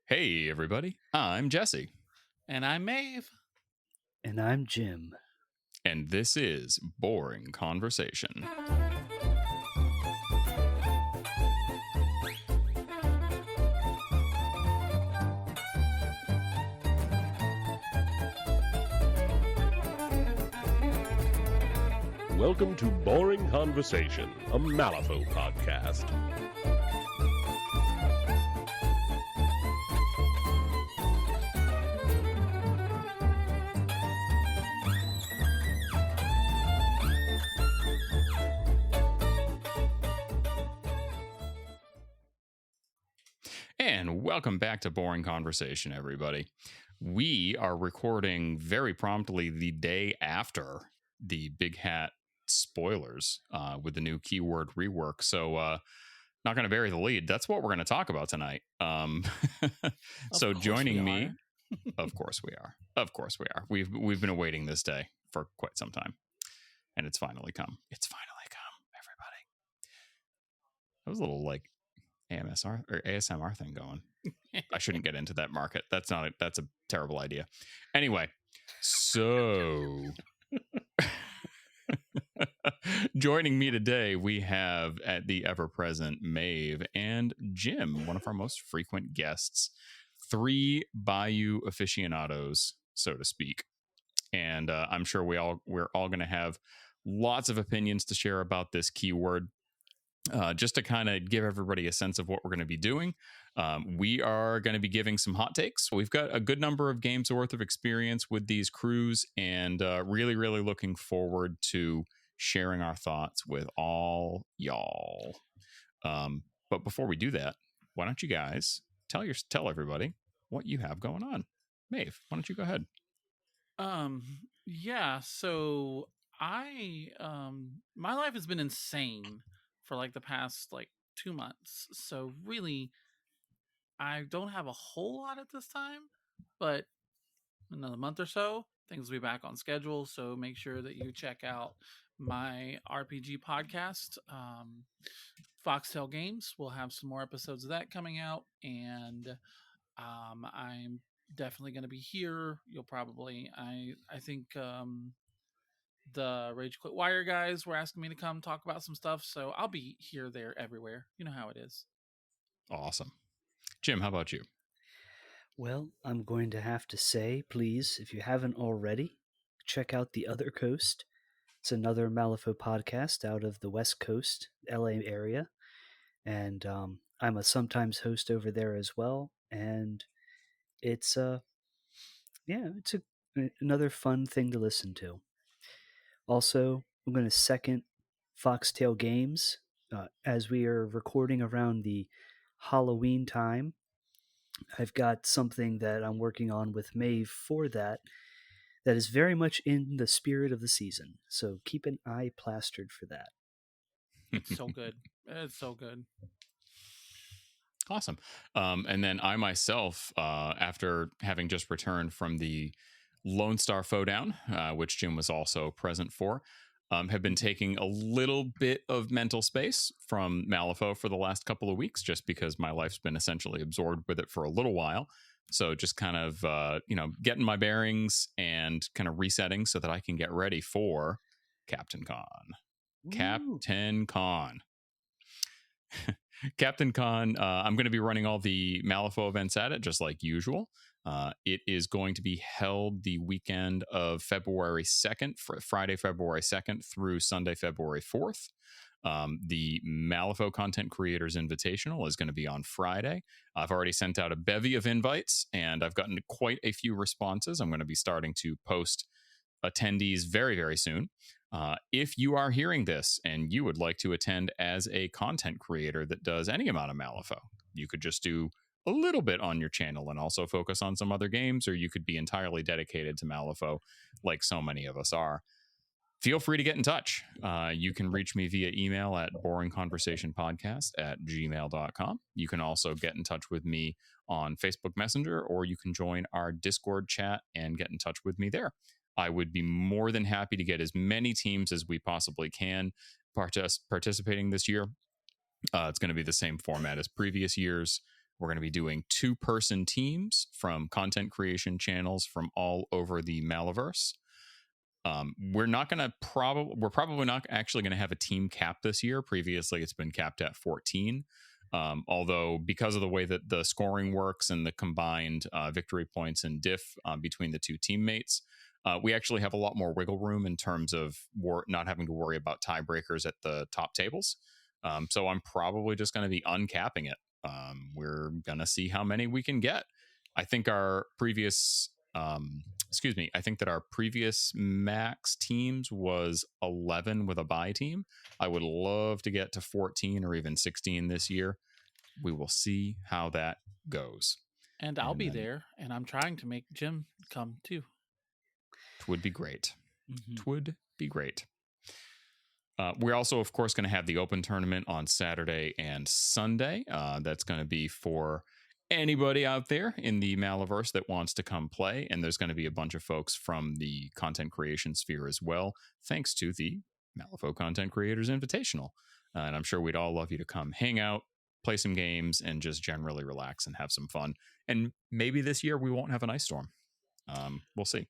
Hey, everybody. I'm Jesse. And I'm Maeve. And I'm Jim. And this is Boring Conversation. Welcome to Boring Conversation, a Malifaux podcast. And welcome back to Boring Conversation, everybody. We are recording very promptly the day after the Big Hat spoilers with the new keyword rework. So, not going to bury the lead. That's what we're going to talk about tonight. So joining me, of course we are. Of course we are. We've been awaiting this day for quite some time, and it's finally come. It's finally come, everybody. That was a little like AMSR or ASMR thing going. I shouldn't get into that market. That's a terrible idea. Anyway, so joining me today, we have at the ever-present Maeve and Jim, one of our most frequent guests. 3 Bayou aficionados, so to speak. And I'm sure we're all going to have lots of opinions to share about this keyword. Just to kind of give everybody a sense of what we're going to be doing, we are going to be giving some hot takes. We've got a good number of games worth of experience with these crews, and really looking forward to sharing our thoughts with all y'all. But before we do that, why don't you guys tell everybody what you have going on? Maeve, why don't you go ahead? Yeah, so I my life has been insane for like the past 2 months. So really I don't have a whole lot at this time, but another month or so things will be back on schedule. So make sure that you check out my RPG podcast, Foxtail Games. We'll have some more episodes of that coming out, and I'm definitely going to be here. You'll probably I think the Rage Quit Wire guys were asking me to come talk about some stuff, so I'll be here, there, everywhere. You know how it is. Awesome. Jim, how about you? Well, I'm going to have to say, please, if you haven't already, check out The Other Coast. It's another Malifaux podcast out of the West Coast, LA area. And I'm a sometimes host over there as well. And it's another fun thing to listen to. Also, I'm going to second Foxtail Games as we are recording around the Halloween time. I've got something that I'm working on with Maeve for that is very much in the spirit of the season. So keep an eye plastered for that. It's so good. It's so good. Awesome. And then I myself, after having just returned from the Lone Star Foedown, which Jim was also present for, have been taking a little bit of mental space from Malifaux for the last couple of weeks, just because my life's been essentially absorbed with it for a little while. So just kind of, getting my bearings and kind of resetting so that I can get ready for Captaincon. Captaincon. Captaincon, I'm going to be running all the Malifaux events at it, just like usual. It is going to be held the weekend of February 2nd, Friday, February 2nd through Sunday, February 4th. The Malifaux Content Creators Invitational is going to be on Friday. I've already sent out a bevy of invites, and I've gotten quite a few responses. I'm going to be starting to post attendees very, very soon. If you are hearing this and you would like to attend as a content creator that does any amount of Malifaux, you could just do a little bit on your channel and also focus on some other games, or you could be entirely dedicated to Malifaux like so many of us are. Feel free to get in touch. You can reach me via email at boringconversationpodcast@gmail.com. You can also get in touch with me on Facebook Messenger, or you can join our Discord chat and get in touch with me there. I would be more than happy to get as many teams as we possibly can participating this year. It's going to be the same format as previous years. We're going to be doing 2-person teams from content creation channels from all over the Maliverse. We're probably not actually going to have a team cap this year. Previously, it's been capped at 14. Although because of the way that the scoring works and the combined victory points and diff between the two teammates, we actually have a lot more wiggle room in terms of not having to worry about tiebreakers at the top tables. So I'm probably just going to be uncapping it. We're going to see how many we can get. I think our previous, I think that our previous max teams was 11 with a bye team. I would love to get to 14 or even 16 this year. We will see how that goes. And I'll be there, and I'm trying to make Jim come too. Would be great. Would be great. We're also, of course, going to have the open tournament on Saturday and Sunday. That's going to be for anybody out there in the Maliverse that wants to come play. And there's going to be a bunch of folks from the content creation sphere as well, thanks to the Malifaux Content Creators Invitational. And I'm sure we'd all love you to come hang out, play some games, and just generally relax and have some fun. And maybe this year we won't have an ice storm. We'll see.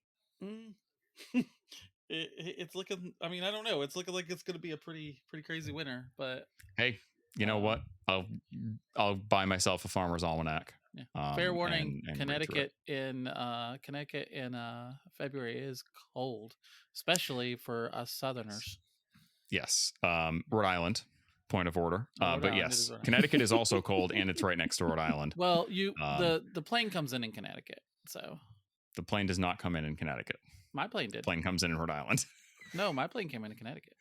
It's looking, I mean, I don't know. It's looking like it's going to be a pretty crazy winter, but hey, you know what? I'll buy myself a farmer's almanac. Yeah. Fair warning, and Connecticut in February is cold, especially for us Southerners. Yes. Rhode Island, point of order. But yes, Connecticut is also cold, and it's right next to Rhode Island. Well, the plane comes in Connecticut, so. The plane does not come in Connecticut. My plane did. Plane comes in Rhode Island. No, my plane came in Connecticut.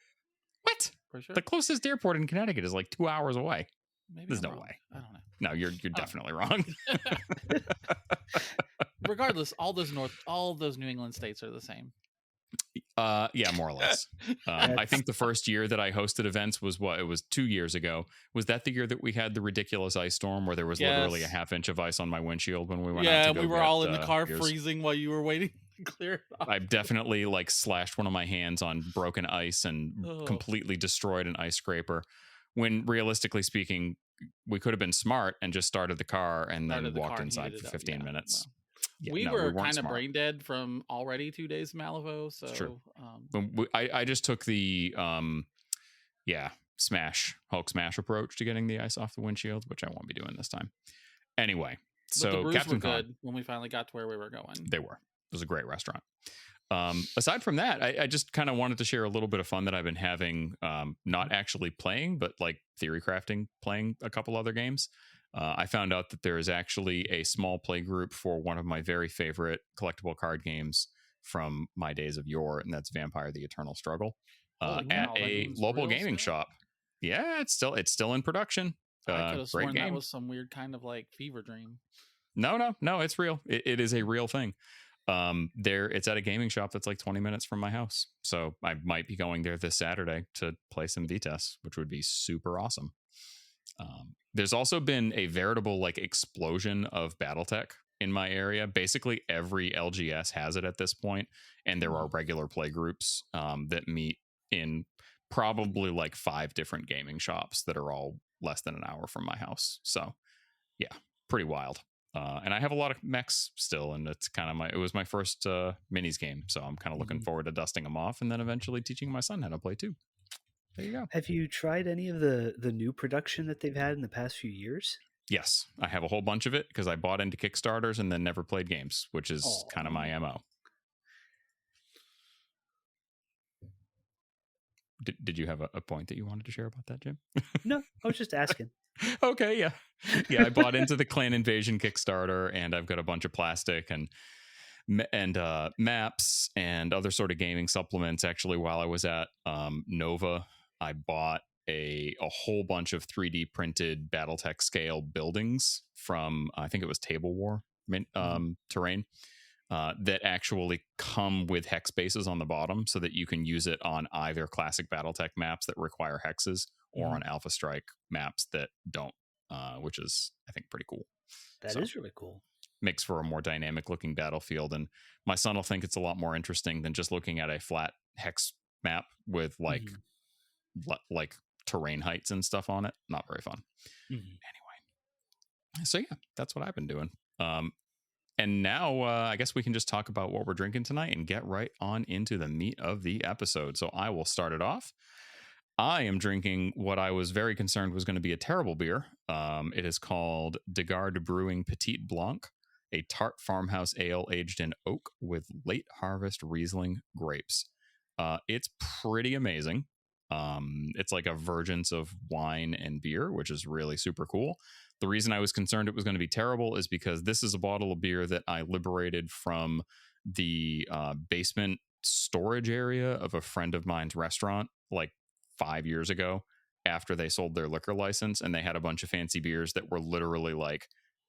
What? For sure. The closest airport in Connecticut is like 2 hours away. Maybe There's I'm no wrong. way. I don't know. No, you're definitely wrong. Regardless, all those New England states are the same. Yeah, more or less. I think the first year that I hosted events was 2 years ago. Was that the year that we had the ridiculous ice storm where there was literally a half inch of ice on my windshield when we went out to go we were get, all in the car beers. freezing while you were waiting to clear it off. I've definitely slashed one of my hands on broken ice and completely destroyed an ice scraper. When realistically speaking, we could have been smart and just started the car and then walked inside for 15 minutes. Well. Yeah, we were kind of brain dead from already 2 days of Malifaux. So true. I just took the Hulk smash approach to getting the ice off the windshield, which I won't be doing this time. Anyway, so but the brews Captaincon were good when we finally got to where we were going. They were. It was a great restaurant. Aside from that, I just kind of wanted to share a little bit of fun that I've been having, not actually playing, but like theory crafting, playing a couple other games. I found out that there is actually a small play group for one of my very favorite collectible card games from my days of yore, and that's Vampire: The Eternal Struggle, at a local gaming shop. Yeah, it's still in production. I could have sworn game. That was some weird kind of like fever dream. No, it's real. It is a real thing. It's at a gaming shop that's like 20 minutes from my house, so I might be going there this Saturday to play some Vitas, which would be super awesome. There's also been a veritable explosion of BattleTech in my area. Basically every LGS has it at this point, and there are regular play groups that meet in probably 5 different gaming shops that are all less than an hour from my house. So yeah, pretty wild. And I have a lot of mechs still, and it's kind of it was my first minis game, so I'm kind of looking forward to dusting them off and then eventually teaching my son how to play too. There you go. Have you tried any of the new production that they've had in the past few years? Yes, I have a whole bunch of it because I bought into Kickstarters and then never played games, which is kind of my MO. Did you have a point that you wanted to share about that, Jim? No, I was just asking. Okay, yeah. I bought into the Clan Invasion Kickstarter, and I've got a bunch of plastic and maps and other sort of gaming supplements. Actually, while I was at Nova, I bought a whole bunch of 3D printed BattleTech scale buildings from, I think it was Table War terrain, that actually come with hex bases on the bottom so that you can use it on either classic BattleTech maps that require hexes or on Alpha Strike maps that don't, which is, I think, pretty cool. That is really cool. Makes for a more dynamic looking battlefield, and my son will think it's a lot more interesting than just looking at a flat hex map with like terrain heights and stuff on it. Not very fun. Anyway, So yeah, that's what I've been doing. And now I guess we can just talk about what we're drinking tonight and get right on into the meat of the episode. So I will start it off. I am drinking what I was very concerned was going to be a terrible beer. It is called Garde Brewing Petit Blanc, a tart farmhouse ale aged in oak with late harvest Riesling grapes. It's pretty amazing. It's like a vergence of wine and beer, which is really super cool. The reason I was concerned it was going to be terrible is because this is a bottle of beer that I liberated from the basement storage area of a friend of mine's restaurant like 5 years ago after they sold their liquor license, and they had a bunch of fancy beers that were literally like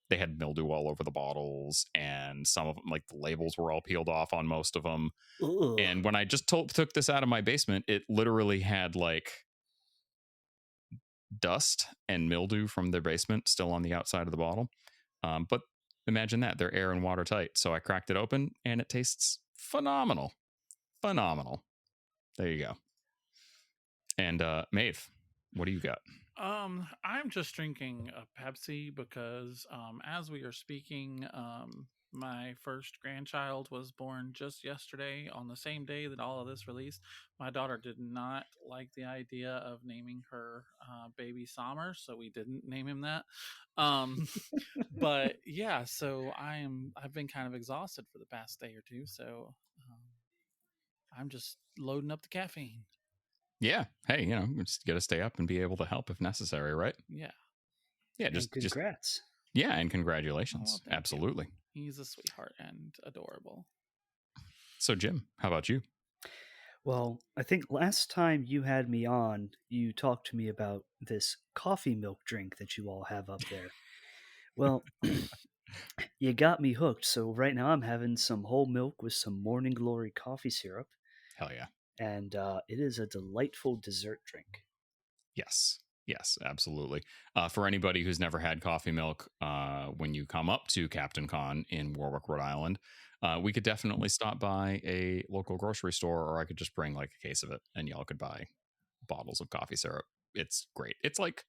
they had mildew all over the bottles, and some of them, like the labels were all peeled off on most of them. Ugh. And when I just took this out of my basement, it literally had like dust and mildew from their basement still on the outside of the bottle. But imagine that, they're air and water tight. So I cracked it open and it tastes phenomenal. Phenomenal. There you go. And Maeve, what do you got? I'm just drinking a Pepsi because as we are speaking, my first grandchild was born just yesterday on the same day that all of this released. My daughter did not like the idea of naming her baby som'er, so we didn't name him that. But yeah, so I've been kind of exhausted for the past day or two, so I'm just loading up the caffeine. Yeah. Hey, just got to stay up and be able to help if necessary, right? Yeah. Yeah. And Just congrats. yeah, and congratulations. Thank you. Absolutely. He's a sweetheart and adorable. So, Jim, how about you? Well, I think last time you had me on, you talked to me about this coffee milk drink that you all have up there. Well, you got me hooked. So right now I'm having some whole milk with some Morning Glory coffee syrup, Hell yeah. and it is a delightful dessert drink. Yes. Yes, absolutely. For anybody who's never had coffee milk, when you come up to Captaincon in Warwick, Rhode Island, we could definitely stop by a local grocery store, or I could just bring like a case of it, and y'all could buy bottles of coffee syrup. It's great. It's like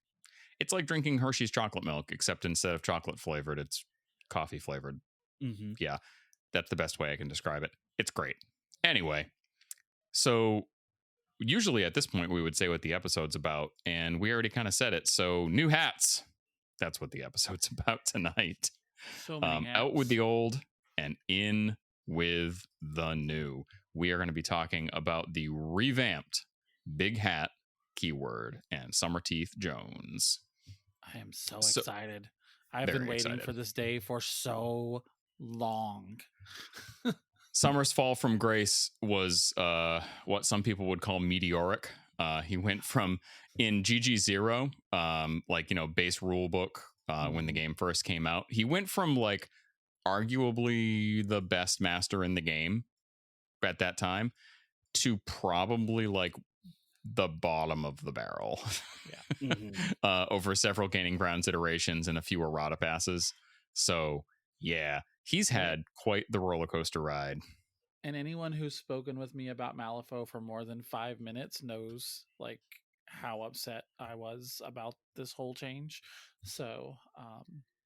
drinking Hershey's chocolate milk, except instead of chocolate flavored, it's coffee flavored. Mm-hmm. Yeah, that's the best way I can describe it. It's great. Anyway, so usually at this point we would say what the episode's about, and we already kind of said it. So new hats. That's what the episode's about tonight. So many hats. Out with the old and in with the new. We are going to be talking about the revamped Big Hat keyword and Summerteeth Jones. I am so excited. I've very been waiting excited for this day for so long. Summer's fall from grace was what some people would call meteoric. He went from in GG0, base rule book when the game first came out. He went from like arguably the best master in the game at that time to probably like the bottom of the barrel. Yeah. Mm-hmm. Over several gaining grounds iterations and a few errata passes. So yeah, he's had quite the roller coaster ride. And anyone who's spoken with me about Malifaux for more than 5 minutes knows like how upset I was about this whole change. So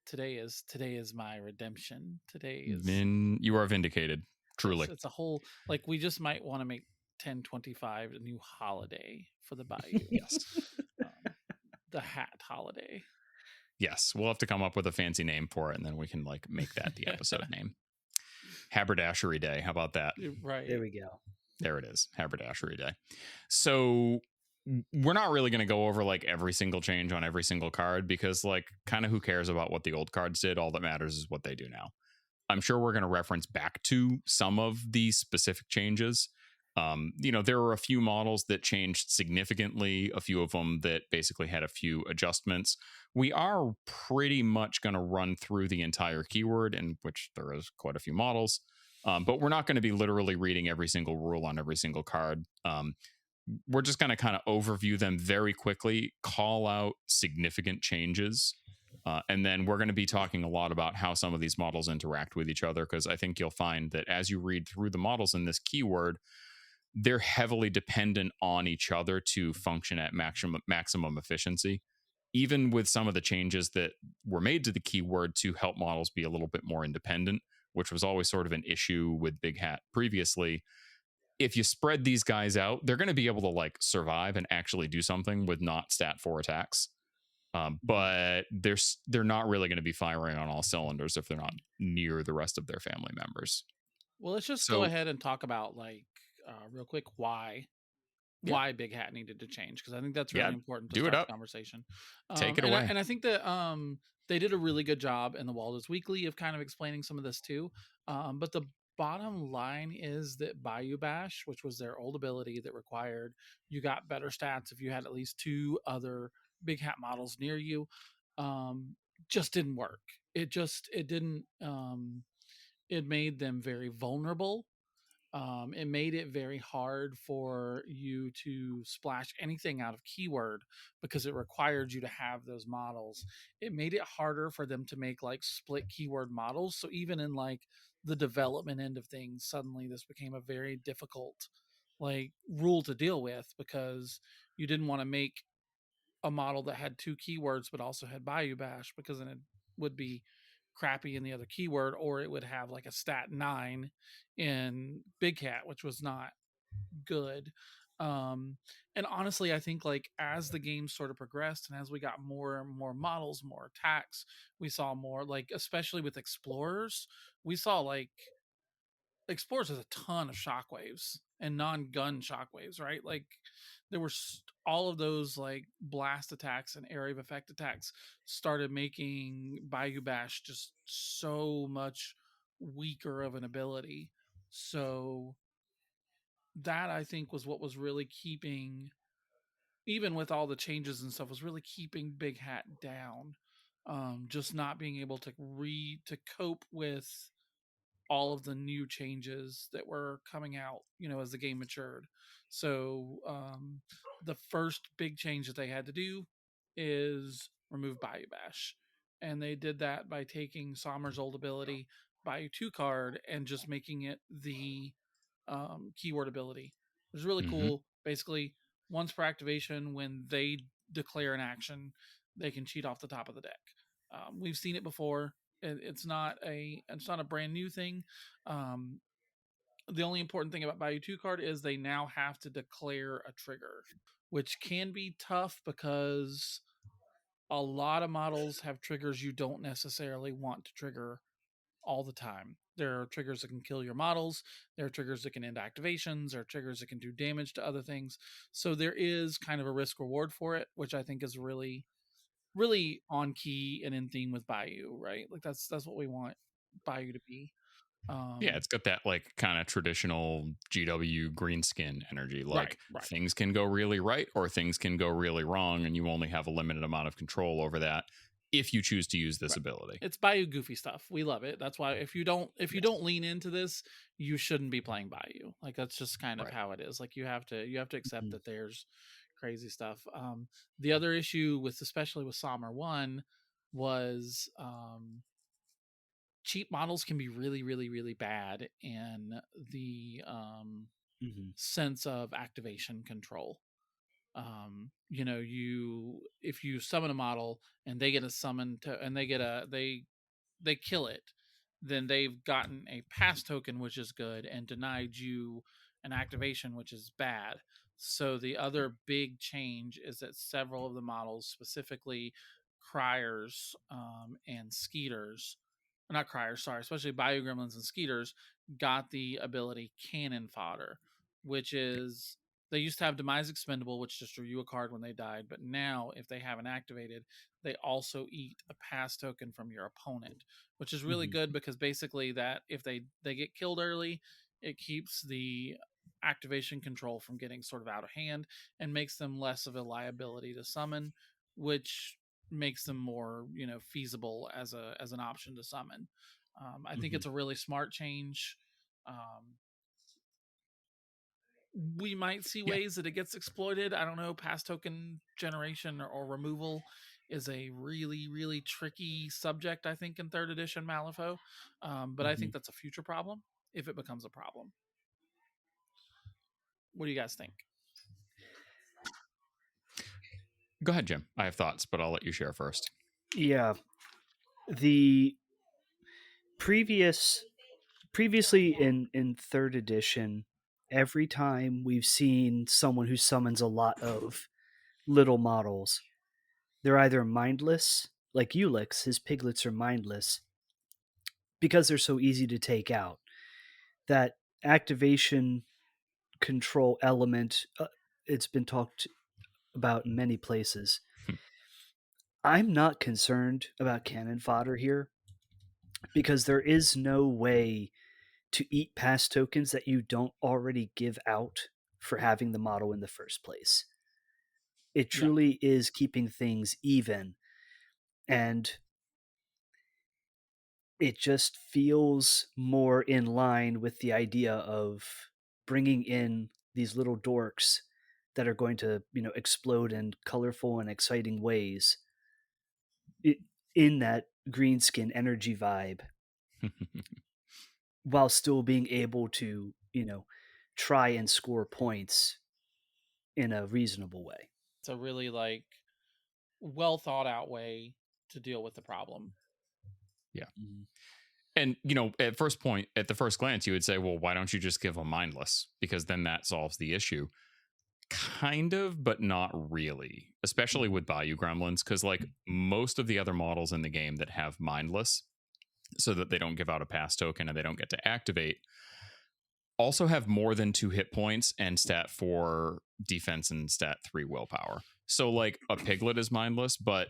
today is my redemption. Today is You are vindicated. Truly. It's a whole like we just might want to make 1025 a new holiday for the Bayou. Yes. The hat holiday. Yes, we'll have to come up with a fancy name for it, and then we can like make that the episode name. Habberdashery Day. How about that? Right. There we go. There it is. Habberdashery Day. So we're not really going to go over like every single change on every single card, because like kind of who cares about what the old cards did? All that matters is what they do now. I'm sure we're going to reference back to some of these specific changes. There were a few models that changed significantly, a few of them that basically had a few adjustments. We are pretty much going to run through the entire keyword, in which there is quite a few models, but we're not going to be literally reading every single rule on every single card. We're just going to kind of overview them very quickly, call out significant changes, and then we're going to be talking a lot about how some of these models interact with each other, because I think you'll find that as you read through the models in this keyword, they're heavily dependent on each other to function at maximum efficiency. even with some of the changes that were made to the keyword to help models be a little bit more independent, which was always sort of an issue with Big Hat previously, if you spread these guys out, they're going to be able to like survive and actually do something with not stat 4 attacks. But they're not really going to be firing on all cylinders if they're not near the rest of their family members. Well, let's just go ahead and talk about like real quick why Big Hat needed to change, because I think that's really important to start the conversation. Take it away. And I think that they did a really good job in the Waldo's Weekly of kind of explaining some of this too. But the bottom line is that Bayou Bash, which was their old ability that required you got better stats if you had at least 2 other Big Hat models near you, just didn't work. It didn't. It made them very vulnerable. It made it very hard for you to splash anything out of keyword because it required you to have those models. It made it harder for them to make like split keyword models. So even in like the development end of things, suddenly this became a very difficult like rule to deal with, because you didn't want to make a model that had 2 keywords but also had Bayou Bash, because then it would be crappy in the other keyword, or it would have like a stat 9 in Big Cat, which was not good. And honestly, I think like as the game sort of progressed and as we got more and more models, more attacks, we saw more like, especially with explorers, we saw like Explorers has a ton of shockwaves and non-gun shockwaves, right? Like there were all of those like blast attacks and area of effect attacks started making Bayou Bash just so much weaker of an ability. So that, I think, was what was really keeping, even with all the changes and stuff, was really keeping Big Hat down. Just not being able to cope with all of the new changes that were coming out, as the game matured. So the first big change that they had to do is remove Bayou Bash. And they did that by taking Som'er's old ability, Bayou 2 card, and just making it the keyword ability. It was really cool. Basically, once per activation, when they declare an action, they can cheat off the top of the deck. We've seen it before. It's not a brand new thing. The only important thing about Bayou 2 card is they now have to declare a trigger, which can be tough because a lot of models have triggers you don't necessarily want to trigger all the time. There are triggers that can kill your models. There are triggers that can end activations. There are triggers that can do damage to other things. So there is kind of a risk reward for it, which I think is really on key and in theme with Bayou, right? Like that's what we want Bayou to be. Yeah, it's got that like kind of traditional GW green skin energy. Like right. Things can go really right or things can go really wrong, and you only have a limited amount of control over that if you choose to use this ability. It's Bayou goofy stuff. We love it. That's why if you don't lean into this, you shouldn't be playing Bayou. Like that's just kind of how it is. Like you have to accept that there's crazy stuff. The other issue with, especially with som'er 1, was cheap models can be really, really, really bad in the sense of activation control. If you summon a model and they get a summon to, and they kill it, then they've gotten a pass token, which is good, and denied you an activation, which is bad. So the other big change is that several of the models, specifically Criers and Skeeters, not Criers, sorry, especially Bayou Gremlins and Skeeters, got the ability Cannon Fodder, which is, they used to have Demise Expendable, which just drew you a card when they died, but now if they haven't activated, they also eat a pass token from your opponent, which is really good, because basically that if they get killed early, it keeps the activation control from getting sort of out of hand and makes them less of a liability to summon, which makes them more feasible as an option to summon. I think it's a really smart change. We might see ways that it gets exploited. I don't know. Pass token generation or removal is a really, really tricky subject, I think, in 3rd edition Malifaux. But I think that's a future problem if it becomes a problem. What do you guys think? Go ahead, Jim. I have thoughts, but I'll let you share first. Yeah. The previously in third edition, every time we've seen someone who summons a lot of little models, they're either mindless, like Ulix, his piglets are mindless, because they're so easy to take out. That activation control element, it's been talked about in many places. I'm not concerned about cannon fodder here, because there is no way to eat pass tokens that you don't already give out for having the model in the first place. It truly is keeping things even, and it just feels more in line with the idea of bringing in these little dorks that are going to, explode in colorful and exciting ways in that greenskin energy vibe, while still being able to, try and score points in a reasonable way. It's a really well thought out way to deal with the problem. Yeah. Mm-hmm. And, at the first glance, you would say, well, why don't you just give them mindless? Because then that solves the issue. Kind of, but not really, especially with Bayou Gremlins, because most of the other models in the game that have mindless, so that they don't give out a pass token and they don't get to activate, also have more than 2 hit points and stat 4 defense and stat 3 willpower. So a piglet is mindless, but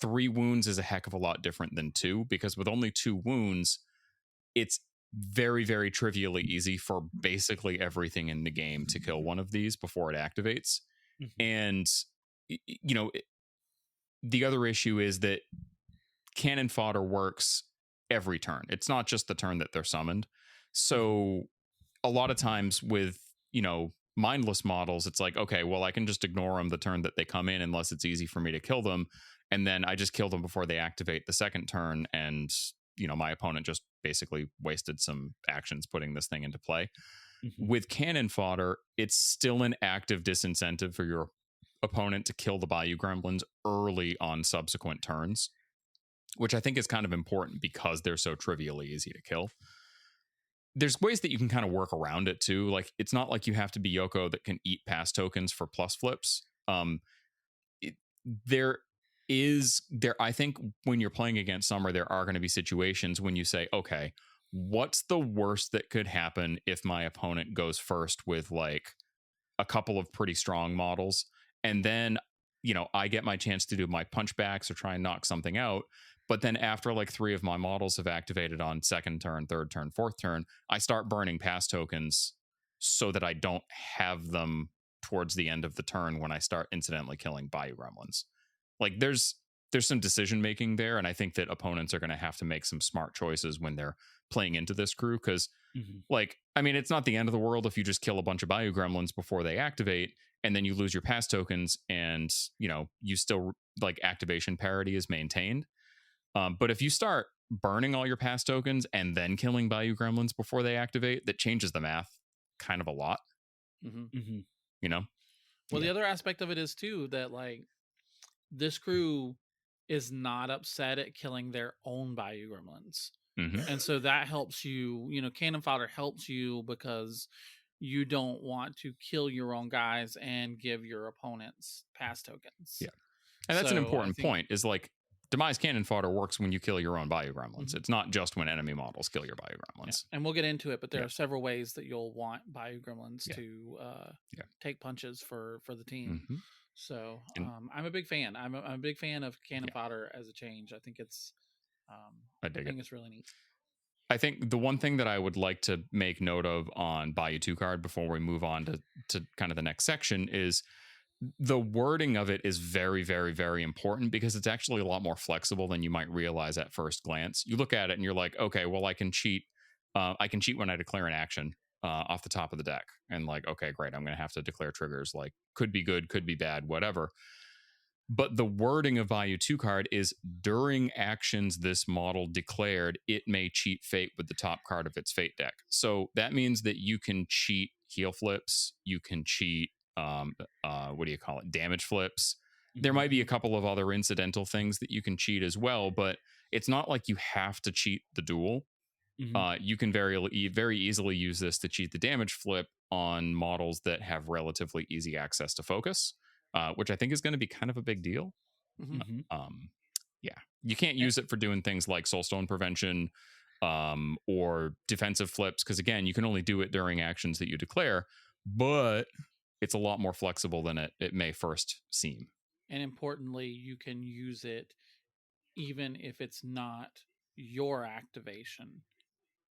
3 wounds is a heck of a lot different than 2, because with only 2 wounds, it's very, very trivially easy for basically everything in the game to kill one of these before it activates. Mm-hmm. And, the other issue is that cannon fodder works every turn. It's not just the turn that they're summoned. So a lot of times with, mindless models, it's okay, well, I can just ignore them the turn that they come in unless it's easy for me to kill them. And then I just kill them before they activate the second turn. And, my opponent just basically wasted some actions putting this thing into play. Mm-hmm. With cannon fodder, it's still an active disincentive for your opponent to kill the Bayou Gremlins early on subsequent turns, which I think is kind of important because they're so trivially easy to kill. There's ways that you can kind of work around it too. It's not like you have to be Yoko that can eat pass tokens for plus flips. I think when you're playing against som'er, there are going to be situations when you say, okay, what's the worst that could happen if my opponent goes first with a couple of pretty strong models, and then I get my chance to do my punchbacks or try and knock something out. But then after 3 of my models have activated on second turn, third turn, fourth turn, I start burning pass tokens so that I don't have them towards the end of the turn when I start incidentally killing Bayou Gremlins. There's some decision making there, and I think that opponents are going to have to make some smart choices when they're playing into this crew, because it's not the end of the world if you just kill a bunch of Bayou Gremlins before they activate, and then you lose your pass tokens, and you still activation parity is maintained. But if you start burning all your pass tokens and then killing Bayou Gremlins before they activate, that changes the math kind of a lot. Mm-hmm. Mm-hmm. Well, the other aspect of it is too that this crew is not upset at killing their own Bayou Gremlins. Mm-hmm. And so that helps you, cannon fodder helps you because you don't want to kill your own guys and give your opponents pass tokens. Yeah. And that's an important point, is Demise cannon fodder works when you kill your own Bayou Gremlins. Mm-hmm. It's not just when enemy models kill your Bayou Gremlins. Yeah. And we'll get into it, but there are several ways that you'll want Bayou Gremlins to take punches for the team. Mm-hmm. So I'm a big fan. I'm a big fan of cannon fodder as a change. I think it's I think it's really neat. I think the one thing that I would like to make note of on Bayou 2 card before we move on to kind of the next section is the wording of it is very, very, very important, because it's actually a lot more flexible than you might realize at first glance. You look at it and you're like, okay, well, I can cheat. I can cheat when I declare an action off the top of the deck. And okay, great. I'm going to have to declare triggers. Could be good, could be bad, whatever. But the wording of Bayou 2 card is, during actions this model declared, it may cheat fate with the top card of its fate deck. So that means that you can cheat heel flips. You can cheat, damage flips. There might be a couple of other incidental things that you can cheat as well, but it's not like you have to cheat the duel. You can very easily use this to cheat the damage flip on models that have relatively easy access to focus, which I think is going to be kind of a big deal. Yeah, you can't use it for doing things like soulstone prevention or defensive flips, because again, you can only do it during actions that you declare, but it's a lot more flexible than it may first seem. And importantly, you can use it even if it's not your activation.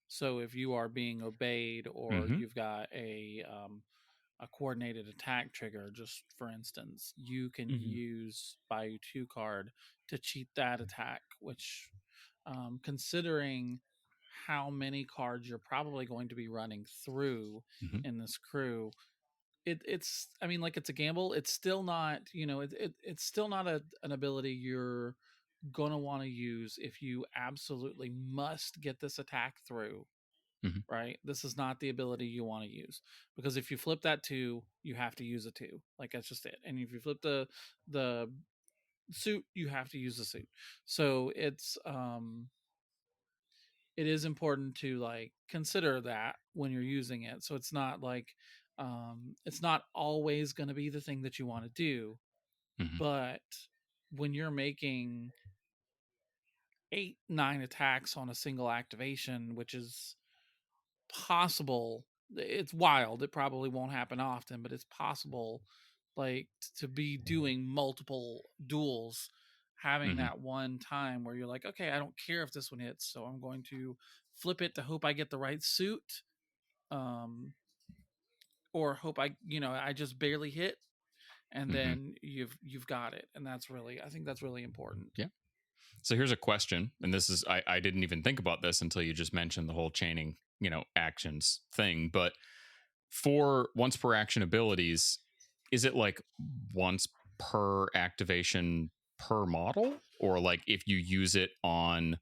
So if you are being obeyed, or you've got a coordinated attack trigger, just for instance, you can use Bayou 2 card to cheat that attack, which, considering how many cards you're probably going to be running through in this crew, it's I mean, like, it's a gamble. It's still not, it's still not an ability you're gonna want to use if you absolutely must get this attack through. Right, this is not the ability you want to use, because if you flip that 2, you have to use a 2. Like, that's just it. And if you flip the suit, you have to use the suit. So it is important to, like, consider that when you're using it. So it's not like, it's not always going to be the thing that you want to do, but when you're making 8-9 attacks on a single activation, which is possible, it's wild, it probably won't happen often, but it's possible, like, to be doing multiple duels, having that one time where you're like, okay, I don't care if this one hits, so I'm going to flip it to hope I get the right suit, or hope I just barely hit, and then you've got it. And that's really, I think that's really important. Yeah. So here's a question, and this is, I didn't even think about this until you just mentioned the whole chaining, actions thing. But for once per action abilities, is it like once per activation per model, or like if you use it on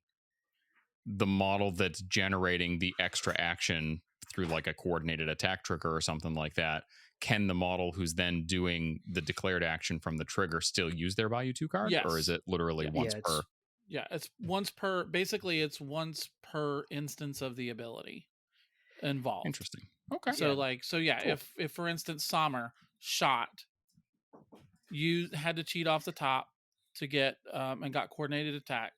the model that's generating the extra action through like a coordinated attack trigger or something like that, can the model who's then doing the declared action from the trigger still use their Bayou 2 card? Yes. Or is it literally once per? Yeah, it's once per, basically it's once per instance of the ability involved. Interesting. Okay. So cool. If for instance som'er shot, you had to cheat off the top to get and got coordinated attack,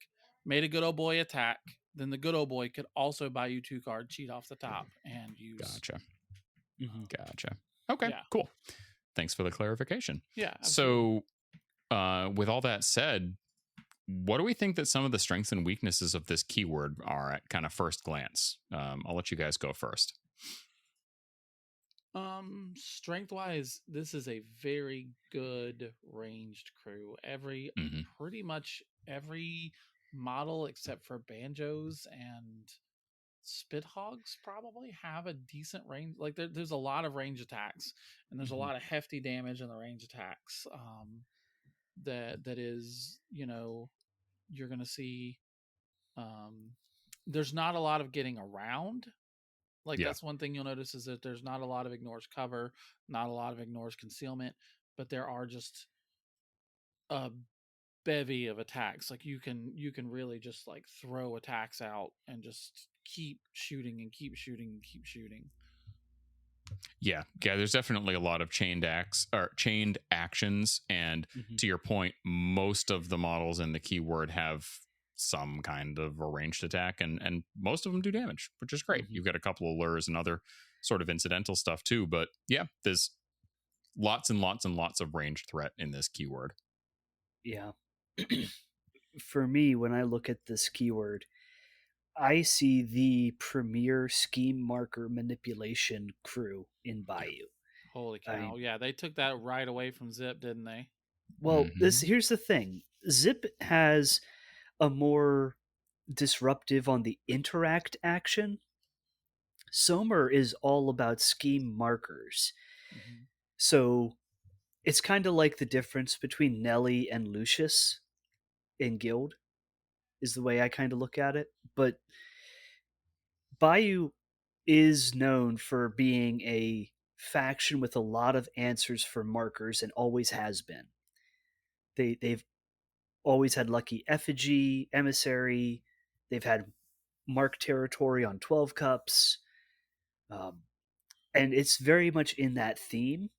made a good old boy attack, then the good old boy could also Bayou 2 card, cheat off the top, and use. Gotcha. Okay, cool. Thanks for the clarification. Yeah. Absolutely. So with all that said, what do we think that some of the strengths and weaknesses of this keyword are at kind of first glance? I'll let you guys go first. Strength wise, this is a very good ranged crew. Pretty much every model except for banjos and spit hogs probably have a decent range. Like, there's a lot of range attacks, and there's a lot of hefty damage in the range attacks. That is, you're gonna see. There's not a lot of getting around. Like, that's one thing you'll notice, is that there's not a lot of ignores cover, not a lot of ignores concealment, but there are just a bevy of attacks. Like, you can really just, like, throw attacks out and just keep shooting and keep shooting and keep shooting. Yeah, there's definitely a lot of chained actions, and to your point, most of the models in the keyword have some kind of a ranged attack, and most of them do damage, which is great. You've got a couple of lures and other sort of incidental stuff too, but yeah, there's lots and lots and lots of ranged threat in this keyword. Yeah. For me, when I look at this keyword, I see the premier scheme marker manipulation crew in Bayou. Holy cow. Yeah, they took that right away from Zip, didn't they? Well, here's the thing. Zip has a more disruptive on the interact action. som'er is all about scheme markers. So it's kind of like the difference between Nelly and Lucius in Guild, is the way I kind of look at it. But Bayou is known for being a faction with a lot of answers for markers, and always has been. they've always had Lucky Effigy, Emissary. They've had Mark Territory on 12 cups. And it's very much in that theme.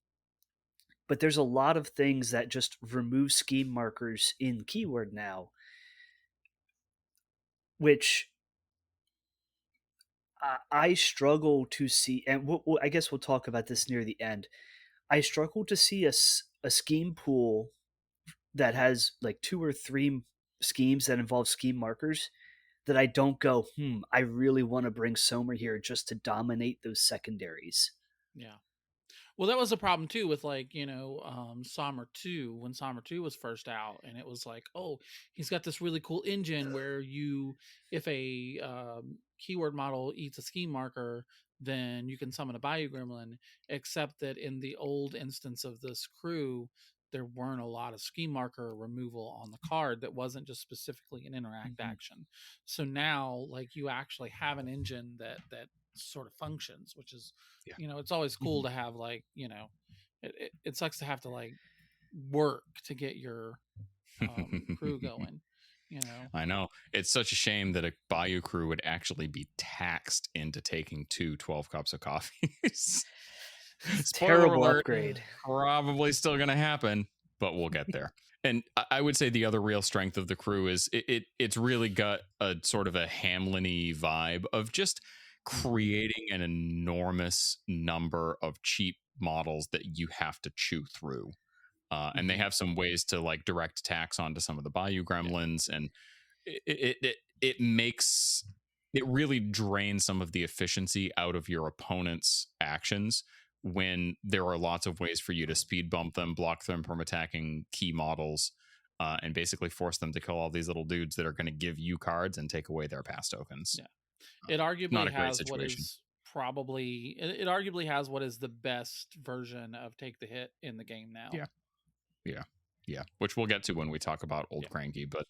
But there's a lot of things that just remove scheme markers in keyword now, which I struggle to see. And I guess we'll talk about this near the end. I struggle to see a scheme pool that has like 2 or 3 schemes that involve scheme markers that I don't go, I really want to bring som'er here just to dominate those secondaries. Yeah. Well, that was a problem too with like, som'er 2, when som'er 2 was first out, and it was like, oh, he's got this really cool engine where if a keyword model eats a scheme marker, then you can summon a Bayou Gremlin, except that in the old instance of this crew, there weren't a lot of scheme marker removal on the card that wasn't just specifically an interact action. So now, like, you actually have an engine that sort of functions, which is, it's always cool to have, like, it sucks to have to like work to get your crew going. I know. It's such a shame that a Bayou crew would actually be taxed into taking 2 12 cups of coffee. Terrible upgrade. Probably still going to happen, but we'll get there. And I would say the other real strength of the crew is it's really got a sort of a Hamlin-y vibe of just creating an enormous number of cheap models that you have to chew through. And they have some ways to like direct attacks onto some of the Bayou Gremlins, and it really drains some of the efficiency out of your opponent's actions when there are lots of ways for you to speed bump them, block them from attacking key models, and basically force them to kill all these little dudes that are going to give you cards and take away their pass tokens. Yeah. It arguably not a great has situation. it arguably has what is the best version of Take the Hit in the game now. Yeah. Which we'll get to when we talk about Old Cranky. But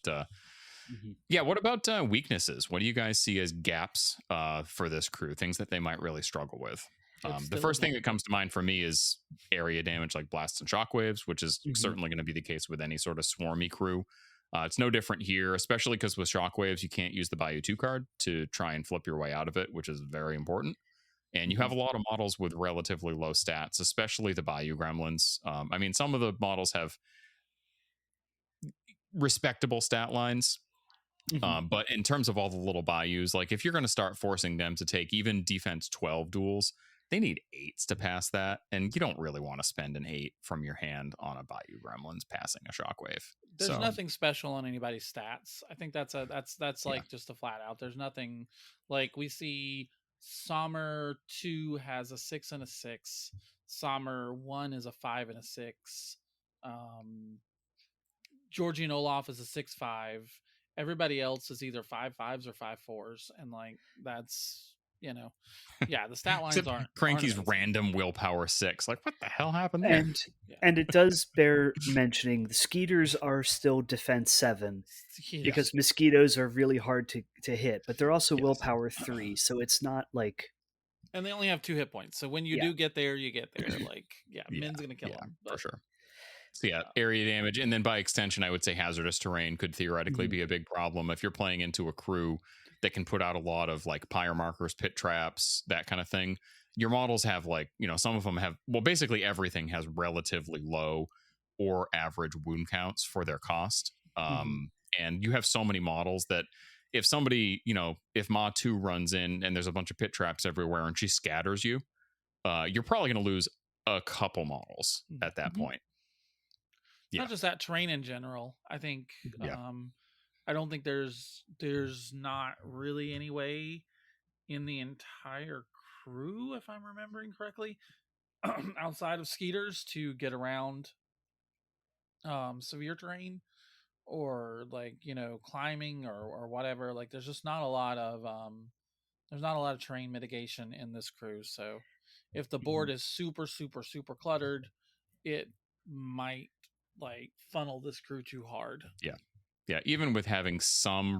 what about weaknesses? What do you guys see as gaps for this crew? Things that they might really struggle with? The first thing that comes to mind for me is area damage like blasts and shockwaves, which is certainly going to be the case with any sort of swarmy crew. It's no different here, especially because with shockwaves, you can't use the Bayou 2 card to try and flip your way out of it, which is very important. And you have a lot of models with relatively low stats, especially the Bayou Gremlins. I mean, some of the models have respectable stat lines. But in terms of all the little Bayous, like if you're going to start forcing them to take even defense 12 duels, they need 8s to pass that. And you don't really want to spend an 8 from your hand on a Bayou Gremlins passing a shockwave. There's nothing special on anybody's stats. I think that's like just a flat out. There's nothing like we see. som'er 2 has a 6 and a 6. som'er 1 is a 5 and a 6. Georgie and Olaf is a 6-5. Everybody else is either 5-5s or 5-4s, and like that's the stat lines aren't Cranky's random willpower 6. Like, what the hell happened there? And it does bear mentioning the Skeeters are still defense 7 because mosquitoes are really hard to hit, but they're also willpower 3, so it's not like. And they only have 2 hit points, so when you do get there, you get there. Like, Min's gonna kill them for sure. So area damage, and then by extension, I would say hazardous terrain could theoretically be a big problem if you're playing into a crew that can put out a lot of like pyre markers, pit traps, that kind of thing. Your models have like, some of them have, well, basically everything has relatively low or average wound counts for their cost. And you have so many models that if somebody, if Ma 2 runs in and there's a bunch of pit traps everywhere and she scatters you, you're probably going to lose a couple models at that point. Not just that, terrain in general. I think I don't think there's not really any way in the entire crew, if I'm remembering correctly, outside of Skeeters to get around severe terrain or like climbing or whatever. Like there's just not a lot of terrain mitigation in this crew. So if the board is super super super cluttered, it might like funnel this crew too hard. Yeah, even with having some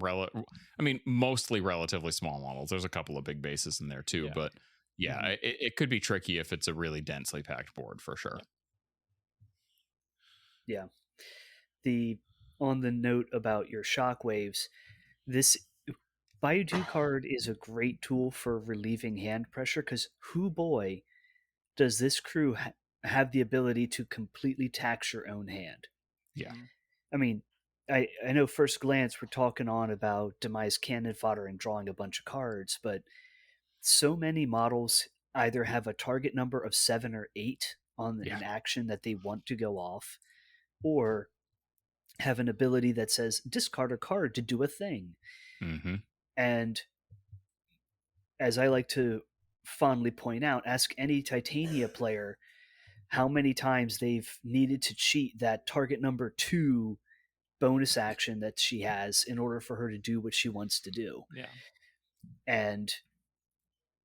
mostly relatively small models. There's a couple of big bases in there too, but it could be tricky if it's a really densely packed board for sure. Yeah. on the note about your shockwaves, this Bayou 2 card is a great tool for relieving hand pressure, because who boy does this crew have the ability to completely tax your own hand. Yeah. I mean, I know first glance we're talking on about demise cannon fodder and drawing a bunch of cards, but so many models either have a target number of 7 or 8 on an action that they want to go off, or have an ability that says discard a card to do a thing. Mm-hmm. And as I like to fondly point out, ask any Titania player how many times they've needed to cheat that target number 2 bonus action that she has in order for her to do what she wants to do. Yeah. And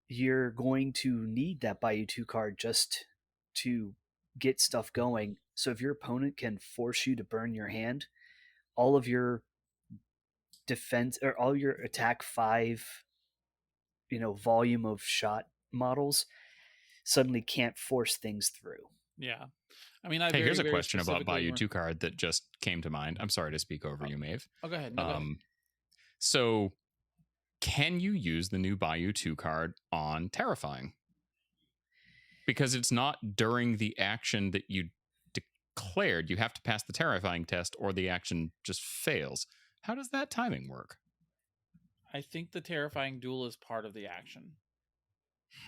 you're going to need that Bayou 2 card just to get stuff going. So if your opponent can force you to burn your hand, all of your defense or all your attack 5 volume of shot models suddenly can't force things through. Yeah. I mean, here's a question about Bayou 2 card that just came to mind. I'm sorry to speak over you, Maeve. Oh, go ahead. No, go ahead. So can you use the new Bayou 2 card on Terrifying? Because it's not during the action that you declared. You have to pass the Terrifying test or the action just fails. How does that timing work? I think the Terrifying duel is part of the action.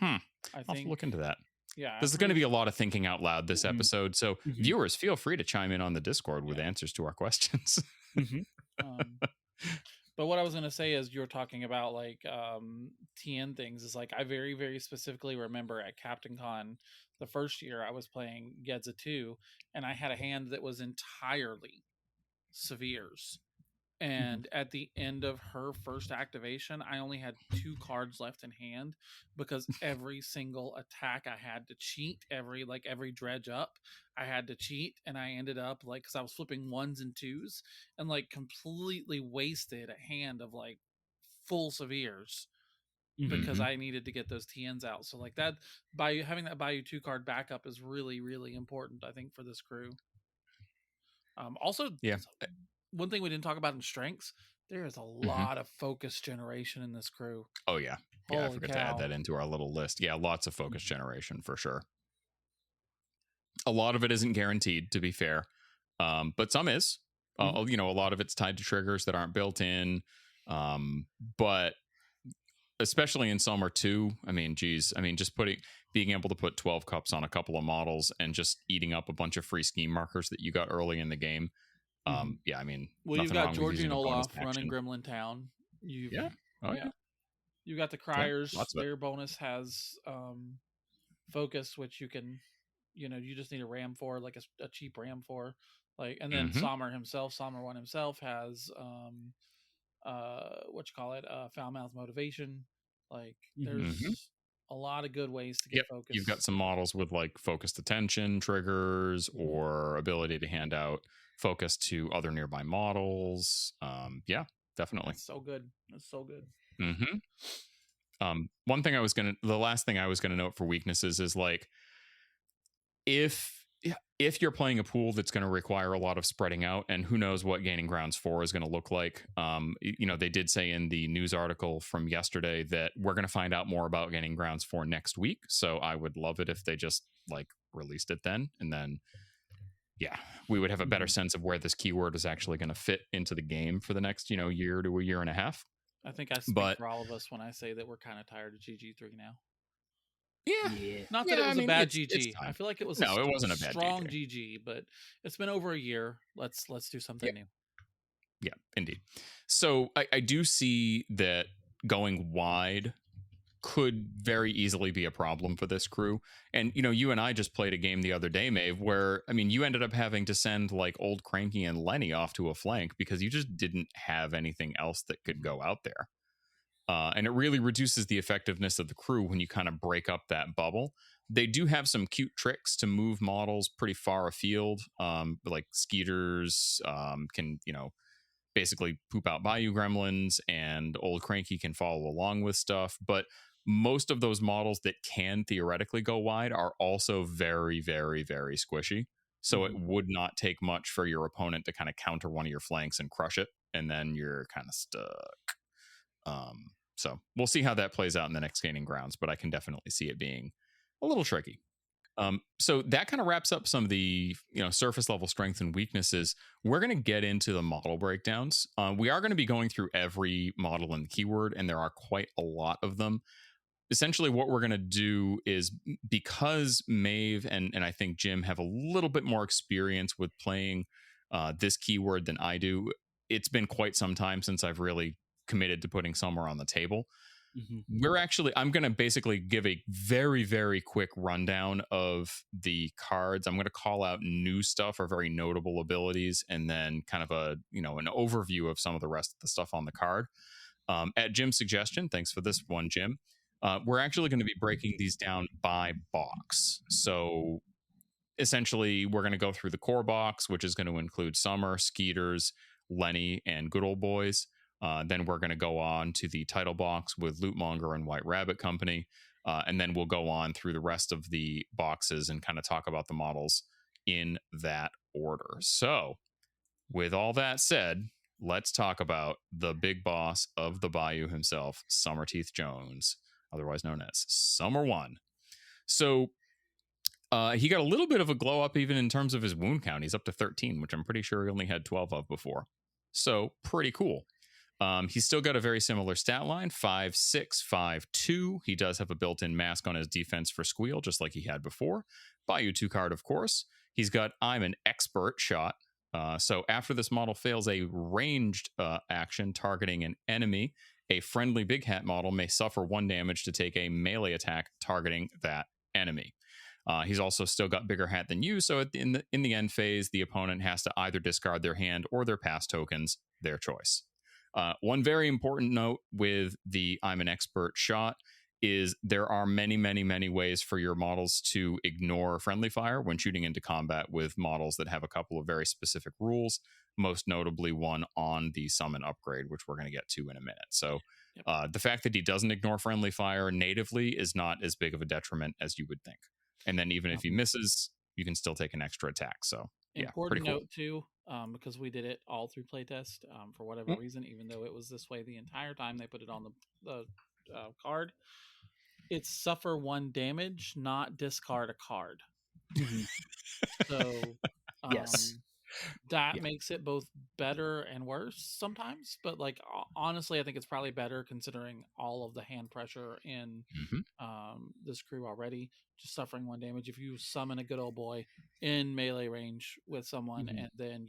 I'll have to look into that. Yeah. There's going to be a lot of thinking out loud this episode. So viewers, feel free to chime in on the Discord with answers to our questions. But what I was going to say is, you're talking about like TN things, is like I very, very specifically remember at Captaincon the first year I was playing Gedza 2, and I had a hand that was entirely Severes. And at the end of her first activation, I only had 2 cards left in hand, because every single attack I had to cheat, every dredge up, I had to cheat. And I ended up because I was flipping 1s and 2s and completely wasted a hand of full Severes because I needed to get those TNs out. So that, by having that Bayou 2 card backup is really, really important, I think, for this crew. Also, one thing we didn't talk about in strengths, there is a lot of focus generation in this crew. Oh, yeah. Holy I forgot to add that into our little list. Yeah, lots of focus generation for sure. A lot of it isn't guaranteed, to be fair, but some is. A lot of it's tied to triggers that aren't built in. But especially in som'er 2, just being able to put 12 cups on a couple of models and just eating up a bunch of free scheme markers that you got early in the game. You've got Georgie and Olaf running Gremlin Town. You've got the Criers. Their bonus has focus, which you can, you just need a ram for, like a cheap ram for, and then som'er 1 himself has foul mouth motivation. There's a lot of good ways to get focus. You've got some models with focused attention triggers or ability to hand out focus to other nearby models. Definitely. That's so good. That's so good. The last thing I was gonna note for weaknesses is if you're playing a pool that's going to require a lot of spreading out, and who knows what Gaining Grounds 4 is going to look like. They did say in the news article from yesterday that we're going to find out more about Gaining Grounds 4 next week. So I would love it if they just released it then, and then we would have a better sense of where this keyword is actually going to fit into the game for the next year to a year and a half. I think I speak for all of us when I say that we're kind of tired of GG3 now. Yeah. Not that it was a bad GG. I feel like it was it wasn't a bad strong GG, but it's been over a year. Let's do something new. Yeah, indeed. So I do see that going wide could very easily be a problem for this crew. And, you and I just played a game the other day, Maeve, where, you ended up having to send Old Cranky and Lenny off to a flank because you just didn't have anything else that could go out there. And it really reduces the effectiveness of the crew when you kind of break up that bubble. They do have some cute tricks to move models pretty far afield. Skeeters can, basically poop out Bayou Gremlins, and Old Cranky can follow along with stuff. But most of those models that can theoretically go wide are also very, very, very squishy. So it would not take much for your opponent to kind of counter one of your flanks and crush it, and then you're kind of stuck. So we'll see how that plays out in the next gaining grounds, but I can definitely see it being a little tricky. So that kind of wraps up some of the surface level strengths and weaknesses. We're going to get into the model breakdowns. We are going to be going through every model in the keyword, and there are quite a lot of them. Essentially, what we're going to do is, because Maeve and I think Jim have a little bit more experience with playing this keyword than I do, it's been quite some time since I've really committed to putting som'er on the table. I'm going to basically give a very, very quick rundown of the cards. I'm going to call out new stuff or very notable abilities, and then kind of an overview of some of the rest of the stuff on the card. At Jim's suggestion, thanks for this one, Jim. We're actually going to be breaking these down by box. So essentially, we're going to go through the core box, which is going to include som'er, Skeeters, Lenny, and Good Old Boys. Then we're going to go on to the title box with Lootmonger and White Rabbit Company. And then we'll go on through the rest of the boxes and kind of talk about the models in that order. So with all that said, let's talk about the big boss of the Bayou himself, Summerteeth Jones, otherwise known as som'er One. So he got a little bit of a glow up even in terms of his wound count. He's up to 13, which I'm pretty sure he only had 12 of before. So pretty cool. He's still got a very similar stat line, 5'6", 5'2". He does have a built-in mask on his defense for Squeal, just like he had before. Bayou 2 card, of course. He's got I'm an Expert shot. So after this model fails a ranged action targeting an enemy, a friendly Big Hat model may suffer 1 damage to take a melee attack targeting that enemy. He's also still got bigger hat than you, so in the end phase, the opponent has to either discard their hand or their pass tokens, their choice. One very important note with the I'm an Expert shot is there are many, many, many ways for your models to ignore friendly fire when shooting into combat with models that have a couple of very specific rules, most notably one on the summon upgrade, which we're going to get to in a minute. So the fact that he doesn't ignore friendly fire natively is not as big of a detriment as you would think. And then even if he misses, you can still take an extra attack. So important cool. note too, because we did it all through playtest for whatever reason, even though it was this way the entire time they put it on the card. It's suffer 1 damage, not discard a card. So yes, that makes it both better and worse sometimes, but honestly, I think it's probably better considering all of the hand pressure in this crew already. Just suffering 1 damage if you summon a Good Old Boy in melee range with someone, and then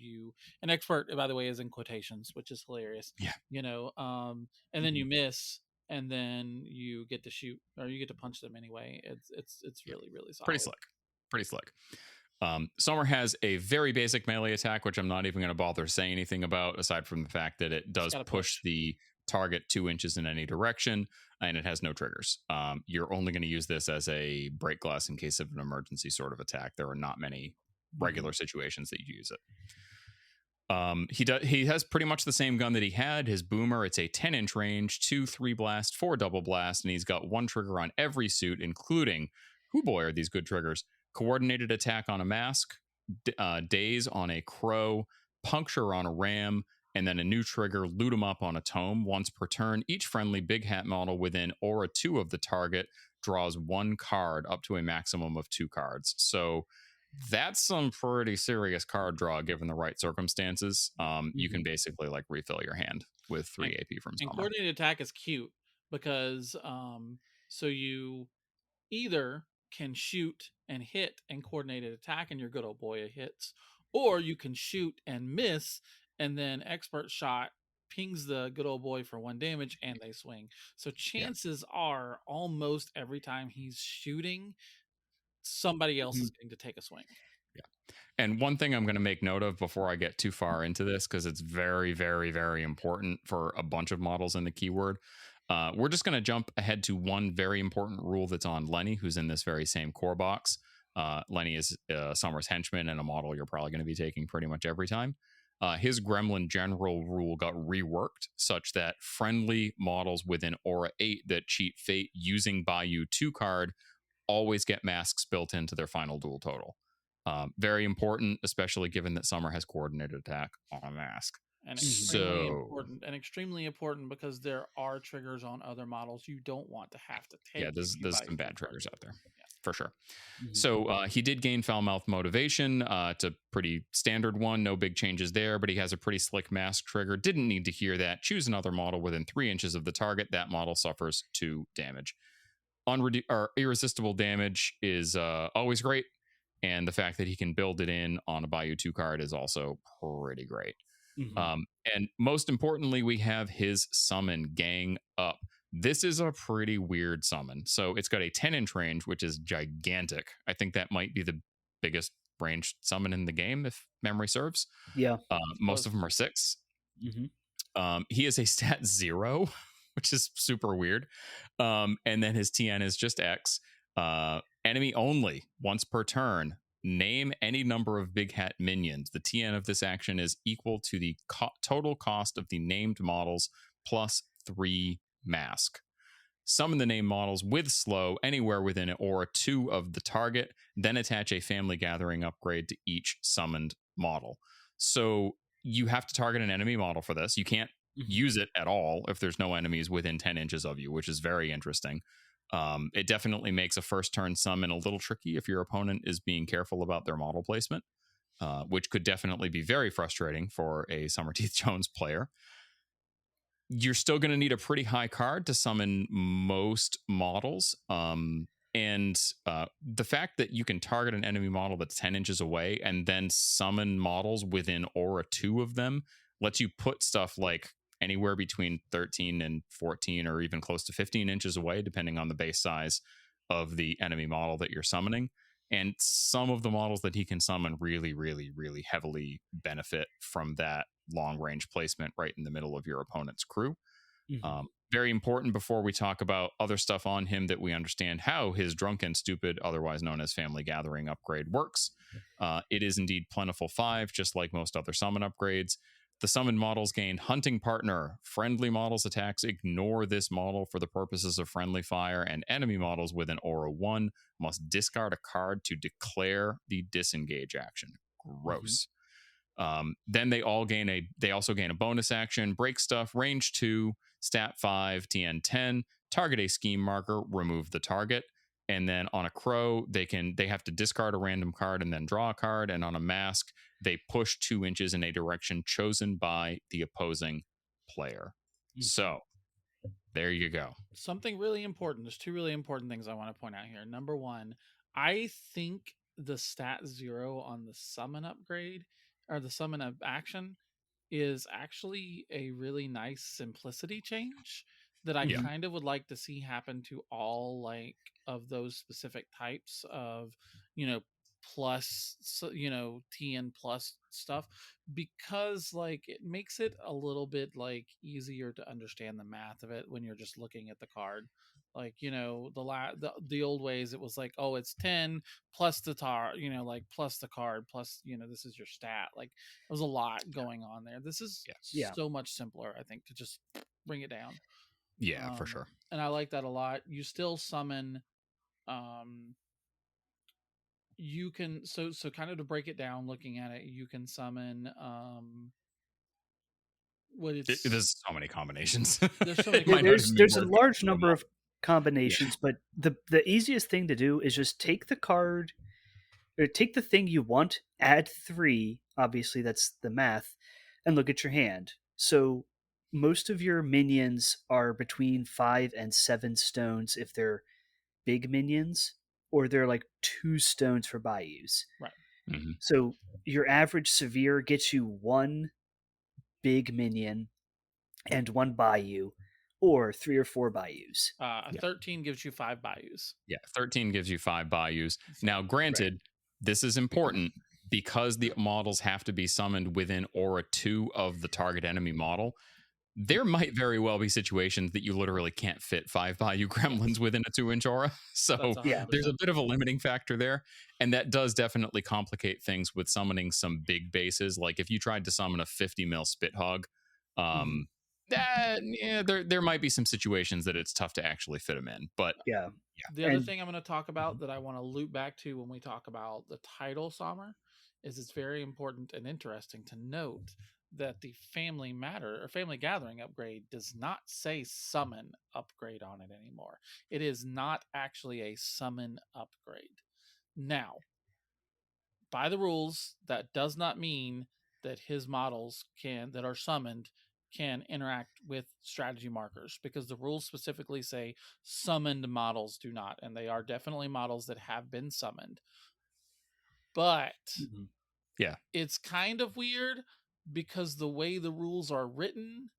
an expert, by the way, is in quotations, which is hilarious. And then you miss, and then you get to shoot, or you get to punch them anyway. It's really, really solid. Pretty slick. som'er has a very basic melee attack, which I'm not even going to bother saying anything about, aside from the fact that it does push the target 2 inches in any direction, and it has no triggers. You're only going to use this as a break glass in case of an emergency sort of attack. There are not many regular situations that you use it. He has pretty much the same gun that he had. His boomer, it's a 10-inch range, 2 3 blast, 4 double blast, and he's got 1 trigger on every suit, including, whoo boy, are these good triggers, coordinated attack on a mask, daze on a crow, puncture on a ram, and then a new trigger, loot 'em up on a tome. Once per turn, each friendly Big Hat model within Aura 2 of the target draws 1 card up to a maximum of 2 cards. So that's some pretty serious card draw given the right circumstances. You can basically refill your hand with 3 AP from som'er. And coordinated attack is cute because so you either can shoot and hit and coordinated attack and your Good Old Boy hits, or you can shoot and miss and then expert shot pings the Good Old Boy for 1 damage and they swing. So chances are almost every time he's shooting, somebody else is going to take a swing. And one thing I'm going to make note of before I get too far into this, because it's very, very, very important for a bunch of models in the keyword, we're just going to jump ahead to one very important rule that's on Lenny, who's in this very same core box. Lenny is som'er's henchman and a model you're probably going to be taking pretty much every time. His Gremlin General rule got reworked such that friendly models within Aura 8 that cheat Fate using Bayou 2 card always get masks built into their final duel total. Very important, especially given that Som'er has coordinated attack on a mask. And extremely important because there are triggers on other models you don't want to have to take. Yeah, there's some bad triggers out there. Yeah. For sure. So he did gain foul mouth motivation. It's a pretty standard one. No big changes there, but he has a pretty slick mask trigger. Didn't need to hear that. Choose another model within 3 inches of the target. That model suffers 2 damage. Irresistible damage is always great. And the fact that he can build it in on a Bayou 2 card is also pretty great. And most importantly, we have his summon, Gang Up. This is a pretty weird summon. So it's got a 10-inch range, which is gigantic. I think that might be the biggest ranged summon in the game, if memory serves. Yeah. Most of them are 6. He is a stat 0, which is super weird. And then his TN is just X. Enemy only, once per turn. Name any number of big hat minions. The TN of this action is equal to the total cost of the named models plus 3 mask. Summon the named models with slow anywhere within an aura 2 of the target, then attach a family gathering upgrade to each summoned model. So you have to target an enemy model for this. You can't use it at all if there's no enemies within 10 inches of you, which is very interesting. It definitely makes a first turn summon a little tricky if your opponent is being careful about their model placement, which could definitely be very frustrating for a Summer Teeth Jones player. You're still going to need a pretty high card to summon most models. And the fact that you can target an enemy model that's 10 inches away and then summon models within aura 2 of them lets you put stuff like anywhere between 13 and 14 or even close to 15 inches away, depending on the base size of the enemy model that you're summoning. And some of the models that he can summon really, really, really heavily benefit from that long-range placement right in the middle of your opponent's crew. Very important before we talk about other stuff on him that we understand how his Drunken Stupid, otherwise known as Family Gathering upgrade, works. It is indeed Plentiful 5, just like most other summon upgrades. The summoned models gain Hunting Partner. Friendly models' attacks ignore this model for the purposes of friendly fire, and enemy models with an aura 1 must discard a card to declare the disengage action. Gross. Then they also gain a bonus action, Break Stuff, range 2, stat 5, TN 10, target a scheme marker, remove the target. And then on a crow, they have to discard a random card and then draw a card. And on a mask, they push 2 inches in a direction chosen by the opposing player. So there you go. Something really important. There's 2 really important things I want to point out here. Number 1, I think the stat 0 on the summon upgrade or the summon of action is actually a really nice simplicity change that I kind of would like to see happen to all of those specific types of, plus, TN plus stuff, because it makes it a little bit easier to understand the math of it when you're just looking at the card. The old ways it was oh, it's 10 plus the plus the card plus this is your stat. There was a lot going on there. This is so much simpler, I think, to just bring it down. Yeah, for sure. And I like that a lot. You still summon you can so kind of to break it down, looking at it, you can summon there's so many combinations. There's so many there's a large number of combinations, but the easiest thing to do is just take the card or take the thing you want, add 3, obviously that's the math, and look at your hand. So most of your minions are between 5 and 7 stones if they're big minions, or they're 2 stones for bayous. Right. So your average severe gets you 1 big minion and 1 bayou, or 3 or 4 bayous. 13 gives you 5 bayous. Yeah, 13 gives you 5 bayous. Now, granted, this is important because the models have to be summoned within aura 2 of the target enemy model. There might very well be situations that you literally can't fit 5 Bayou Gremlins within a 2-inch aura. So there's a bit of a limiting factor there. And that does definitely complicate things with summoning some big bases. Like if you tried to summon a 50 mil Spit Hog, there might be some situations that it's tough to actually fit them in, but Yeah. The other And- thing I'm going to talk about that I want to loop back to when we talk about the title som'er is it's very important and interesting to note that the Family Matter or Family Gathering upgrade does not say summon upgrade on it anymore. It is not actually a summon upgrade. Now, by the rules, that does not mean that his models that are summoned can interact with strategy markers, because the rules specifically say summoned models do not, and they are definitely models that have been summoned. But yeah, it's kind of weird because the way the rules are written,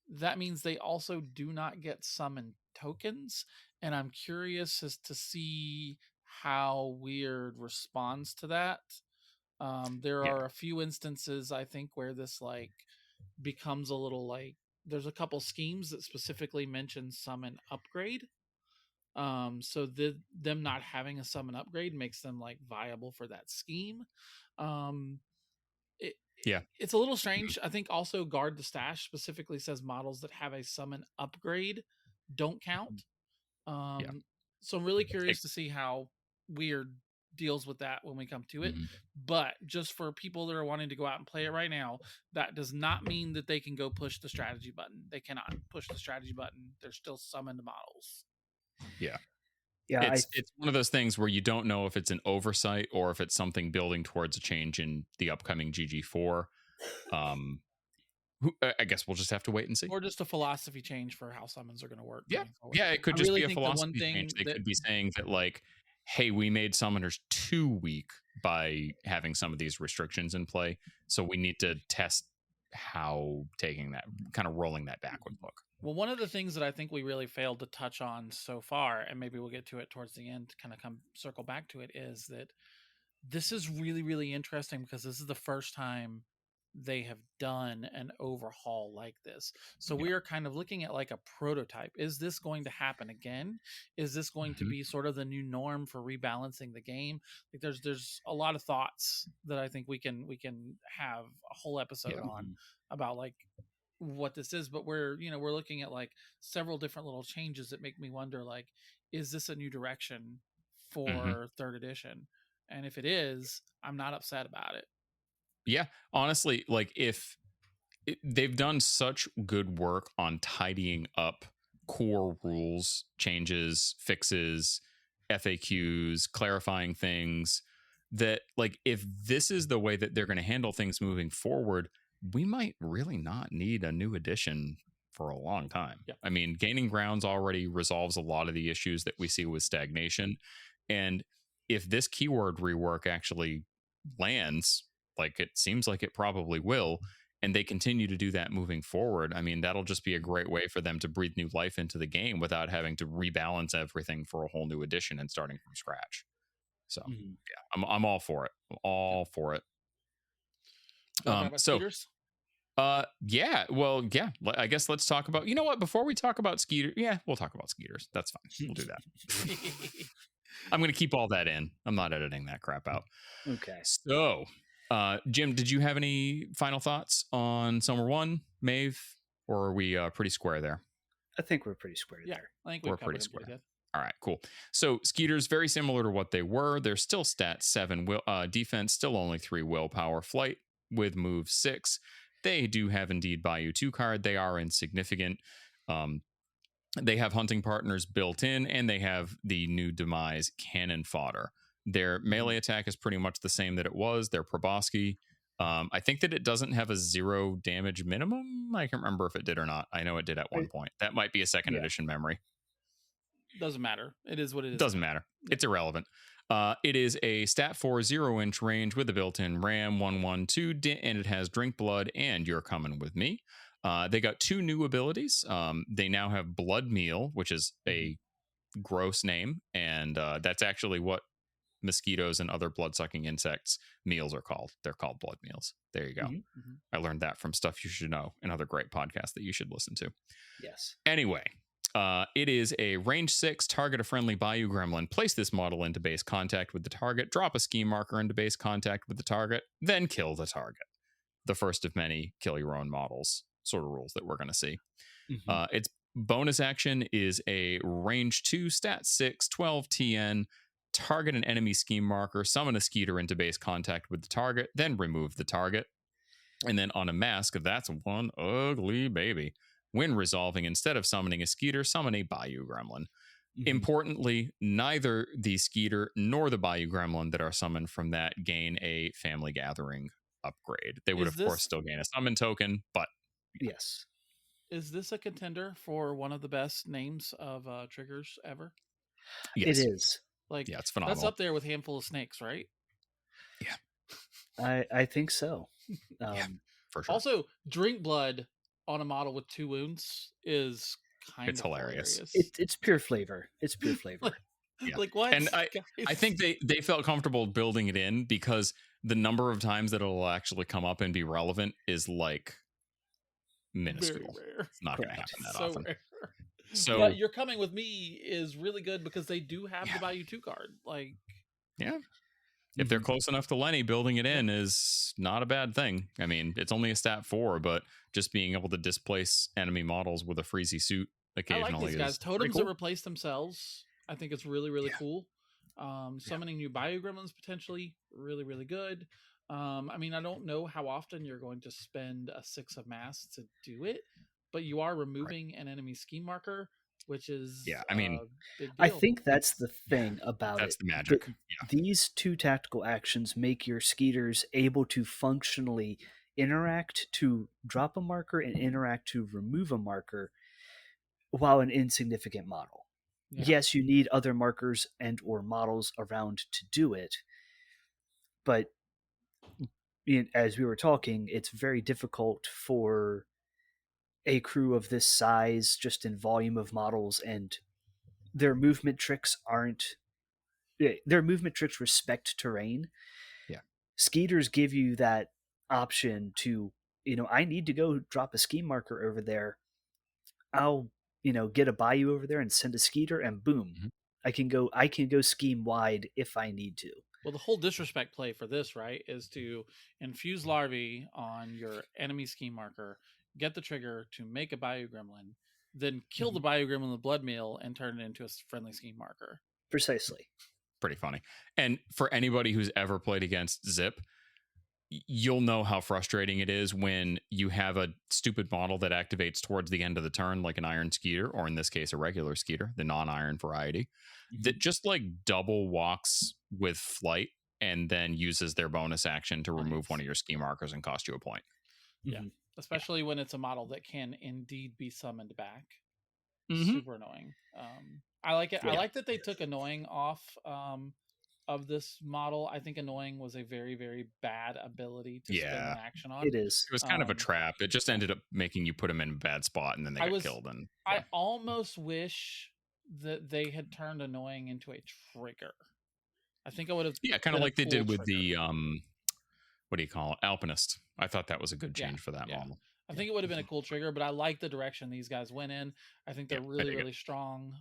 that means they also do not get summon tokens, and I'm curious as to see how Weird responds to that. There Yeah. are a few instances, I think, where this like becomes a little like there's a couple schemes that specifically mention summon upgrade. So them not having a summon upgrade makes them like viable for that scheme. It's a little strange. I think also Guard the Stash specifically says models that have a summon upgrade don't count. So I'm really curious to see how Weird deals with that when we come to it. But just for people that are wanting to go out and play it right now, that does not mean that they can go push the strategy button. They cannot push the strategy button. They're still summoned models. Yeah. Yeah, it's one of those things where you don't know if it's an oversight or if it's something building towards a change in the upcoming GG4. I guess we'll just have to wait and see. Or just a philosophy change for how summons are going to work. Yeah, it could just really be a philosophy change. They could be saying that, like, hey, we made summoners too weak by having some of these restrictions in play, so we need to test how taking that, kind of rolling that back would look. Well, one of the things that I think we really failed to touch on so far, and maybe we'll get to it towards the end to kind of circle back to it, is that this is really, really interesting because this is the first time they have done an overhaul like this. So we are kind of looking at like a prototype. Is this going to happen again? Is this going to be sort of the new norm for rebalancing the game? Like there's a lot of thoughts that I think we can have a whole episode on about like what this is, but we're looking at like several different little changes that make me wonder, like, is this a new direction for third edition? And if it is, I'm not upset about it. Yeah, honestly, like they've done such good work on tidying up core rules, changes, fixes, FAQs, clarifying things, that like if this is the way that they're going to handle things moving forward, we might really not need a new edition for a long time. Yeah. I mean, Gaining Grounds already resolves a lot of the issues that we see with stagnation. And if this keyword rework actually lands, like it seems like it probably will, and they continue to do that moving forward, I mean, that'll just be a great way for them to breathe new life into the game without having to rebalance everything for a whole new edition and starting from scratch. So yeah, I'm all for it. I'm all for it. Yeah, well, yeah, I guess let's talk about, you know what, before we talk about Skeeter, we'll talk about Skeeters. That's fine. We'll do that. I'm going to keep all that in. I'm not editing that crap out. Okay. So, Jim, did you have any final thoughts on som'er 1, Maeve, or are we pretty square there? I think we're pretty square there. I think we're pretty square. All right, cool. So Skeeters, very similar to what they were. They're still stat 7 defense, still only 3 willpower, flight with move 6. They do have indeed Bayou 2 card. They are insignificant. They have hunting partners built in, and they have the new demise cannon fodder. Their melee attack is pretty much the same that it was. They're Probosky. I think that it doesn't have a 0 damage minimum. I can't remember if it did or not. I know it did at one point. That might be a second edition memory. Doesn't matter. It is what it is. Doesn't matter. It's irrelevant. It is a stat 4 0-inch range with a built-in RAM 1/1/2, and it has Drink Blood and You're Coming With Me. They got 2 new abilities. They now have Blood Meal, which is a gross name, and that's actually what mosquitoes and other blood-sucking insects meals are called. They're called blood meals. There you go. I learned that from Stuff You Should Know, another great podcast that you should listen to. Yes. Anyway, it is a range 6, target a friendly Bayou Gremlin, place this model into base contact with the target, drop a scheme marker into base contact with the target, then kill the target. The first of many kill your own models sort of rules that we're going to see. Mhm. Its bonus action is a range 2, stat 6, 12 TN, target an enemy scheme marker, summon a skeeter into base contact with the target, then remove the target. And then on a mask, that's one ugly baby. When resolving, instead of summoning a skeeter, summon a Bayou Gremlin. Mhm. Importantly, neither the skeeter nor the Bayou Gremlin that are summoned from that gain a Family Gathering upgrade. They would, Is of course, this- still gain a summon token, but Yes. Is this a contender for one of the best names of triggers ever? yes. It is. Like, Yeah, it's that's phenomenal. up there with Handful of Snakes, right? I think so. Yeah. For sure. Also, Drink Blood on a model with 2 wounds is kind It's of hilarious. It's pure flavor. It's pure flavor. Yeah. Like, what? And I think they felt comfortable building it in because the number of times that it'll actually come up and be relevant is like minuscule. Very rare. It's not going to Correct. happen that So often. rare. So But You're Coming With Me is really good because they do have Yeah. the Bayou 2 card. Like, yeah, if they're Mhm. close enough to Lenny, building it in is not a bad thing. I mean, it's only a stat 4, but just being able to displace enemy models with a freezy suit I occasionally like these guys. is pretty Totems cool. that replace themselves, I think it's really, really Yeah. cool. Summoning new Bayou Gremlins potentially really, really good. I mean, I don't know how often you're going to spend a 6 of mass to do it, but you are removing an enemy scheme marker, which is Yeah, I mean, a big deal. I think that's the thing about That's it. the magic. Th- Yeah. These 2 tactical actions make your skeeters able to functionally interact to drop a marker and interact to remove a marker while an insignificant model. Yeah. Yes, you need other markers and or models around to do it, but as we were talking, it's very difficult for a crew of this size, just in volume of models, and their movement tricks respect terrain. Yeah. Skeeters give you that option to, I need to go drop a scheme marker over there. I'll, get a Bayou over there and send a skeeter, and boom, Mhm. I can go scheme wide if I need to. Well, the whole disrespect play for this, right, is to infuse larvae on your enemy scheme marker, get the trigger to make a Bayou Gremlin, then kill the Bayou Gremlin with Blood Meal and turn it into a friendly scheme marker. Precisely. Pretty funny. And for anybody who's ever played against Zip, you'll know how frustrating it is when you have a stupid model that activates towards the end of the turn, like an iron skeeter, or in this case, a regular skeeter, the non-iron variety, that just like double walks with flight and then uses their bonus action to remove one of your scheme markers and cost you a point. Yeah. Especially when it's a model that can indeed be summoned back. Mhm. Super annoying. I like it. I Yeah. like that they took annoying off of this model. I think annoying was a very, very bad ability to spend Yeah. an action on. It is. It was kind of a trap. It just ended up making you put them in a bad spot and then they got killed. And I almost wish that they had turned annoying into a trigger. I think I would have. kind of like they did with trigger. the what do you call it, Alpinist. I thought that was a good change for that yeah. model. I think it would have been a cool trigger, but I like the direction these guys went in. I think they're really, really strong.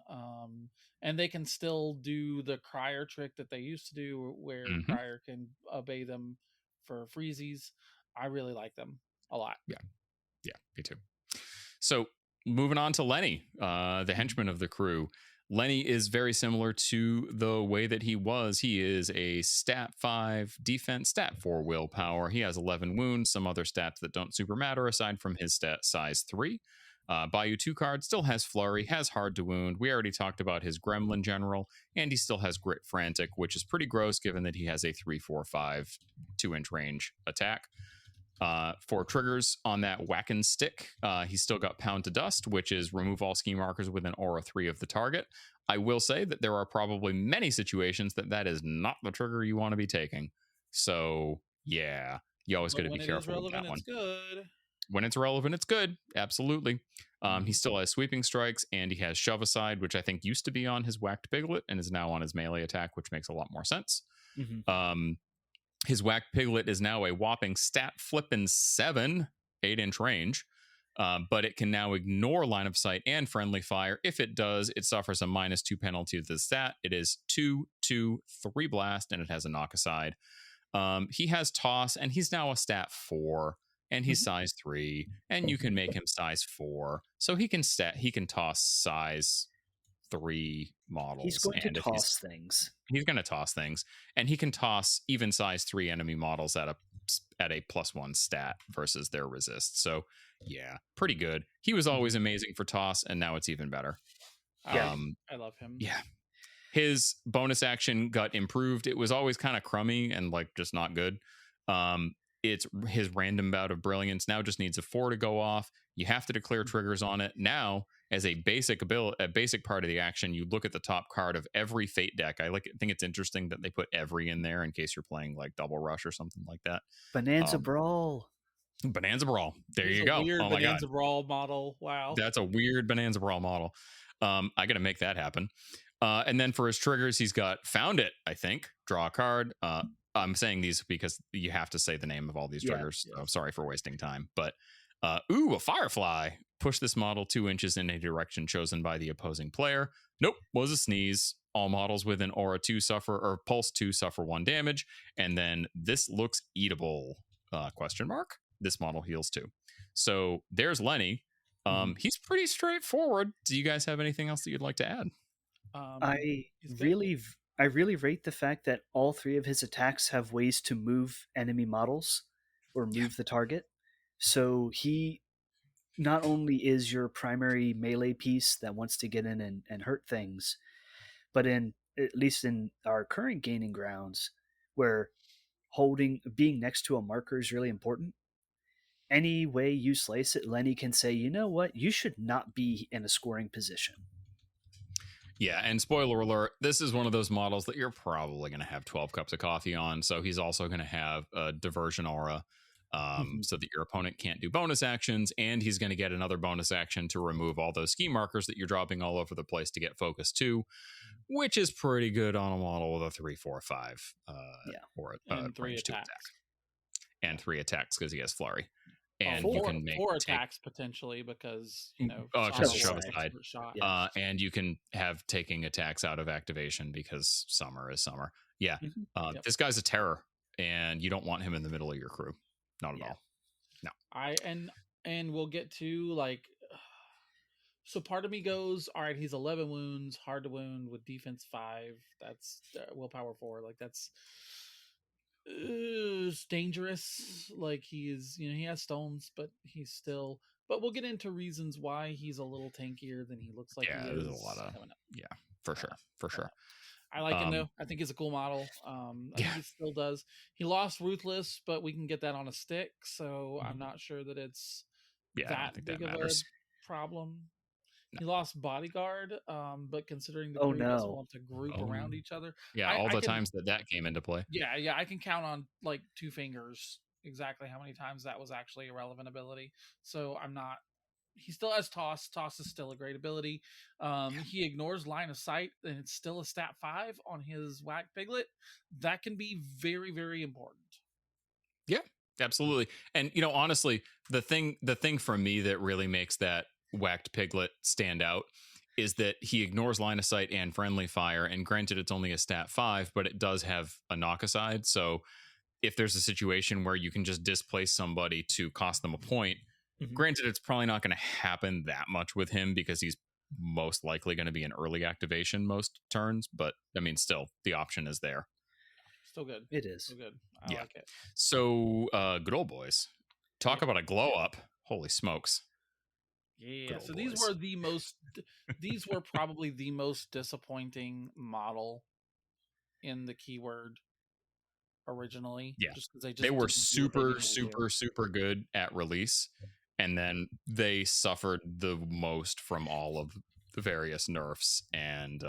And they can still do the crier trick that they used to do where crier can obey them for freezies. I really like them a lot. Yeah, me too. So moving on to Lenny, the henchman of the crew. Lenny is very similar to the way that he was. He is a stat 5 defense, stat 4 willpower. He has 11 wounds, some other stats that don't super matter aside from his stat size 3. Bayou 2 card, still has flurry, has hard to wound. We already talked about his gremlin general, and he still has grit frantic, which is pretty gross given that he has a 3-4-5 2-inch range attack. For triggers on that whackin' stick, he's still got Pound to Dust, which is remove all scheme markers within aura 3 of the target. I will say that there are probably many situations that is not the trigger you want to be taking. So, yeah, you always got to be careful with that one. It's good. When it's relevant, it's good. Absolutely. He still has Sweeping Strikes, and he has Shove Aside, which I think used to be on his Whacked Piglet and is now on his melee attack, which makes a lot more sense. His Whacked Piglet is now a whopping stat flippin' 7, 8-inch range, but it can now ignore line of sight and friendly fire. If it does, it suffers a -2 penalty to the stat. It is 2/2/3 blast, and it has a knock aside. He has Toss, and he's now a stat 4. and he's size 3, and you can make him size 4, so he can toss size 3 models. He's going to and toss things. He's going to toss things, and he can toss even size 3 enemy models at a +1 stat versus their resist. So yeah, pretty good. He was always amazing for toss, and now it's even better. I love him. Yeah. His bonus action got improved. It was always kind of crummy and like just not good. It's his random bout of brilliance now just needs a 4 to go off. You have to declare triggers on it. Now, as a basic part of the action, you look at the top card of every Fate deck. I think it's interesting that they put every in there in case you're playing like Double Rush or something like that. Bonanza Brawl. Bonanza Brawl. There you go. Weird oh my Bonanza God. Brawl model. Wow. That's a weird Bonanza Brawl model. I got to make that happen. And then for his triggers, he's got Found It, I think. Draw a card. I'm saying these because you have to say the name of all these triggers. So sorry for wasting time. But, a Firefly. Push this model 2 inches in a direction chosen by the opposing player. Nope, was a sneeze. All models with an Aura 2 suffer, or Pulse 2 suffer 1 damage. And then this looks eatable, ? This model heals 2. So there's Lenny. He's pretty straightforward. Do you guys have anything else that you'd like to add? I really rate the fact that all 3 of his attacks have ways to move enemy models or move the target. So he not only is your primary melee piece that wants to get in and hurt things, but at least in our current gaining grounds, where being next to a marker is really important. Any way you slice it, Lenny can say, you know what, you should not be in a scoring position. Yeah, and spoiler alert, this is one of those models that you're probably going to have 12 cups of coffee on. So he's also going to have a diversion aura so that your opponent can't do bonus actions. And he's going to get another bonus action to remove all those ski markers that you're dropping all over the place to get focus 2, which is pretty good on a model with a 3, 4, 5 or a 3 range 2 attacks. attack. And 3 attacks because he has flurry. And you can make 4 attacks potentially because shove aside. And you can have taking attacks out of activation because summer is summer. Yeah, this guy's a terror, and you don't want him in the middle of your crew. Not at all. No. And we'll get to like. So part of me goes, all right. He's 11 wounds, hard to wound with defense 5. That's willpower 4. Like that's. Dangerous. Like he is, he has stones, but he's still. But we'll get into reasons why he's a little tankier than he looks like. Yeah, there's a lot of. Yeah, for sure. I like him though. I think he's a cool model. I think he still does. He lost Ruthless, but we can get that on a stick. So I'm not sure that it's that big of a problem. No. He lost Bodyguard, but considering the crew doesn't want to group around each other. Yeah, all the times that came into play. Yeah, I can count on like 2 fingers exactly how many times that was actually a relevant ability. So I'm not. He still has Toss. Toss is still a great ability. He ignores line of sight, and it's still a stat 5 on his Whack Piglet. That can be very, very important. Yeah, absolutely. And honestly, the thing for me that really makes that Whacked Piglet stand out is that he ignores line of sight and friendly fire, and granted it's only a stat 5, but it does have a knock aside. So if there's a situation where you can just displace somebody to cost them a point, granted it's probably not going to happen that much with him because he's most likely going to be an early activation most turns, but I mean still the option is there. Still good. It is. Still good. I like it. So good old boys, talk about a glow up. Holy smokes. Yeah, so these were probably the most disappointing model in the keyword originally. Yeah, just because they were super good at release, and then they suffered the most from all of the various nerfs and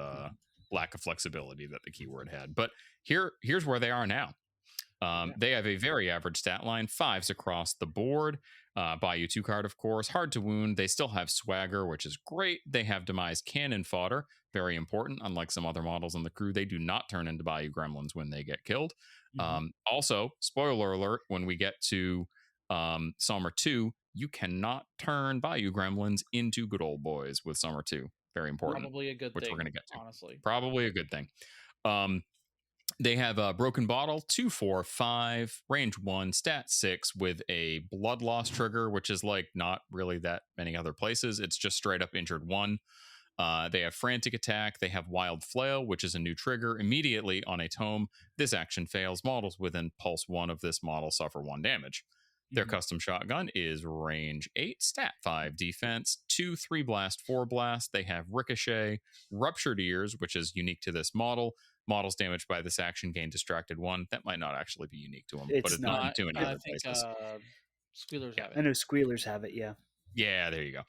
lack of flexibility that the keyword had. But here's where they are now. They have a very average stat line, 5s across the board. Bayou 2 card, of course. Hard to wound. They still have swagger, which is great. They have demise cannon fodder, very important. Unlike some other models in the crew, they do not turn into Bayou gremlins when they get killed. Also, spoiler alert, when we get to Som'er 2, you cannot turn Bayou gremlins into good old boys with Som'er 2. Very important. Probably a good thing. Which we're going to get to. Honestly. Probably a good thing. They have a Broken Bottle, 2, 4, 5, range 1, stat 6 with a blood loss trigger, which is like not really that many other places. It's just straight up injured 1. They have Frantic Attack. They have Wild Flail, which is a new trigger. Immediately on a tome, this action fails. Models within pulse 1 of this model suffer 1 damage. Their custom shotgun is range 8, stat 5, defense, 2, 3 blast, 4 blast. They have Ricochet, Ruptured Ears, which is unique to this model. Models damaged by this action gain Distracted 1. That might not actually be unique to them, but it's not doing I other think places. Squealers have it. I know Squealers have it, yeah. Yeah, there you go.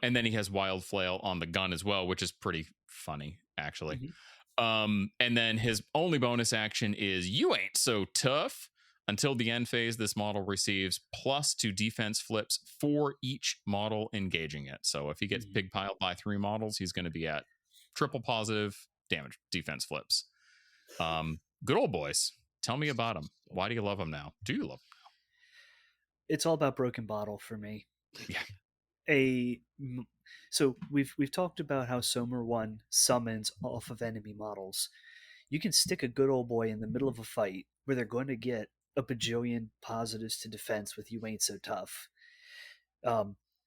And then he has Wild Flail on the gun as well, which is pretty funny, actually. And then his only bonus action is You Ain't So Tough. Until the end phase, this model receives +2 defense flips for each model engaging it. So if he gets pig piled by 3 models, he's going to be at triple positive damage defense flips. Good old boys. Tell me about them. Why do you love them now? Do you love them now? It's all about Broken Bottle for me. Yeah. So we've talked about how som'er 1 summons off of enemy models. You can stick a good old boy in the middle of a fight where they're going to get a bajillion positives to defense with You Ain't So Tough.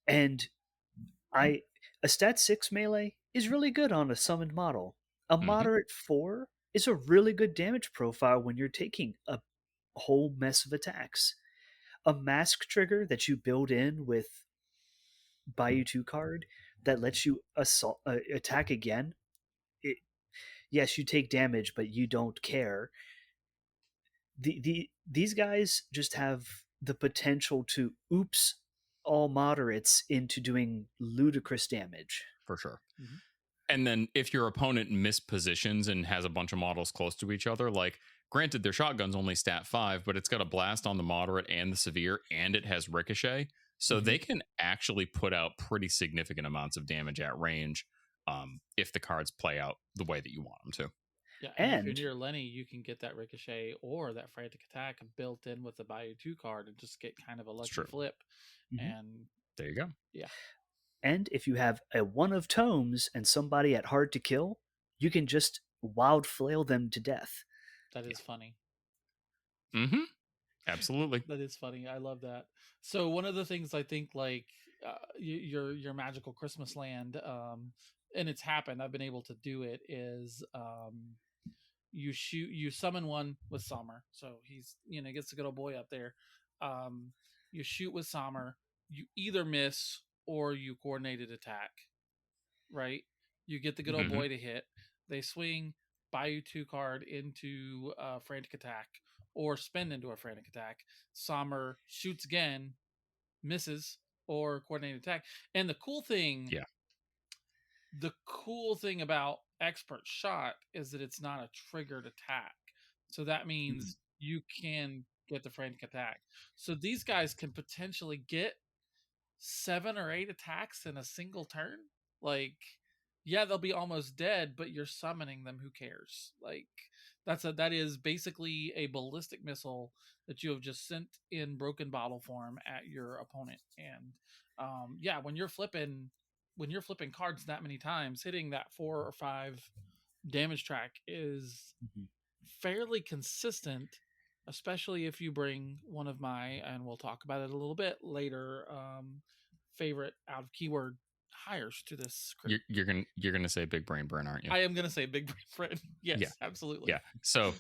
And a stat 6 melee is really good on a summoned model. A moderate 4 is a really good damage profile when you're taking a whole mess of attacks. A mask trigger that you build in with Buy You 2 card that lets you attack again. Yes, you take damage, but you don't care. These guys just have the potential to oops all moderates into doing ludicrous damage. For sure. And then if your opponent mispositions and has a bunch of models close to each other, like granted their shotgun's only stat 5, but it's got a blast on the moderate and the severe, and it has Ricochet. So they can actually put out pretty significant amounts of damage at range if the cards play out the way that you want them to. Yeah, and if you're near Lenny, you can get that Ricochet or that Frantic Attack built in with the Buy You 2 card and just get kind of a lucky flip. And there you go. Yeah. And if you have a 1 of tomes and somebody at hard to kill, you can just Wild Flail them to death. That is funny. Absolutely. That is funny. I love that. So one of the things I think, like your magical Christmas land, and it's happened, I've been able to do it, is you summon one with som'er. So he's, gets a good old boy up there. You shoot with som'er. You either miss or you coordinated attack, right? You get the good old boy to hit. They swing, Buy You 2 card into Frantic Attack or spend into a Frantic Attack. Som'er shoots again, misses, or coordinated attack. And the cool thing about Expert Shot is that it's not a triggered attack. So that means you can get the Frantic Attack. So these guys can potentially get 7 or 8 attacks in a single turn. Like, yeah, they'll be almost dead, but you're summoning them. Who cares? Like, that is basically a ballistic missile that you have just sent in Broken Bottle form at your opponent. And when you're flipping cards that many times, hitting that 4 or 5 damage track is fairly consistent, especially if you bring one of my, and we'll talk about it a little bit later, favorite out of keyword hires to this crew. You're gonna say Big Brain Bryn, aren't you? I am gonna say Big Brain Bryn. Yes, absolutely. Yeah. So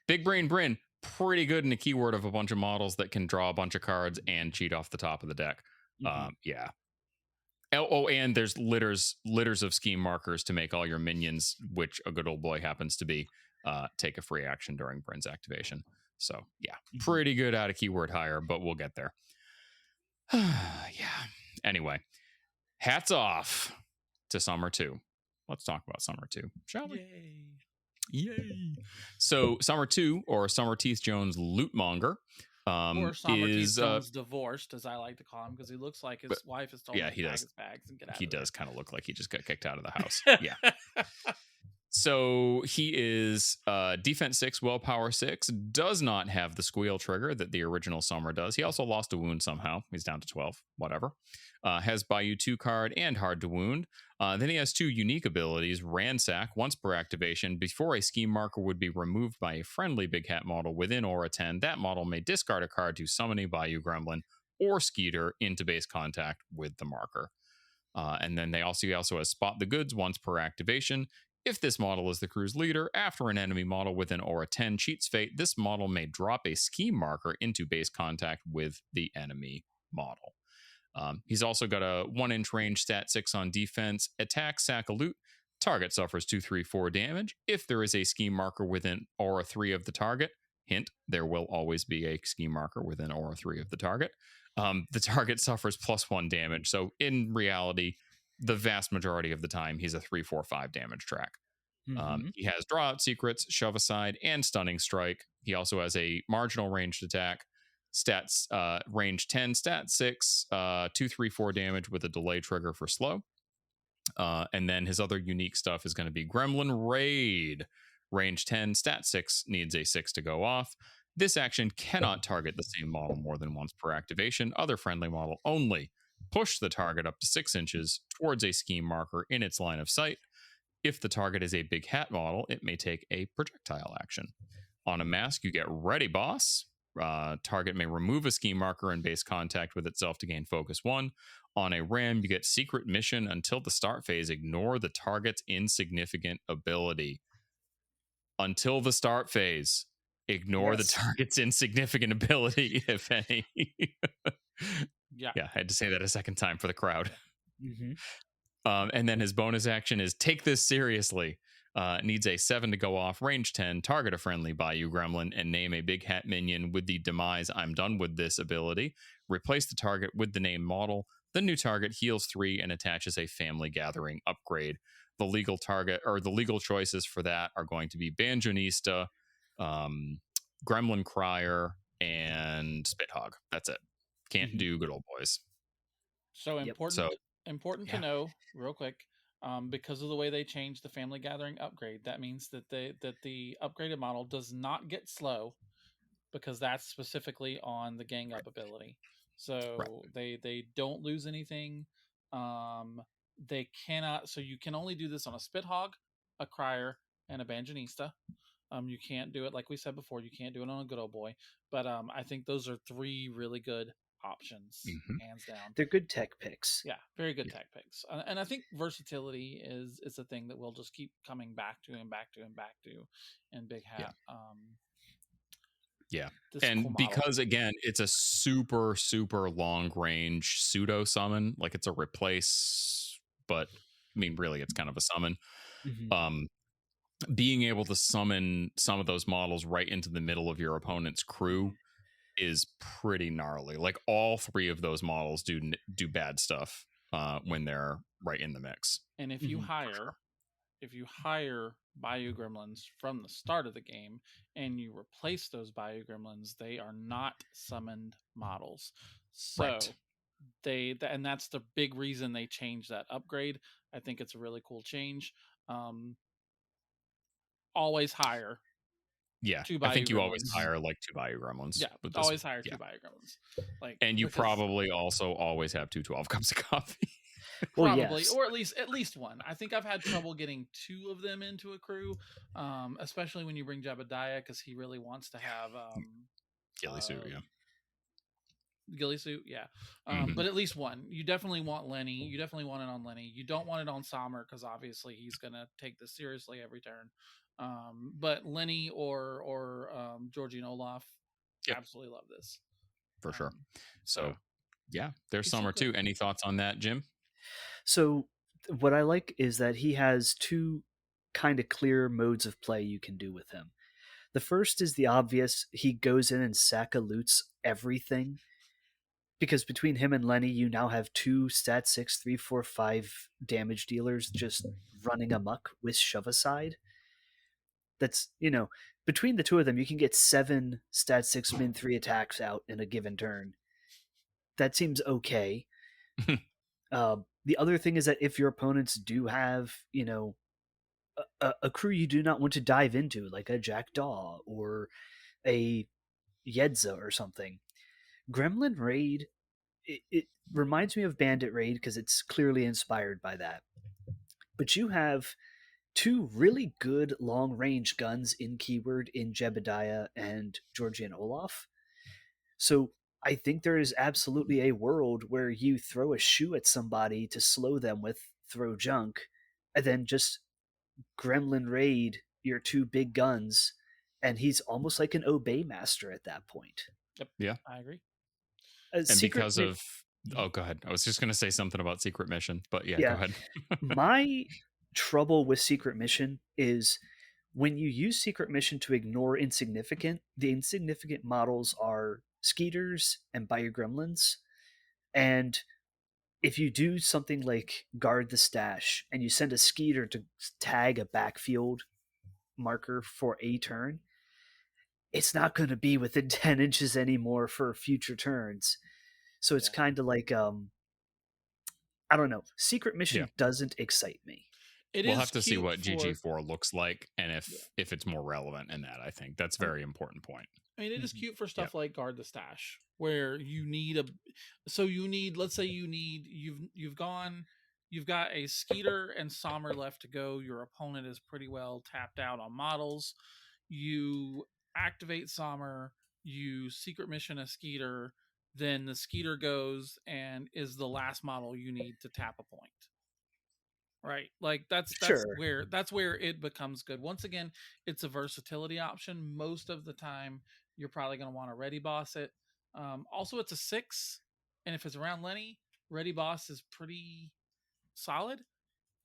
Big Brain Bryn, pretty good in a keyword of a bunch of models that can draw a bunch of cards and cheat off the top of the deck. And there's litters of scheme markers to make all your minions, which a good old boy happens to be, take a free action during Bryn's activation. So pretty good out of keyword hire, but we'll get there. Anyway, hats off to Som'er 2. Let's talk about Som'er 2, shall we? Yay. So Som'er 2, or Som'er Teeth Jones Lootmonger, or Som'er Teeth Jones Divorced, as I like to call him, because he looks like his wife is told him to pack his bags and get out. He does kind of look like he just got kicked out of the house. So he is defense 6, willpower 6, does not have the squeal trigger that the original som'er does. He also lost a wound somehow. He's down to 12, whatever. Has Bayou 2 card and hard to wound. Then he has 2 unique abilities, ransack, once per activation. Before a scheme marker would be removed by a friendly Big Hat model within Aura 10, that model may discard a card to summon a Bayou Gremlin or Skeeter into base contact with the marker. And then he also has spot the goods once per activation. If this model is the crew's leader, after an enemy model with an Aura 10 cheats fate, this model may drop a scheme marker into base contact with the enemy model. He's also got a 1-inch range stat 6 on defense, attack, sack a loot. Target suffers 2, 3, 4 damage. If there is a scheme marker within Aura 3 of the target, hint, there will always be a scheme marker within Aura 3 of the target. The target suffers +1 damage. So in reality, the vast majority of the time, he's a 3, 4, 5 damage track. He has draw out secrets, shove aside, and stunning strike. He also has a marginal ranged attack, stats range 10, stat 6, 2, 3, 4 damage with a delay trigger for slow. And then his other unique stuff is going to be Gremlin Raid. Range 10, stat 6 needs a 6 to go off. This action cannot target the same model more than once per activation. Other friendly model only. Push the target up to 6 inches towards a scheme marker in its line of sight. If the target is a Big Hat model, it may take a projectile action. On a mask, you get Ready Boss. Target may remove a scheme marker in base contact with itself to gain focus 1. On a ram, you get Secret Mission. Until the start phase, ignore the target's insignificant ability. Until the start phase, ignore the target's insignificant ability, if any. Yeah, I had to say that a second time for the crowd. And then his bonus action is Take This Seriously. Needs a 7 to go off, range 10, target a friendly Bayou Gremlin, and name a Big Hat minion with the Demise I'm done with this ability. Replace the target with the name model. The new target heals 3 and attaches a Family Gathering upgrade. The legal target or the legal choices for that are going to be Banjonista, Gremlin Crier, and Spithog. That's it. Can't do Good Old Boys. So important to know, real quick, because of the way they changed the Family Gathering upgrade, that means that the upgraded model does not get slow, because that's specifically on the gang up ability. So they don't lose anything. They cannot. So you can only do this on a Spithog, a Crier, and a Banjonista. You can't do it, like we said before, you can't do it on a Good Old Boy. But I think those are 3 really good options, hands down. They're good tech picks. Yeah, very good tech picks. And I think versatility is a thing that we'll just keep coming back to and back to and back to in Big Hat. And cool because again, it's a super, super long range pseudo summon, like it's a replace, but I mean, really, it's kind of a summon. Being able to summon some of those models right into the middle of your opponent's crew is pretty gnarly. Like all 3 of those models do bad stuff when they're right in the mix. And if you hire Bayou Gremlins from the start of the game and you replace those Bayou Gremlins, they are not summoned models. So and that's the big reason they changed that upgrade. I think it's a really cool change. Always hire. Yeah, I think you always hire like 2 Bayou Gremlins. Yeah, always hire 2 Bayou Gremlins. And you probably also always have 2 12 cups of coffee. Probably, or at least one. I think I've had trouble getting 2 of them into a crew, especially when you bring Jebediah, because he really wants to have Ghillie Suit, Ghillie Suit, yeah. But at least one. You definitely want Lenny. You definitely want it on Lenny. You don't want it on som'er, because obviously he's going to take this seriously every turn. But Lenny or Georgie and Olaf, absolutely love this. For sure. So yeah, there's som'er too. Any thoughts on that, Jim? So what I like is that he has 2 kind of clear modes of play you can do with him. The first is the obvious. He goes in and sack-a-loots everything, because between him and Lenny, you now have 2 stat 6, 3, 4, 5 damage dealers just running amok with shove aside. That's, between the 2 of them, you can get 7 stat 6 min 3 attacks out in a given turn. That seems okay. The other thing is that if your opponents do have, a crew you do not want to dive into, like a Jackdaw or a Yedza or something. Gremlin Raid, it reminds me of Bandit Raid because it's clearly inspired by that. But you have two really good long-range guns in Keyword in Jebediah and Georgian Olaf. So I think there is absolutely a world where you throw a shoe at somebody to slow them with throw junk, and then just Gremlin Raid your two big guns, and he's almost like an obey master at that point. Yep. Yeah. I agree. And because of oh, go ahead. I was just going to say something about Secret Mission, but yeah. Go ahead. My trouble with Secret Mission is when you use Secret Mission to ignore insignificant, the insignificant models are Skeeters and Bayou Gremlins. And if you do something like Guard the Stash and you send a Skeeter to tag a backfield marker for a turn, it's not going to be within 10 inches anymore for future turns. So it's kind of like, I don't know. Secret Mission doesn't excite me. We'll have to see what GG4 looks like, and if it's more relevant in that. I think that's a very important point. I mean, it is cute for stuff like Guard the Stash, where you need let's say you've got a Skeeter and som'er left to go. Your opponent is pretty well tapped out on models. You activate som'er, you Secret Mission a Skeeter, then the Skeeter goes and is the last model you need to tap a point. Right, like that's where it becomes good. Once again, it's a versatility option. Most of the time, you're probably going to want to ready boss it. Also, it's a 6, and if it's around Lenny, ready boss is pretty solid,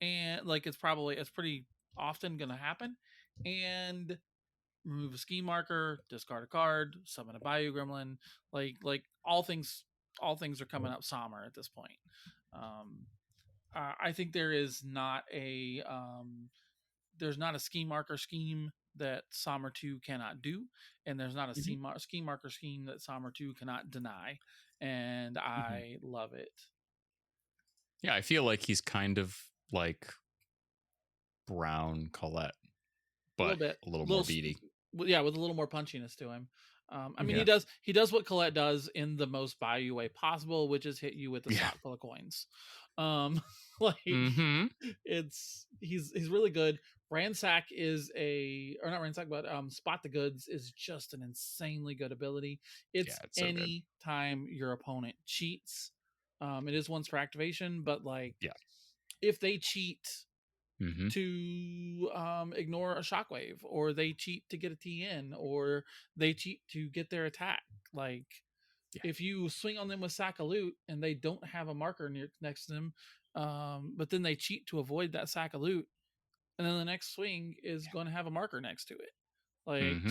and like it's pretty often going to happen. And remove a scheme marker, discard a card, summon a Bayou Gremlin. Like all things are coming up som'er at this point. I think there is not a there's not a scheme marker scheme that som'er 2 cannot do, and there's not a scheme marker scheme that som'er 2 cannot deny, and I love it. Yeah, I feel like he's kind of like Brown Colette, but a little more beady. Yeah, with a little more punchiness to him. I mean, he does what Colette does in the most Bayou way possible, which is hit you with a sock full of coins. He's really good. Ransack is not Ransack, but Spot the Goods is just an insanely good ability. It's so any time your opponent cheats. It is once for activation, but if they cheat to ignore a shockwave, or they cheat to get a TN, or they cheat to get their attack, if you swing on them with sack of loot and they don't have a marker next to them, but then they cheat to avoid that sack of loot, and then the next swing is going to have a marker next to it.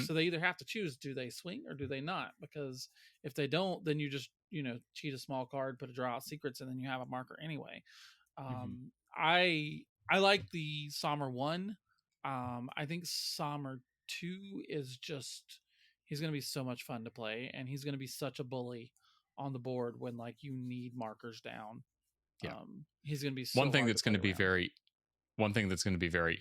So they either have to choose, do they swing or do they not? Because if they don't, then you just cheat a small card, put a draw out secrets, and then you have a marker anyway. I like the som'er 1. I think som'er 2 is just, he's going to be so much fun to play, and he's going to be such a bully on the board when you need markers down. He's going to be so one thing that's going to be very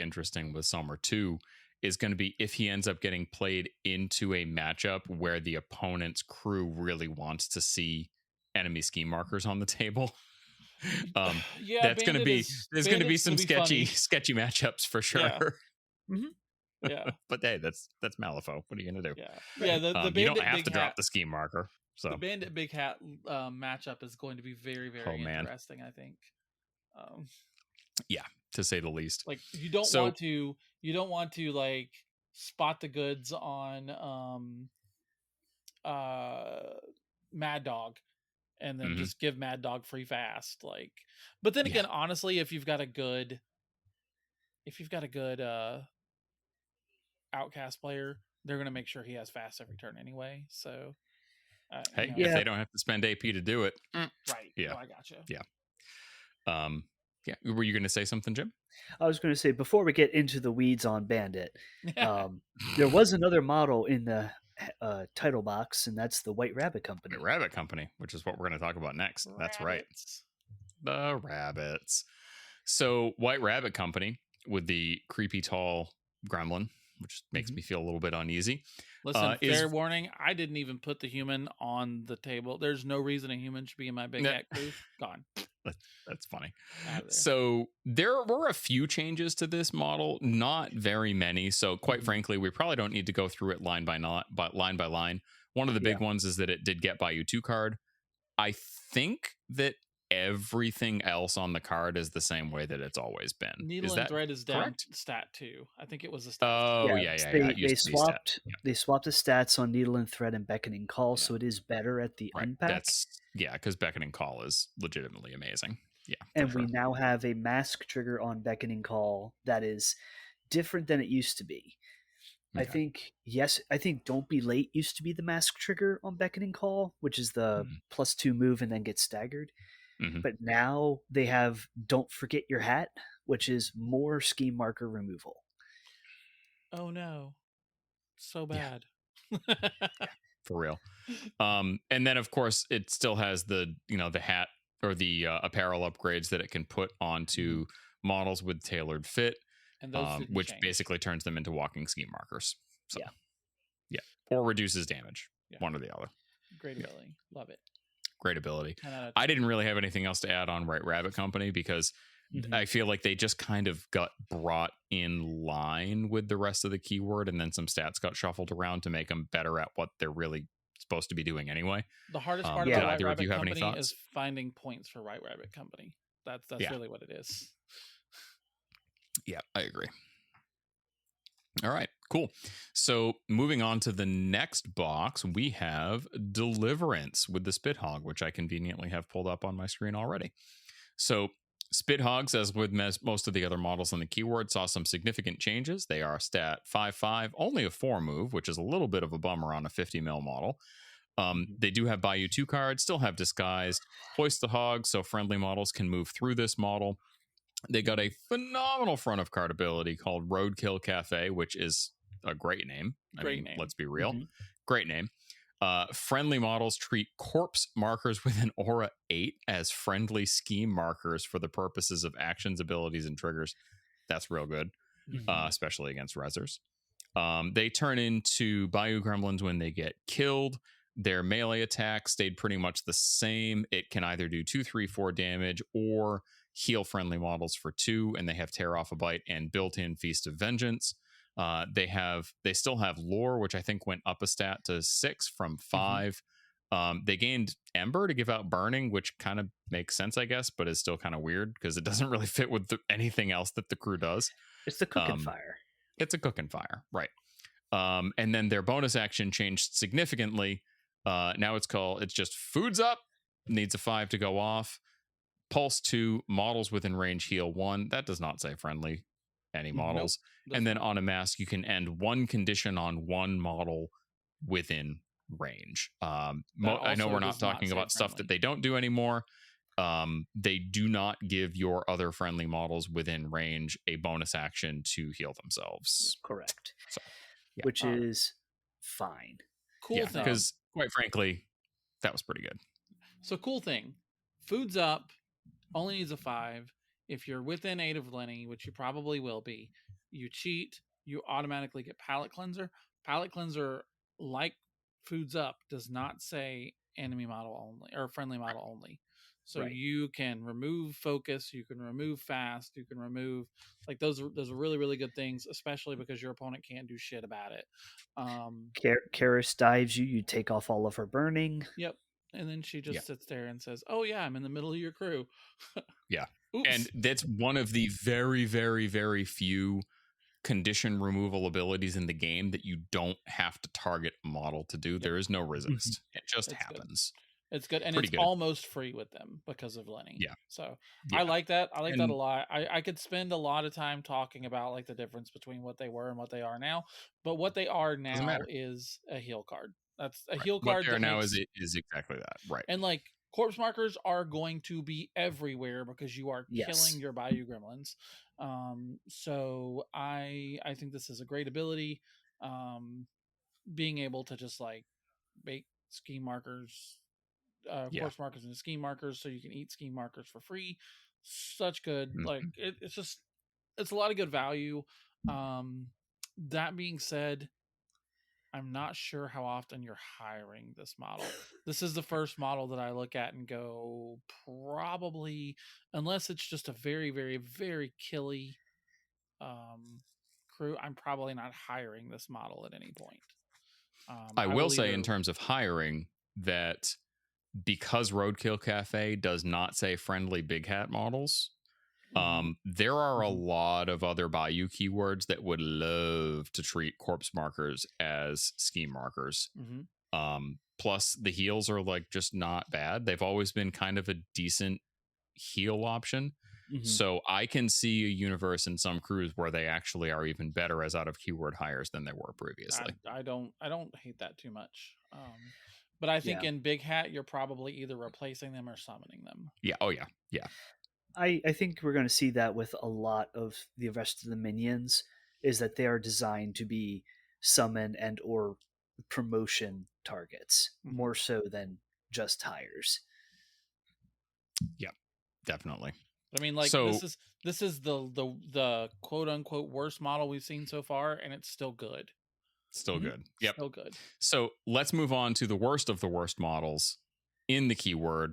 interesting with som'er 2 is going to be if he ends up getting played into a matchup where the opponent's crew really wants to see enemy scheme markers on the table. That's going to be there's going to be some sketchy matchups for sure. But hey, that's Malifaux. What are you going to do? The you don't have to drop the scheme marker. So the Bandit Big Hat matchup is going to be very, very interesting, I think. To say the least. You don't want to Spot the Goods on Mad Dog and then just give Mad Dog free fast. But then again, honestly, if you've got a good outcast player, they're going to make sure he has fast every turn anyway. So, if they don't have to spend AP to do it, right? Yeah, I gotcha. Were you going to say something, Jim? I was going to say, before we get into the weeds on Bandit, there was another model in the title box, and that's the White Rabbit Company. White Rabbit Company, which is what we're going to talk about next. That's right. The rabbits. So White Rabbit Company with the creepy tall gremlin, which makes me feel a little bit uneasy. Listen, fair warning, I didn't even put the human on the table. There's no reason a human should be in my big cat crew. Gone. That's funny. Out of there. So there were a few changes to this model, not very many. So quite frankly, we probably don't need to go through it line by line. One of the big ones is that it did get buy you 2 card. I think that everything else on the card is the same way that it's always been. Needle and thread is down stat 2. I think it was a stat. Oh, yeah. They swapped the stats on needle and thread and beckoning call, so it is better at the end pack. Because beckoning call is legitimately amazing. Yeah. And we now have a mask trigger on beckoning call that is different than it used to be. Okay. I think Don't Be Late used to be the mask trigger on beckoning call, which is the +2 move and then get staggered. But now they have Don't Forget Your Hat, which is more scheme marker removal. Oh no. So bad. Yeah, for real. And then of course it still has the hat or the apparel upgrades that it can put onto models with tailored fit, and those which basically turns them into walking scheme markers. So yeah. Or reduces damage. Yeah. One or the other. Great ability. Love it. Great ability. I didn't really have anything else to add on White Rabbit Company because I feel like they just kind of got brought in line with the rest of the keyword, and then some stats got shuffled around to make them better at what they're really supposed to be doing anyway. The hardest part of White Rabbit Company is finding points for White Rabbit Company. That's really what it is. Yeah, I agree. All right, cool. So moving on to the next box, we have Deliverance with the Spit Hog, which I conveniently have pulled up on my screen already. So Spit Hogs, as with most of the other models on the keyword, saw some significant changes. They are stat 5/5, only a 4 move, which is a little bit of a bummer on a 50 mil model. They do have buy you 2 cards, still have Disguised, Hoist the Hog, so friendly models can move through this model. They got a phenomenal front of card ability called Roadkill Cafe, which is a great name. I mean, let's be real. Great name. Friendly models treat corpse markers with an aura 8 as friendly scheme markers for the purposes of actions, abilities, and triggers. That's real good, especially against rezzers. They turn into Bayou Gremlins when they get killed. Their melee attack stayed pretty much the same. It can either do 2, 3, 4 damage or heal friendly models for 2, and they have Tear Off a Bite and built-in Feast of Vengeance. They still have Lore, which I think went up a stat to 6 from 5. They gained Ember to give out Burning, which kind of makes sense, I guess, but is still kind of weird because it doesn't really fit with anything else that the crew does. It's the Cook and Fire. It's a Cook and Fire, right. And then their bonus action changed significantly. Now it's just Foods Up, needs a 5 to go off. Pulse 2, models within range heal 1. That does not say friendly any models. Nope, and then on a mask, you can end 1 condition on 1 model within range. I know we're not talking about stuff that they don't do anymore. They do not give your other friendly models within range a bonus action to heal themselves. Yeah, correct. So, which is fine. Cool thing. Because quite frankly, that was pretty good. So cool thing. Foods Up only needs a 5. If you're within 8 of Lenny, which you probably will be, you cheat, you automatically get Palate Cleanser. Palate Cleanser, like Foods Up, does not say enemy model only or friendly model only. So you can remove focus, you can remove fast, you can remove those are really, really good things, especially because your opponent can't do shit about it. Karis dives you take off all of her burning. Yep. And then she just sits there and says, "Oh yeah, I'm in the middle of your crew." Yeah. Oops. And that's one of the very, very, very few condition removal abilities in the game that you don't have to target a model to do. There is no resist. It just happens. It's good. And it's almost free with them because of Lenny. Yeah. So I like that. I like that a lot. I could spend a lot of time talking about the difference between what they were and what they are now. But what they are now is a heal card. That's a heal card. What they are now is exactly that. Right. And corpse markers are going to be everywhere because you are killing your Bayou Gremlins. So I think this is a great ability. Being able to just make scheme markers, corpse markers into scheme markers, so you can eat scheme markers for free. Such good. It's just it's a lot of good value. That being said, I'm not sure how often you're hiring this model. This is the first model that I look at and go, probably, unless it's just a very, very, very killy crew, I'm probably not hiring this model at any point. I will say, in terms of hiring, that because Roadkill Cafe does not say friendly big hat models, there are a lot of other Bayou keywords that would love to treat corpse markers as scheme markers. Plus, the heals are like just not bad. They've always been kind of a decent heal option. So I can see a universe in some crews where they actually are even better as out of keyword hires than they were previously. I don't hate that too much. But I think in Big Hat, you're probably either replacing them or summoning them. Yeah. Oh, yeah. Yeah. I think we're going to see that with a lot of the rest of the minions, is that they are designed to be summon and or promotion targets, more so than just hires. Yeah, definitely. I mean, like, this is the quote unquote worst model we've seen so far, and it's still good. Still good. Yep. Still good. So let's move on to the worst of the worst models in the keyword,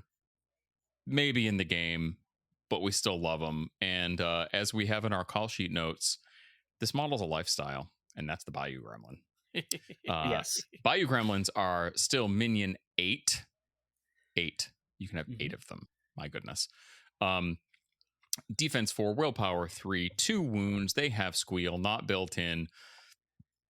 maybe in the game, but we still love them. And as we have in our call sheet notes, this model's a lifestyle, and that's the Bayou Gremlin. Yes. Bayou Gremlins are still minion 8. 8. You can have 8 of them. My goodness. Defense 4, willpower 3, 2 wounds. They have squeal, not built in.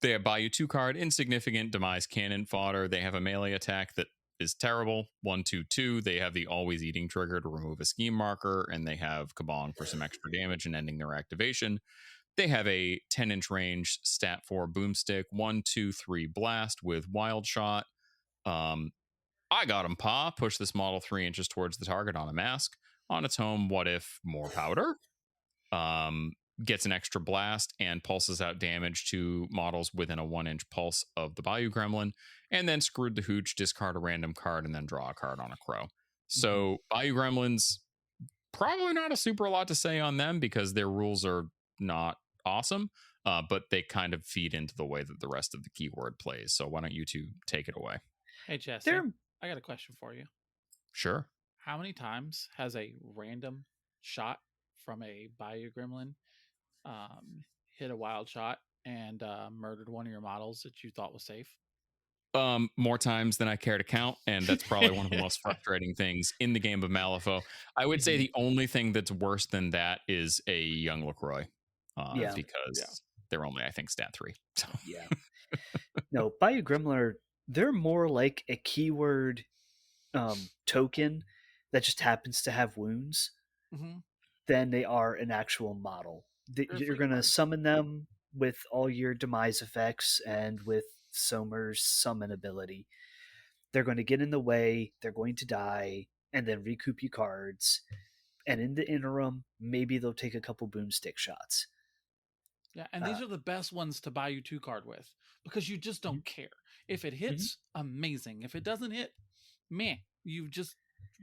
They have Bayou 2 card, insignificant, demise cannon fodder. They have a melee attack that is terrible, 1/2/2. They have the always eating trigger to remove a scheme marker, and they have Kabong for some extra damage and ending their activation. They have a 10-inch range stat 4 boomstick, 1/2/3 blast with wild shot. I got him, Pa. Push this model 3 inches towards the target on a mask. On its home, what if more powder? Gets an extra blast and pulses out damage to models within a 1-inch pulse of the Bayou Gremlin. And then screwed the hooch, discard a random card, and then draw a card on a crow. So Bayou Gremlins, probably not a super lot to say on them because their rules are not awesome, but they kind of feed into the way that the rest of the keyword plays. So why don't you two take it away? Hey, Jesse, I got a question for you. Sure. How many times has a random shot from a Bayou Gremlin hit a wild shot and murdered one of your models that you thought was safe? More times than I care to count, and that's probably one of the most frustrating things in the game of Malifaux. I would say the only thing that's worse than that is a young LaCroix, because they're only, I think, stat 3. So. Yeah. No, Bayou Gremlin, they're more like a keyword token that just happens to have wounds than they are an actual model. You're going to summon them with all your demise effects and with som'er's summon ability. They're going to get in the way, they're going to die, and then recoup you cards. And in the interim, maybe they'll take a couple boomstick shots. Yeah, and these are the best ones to buy you 2 card with, because you just don't care. If it hits, amazing. If it doesn't hit, meh. You just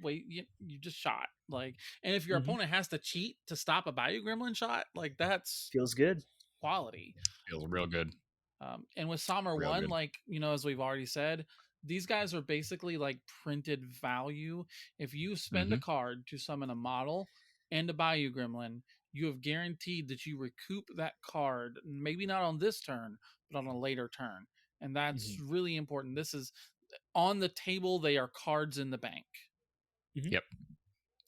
you just shot. Like, and if your opponent has to cheat to stop a Bayou Gremlin shot, like, that's feels good. Quality. Feels real good. And with som'er 1, good. Like, you know, as we've already said, these guys are basically like printed value. If you spend a card to summon a model and a Bayou Gremlin, you have guaranteed that you recoup that card, maybe not on this turn, but on a later turn. And that's really important. This is on the table. They are cards in the bank. Yep.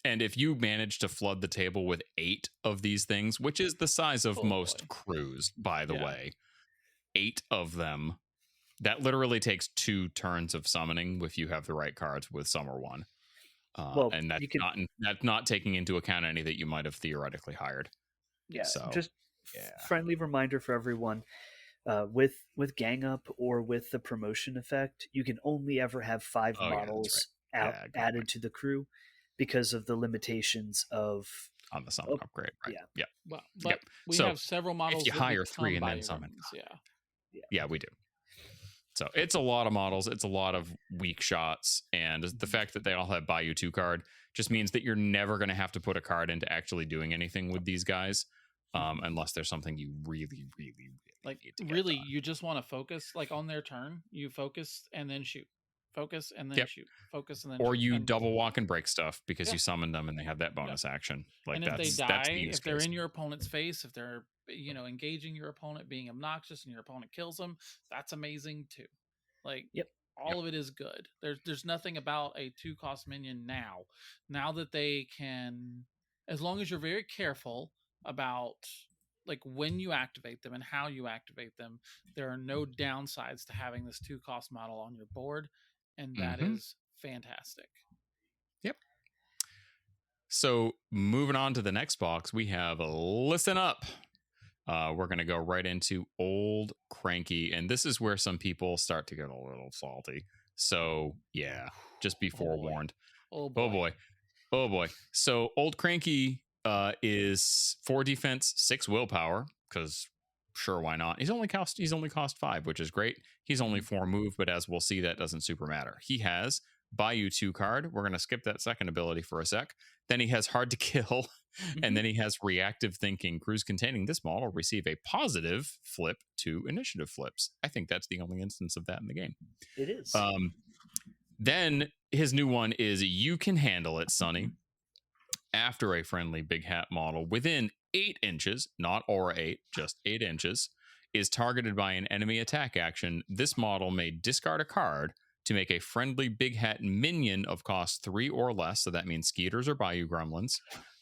And if you manage to flood the table with 8 of these things, which is the size of most crews, by the way, 8 of them, that literally takes 2 turns of summoning if you have the right cards with som'er 1. And that's not taking into account any that you might have theoretically hired. Yeah. So, just friendly reminder for everyone. With Gang Up or with the promotion effect, you can only ever have 5 models added to the crew because of the limitations of on the summon upgrade. Right. Yeah. Well, but we have several models. If you hire 3 and then summon, yeah, we do. So it's a lot of models. It's a lot of weak shots, and the fact that they all have Bayou 2 card just means that you're never going to have to put a card into actually doing anything with these guys. unless there's something you really like need to get really done. you just want to focus, like on their turn you focus and then shoot, focus and then Yep. shoot, focus and then Or shoot. you And, double walk and break stuff because Yeah. you summon them and they have that bonus action. Like and if that's they that's die, the use if they're case. in your opponent's face, if they're engaging your opponent, being obnoxious, and your opponent kills them, that's amazing too. Like all of it is good. There's nothing about a 2-cost minion now that they can, as long as you're very careful about like when you activate them and how you activate them, there are no downsides to having this 2-cost model on your board, and that is fantastic. Yep. So moving on to the next box, we have Listen Up. We're going to go right into Old Cranky, and this is where some people start to get a little salty. So yeah, just be forewarned. Oh boy. So Old Cranky is 4 defense, 6 willpower, because sure, why not? He's only cost 5, which is great. He's only 4 move, but as we'll see, that doesn't super matter. He has Bayou 2 card. We're going to skip that second ability for a sec. Then he has Hard to Kill, and then he has Reactive Thinking. Crews containing this model receive a positive flip to initiative flips. I think that's the only instance of that in the game. It is. Then his new one is You Can Handle It, Sonny. After a friendly big hat model within 8 inches, not aura 8, just 8 inches, is targeted by an enemy attack action, this model may discard a card to make a friendly big hat minion of cost 3 or less, so that means Skeeters or Bayou Gremlins,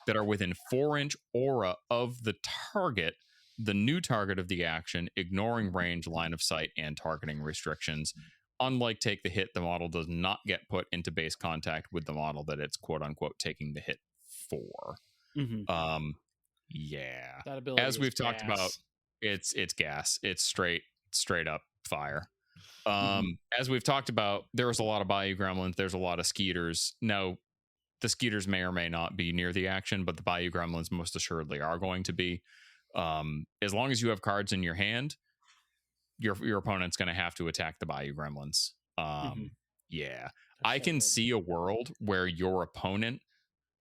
that are within 4-inch aura of the target, the new target of the action, ignoring range, line of sight, and targeting restrictions. Unlike Take the Hit, the model does not get put into base contact with the model that it's quote-unquote taking the hit for. Yeah. That ability as we've is talked gas. about, it's gas. It's straight up fire. As we've talked about, there's a lot of Bayou Gremlins, there's a lot of Skeeters. Now, the Skeeters may or may not be near the action, but the Bayou Gremlins most assuredly are going to be. As long as you have cards in your hand, your opponent's going to have to attack the Bayou Gremlins. Yeah. I can see a world where your opponent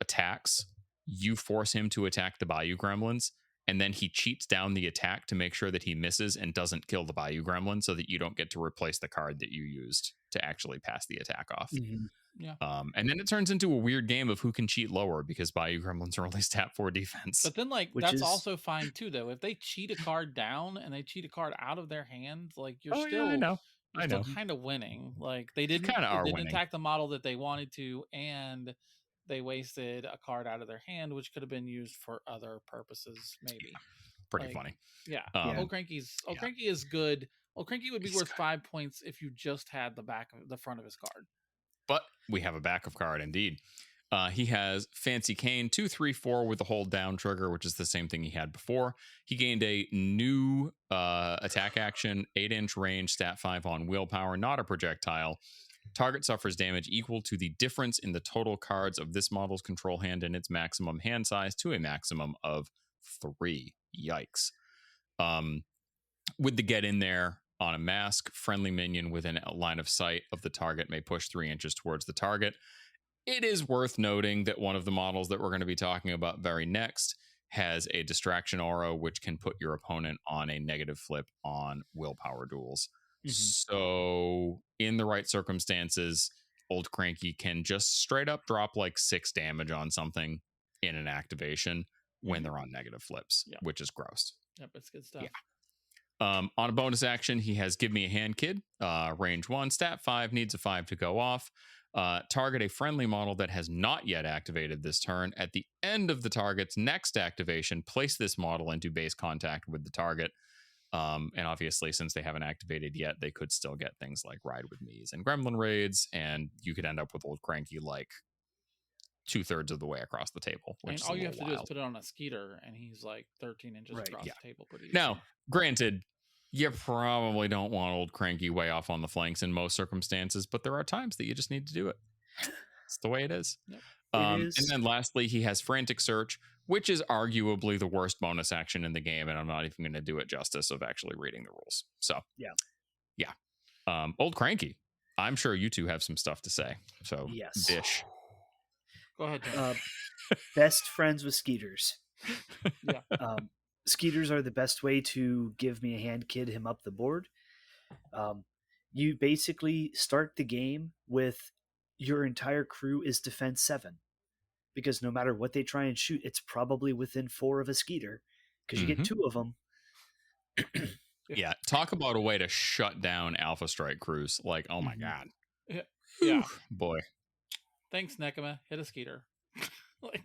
attacks, you force him to attack the Bayou Gremlins, and then he cheats down the attack to make sure that he misses and doesn't kill the Bayou Gremlin, so that you don't get to replace the card that you used to actually pass the attack off. And then it turns into a weird game of who can cheat lower, because Bayou Gremlins are only stat 4 defense. But then, like, that's also fine too, though. If they cheat a card down and they cheat a card out of their hand, like you're still, I know, kind of winning. Like they didn't attack the model that they wanted to, and they wasted a card out of their hand, which could have been used for other purposes, maybe. Pretty funny. Yeah. Old Cranky is good. Old Cranky would be worth 5 points if you just had the front of his card. But we have a backup card indeed. He has Fancy Cane 2/3/4 with the hold down trigger, which is the same thing he had before. He gained a new attack action, 8-inch range, stat 5 on willpower, not a projectile. Target suffers damage equal to the difference in the total cards of this model's control hand and its maximum hand size to a maximum of 3. Yikes. With the get in there on a mask, friendly minion within a line of sight of the target may push 3 inches towards the target. It is worth noting that one of the models that we're going to be talking about very next has a distraction aura, which can put your opponent on a negative flip on willpower duels. So in the right circumstances, Old Cranky can just straight up drop like 6 damage on something in an activation when they're on negative flips, which is gross. Yep, it's good stuff. On a bonus action, he has Give Me a Hand Kid, range 1, stat 5, needs a 5 to go off. Target a friendly model that has not yet activated this turn. At the end of the target's next activation, place this model into base contact with the target. And obviously, since they haven't activated yet, they could still get things like Ride with Me's and Gremlin Raids, and you could end up with Old Cranky like 2/3 of the way across the table. Which all you have to do is put it on a Skeeter, and he's like 13 inches across the table. Pretty easy. Now, granted, you probably don't want Old Cranky way off on the flanks in most circumstances, but there are times that you just need to do it. It's the way it is. And then lastly, he has Frantic Search, which is arguably the worst bonus action in the game, and I'm not even going to do it justice of actually reading the rules. So, Old Cranky, I'm sure you two have some stuff to say. So, Bish. Go ahead, John. Best friends with Skeeters. Skeeters are the best way to give me a hand, kid him up the board. You basically start the game with your entire crew is defense 7, because no matter what they try and shoot, it's probably within 4 of a Skeeter, because you get 2 of them. Yeah, talk about a way to shut down Alpha Strike crews. Like, oh my god. Yeah. Boy. Thanks, Nekama. Hit a Skeeter. Like,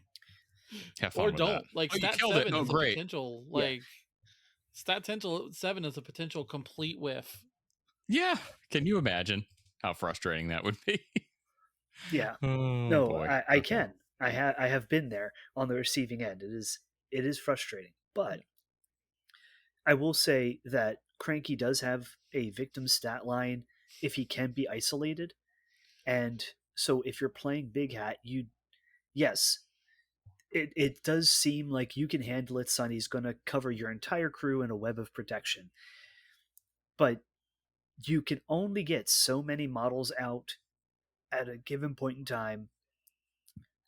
have fun or with don't. that. Like, Oh, you stat killed 7 it. Oh, is great. a potential, like, stat 7 is a potential complete whiff. Yeah. Can you imagine how frustrating that would be? Yeah. Oh, No, boy. I can. I have been there on the receiving end. It is frustrating, but I will say that Cranky does have a victim stat line if he can be isolated, and so if you're playing Big Hat, yes, it does seem like you can handle it. Sonny's going to cover your entire crew in a web of protection, but you can only get so many models out at a given point in time.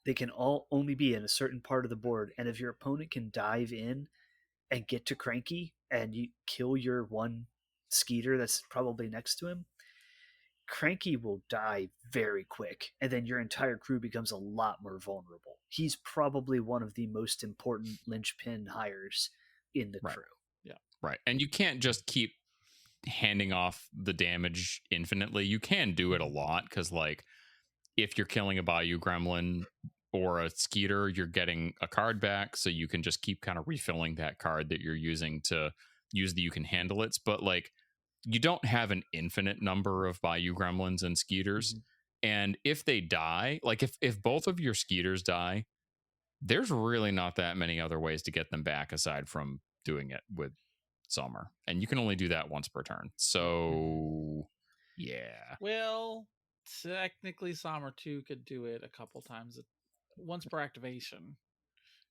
They can all only be in a certain part of the board, and if your opponent can dive in and get to Cranky and you kill your one Skeeter that's probably next to him, Cranky will die very quick, and then your entire crew becomes a lot more vulnerable. He's probably one of the most important linchpin hires in the crew. Yeah. Right. And you can't just keep handing off the damage infinitely. You can do it a lot, because, like, if you're killing a Bayou Gremlin or a Skeeter, you're getting a card back, so you can just keep kind of refilling that card that you're using to use the you can handle it. But, like, you don't have an infinite number of Bayou Gremlins and Skeeters. And if they die, like, if both of your Skeeters die, there's really not that many other ways to get them back aside from doing it with som'er. And you can only do that once per turn. So, yeah. Well, technically, som'er 2 could do it a couple times, once per activation,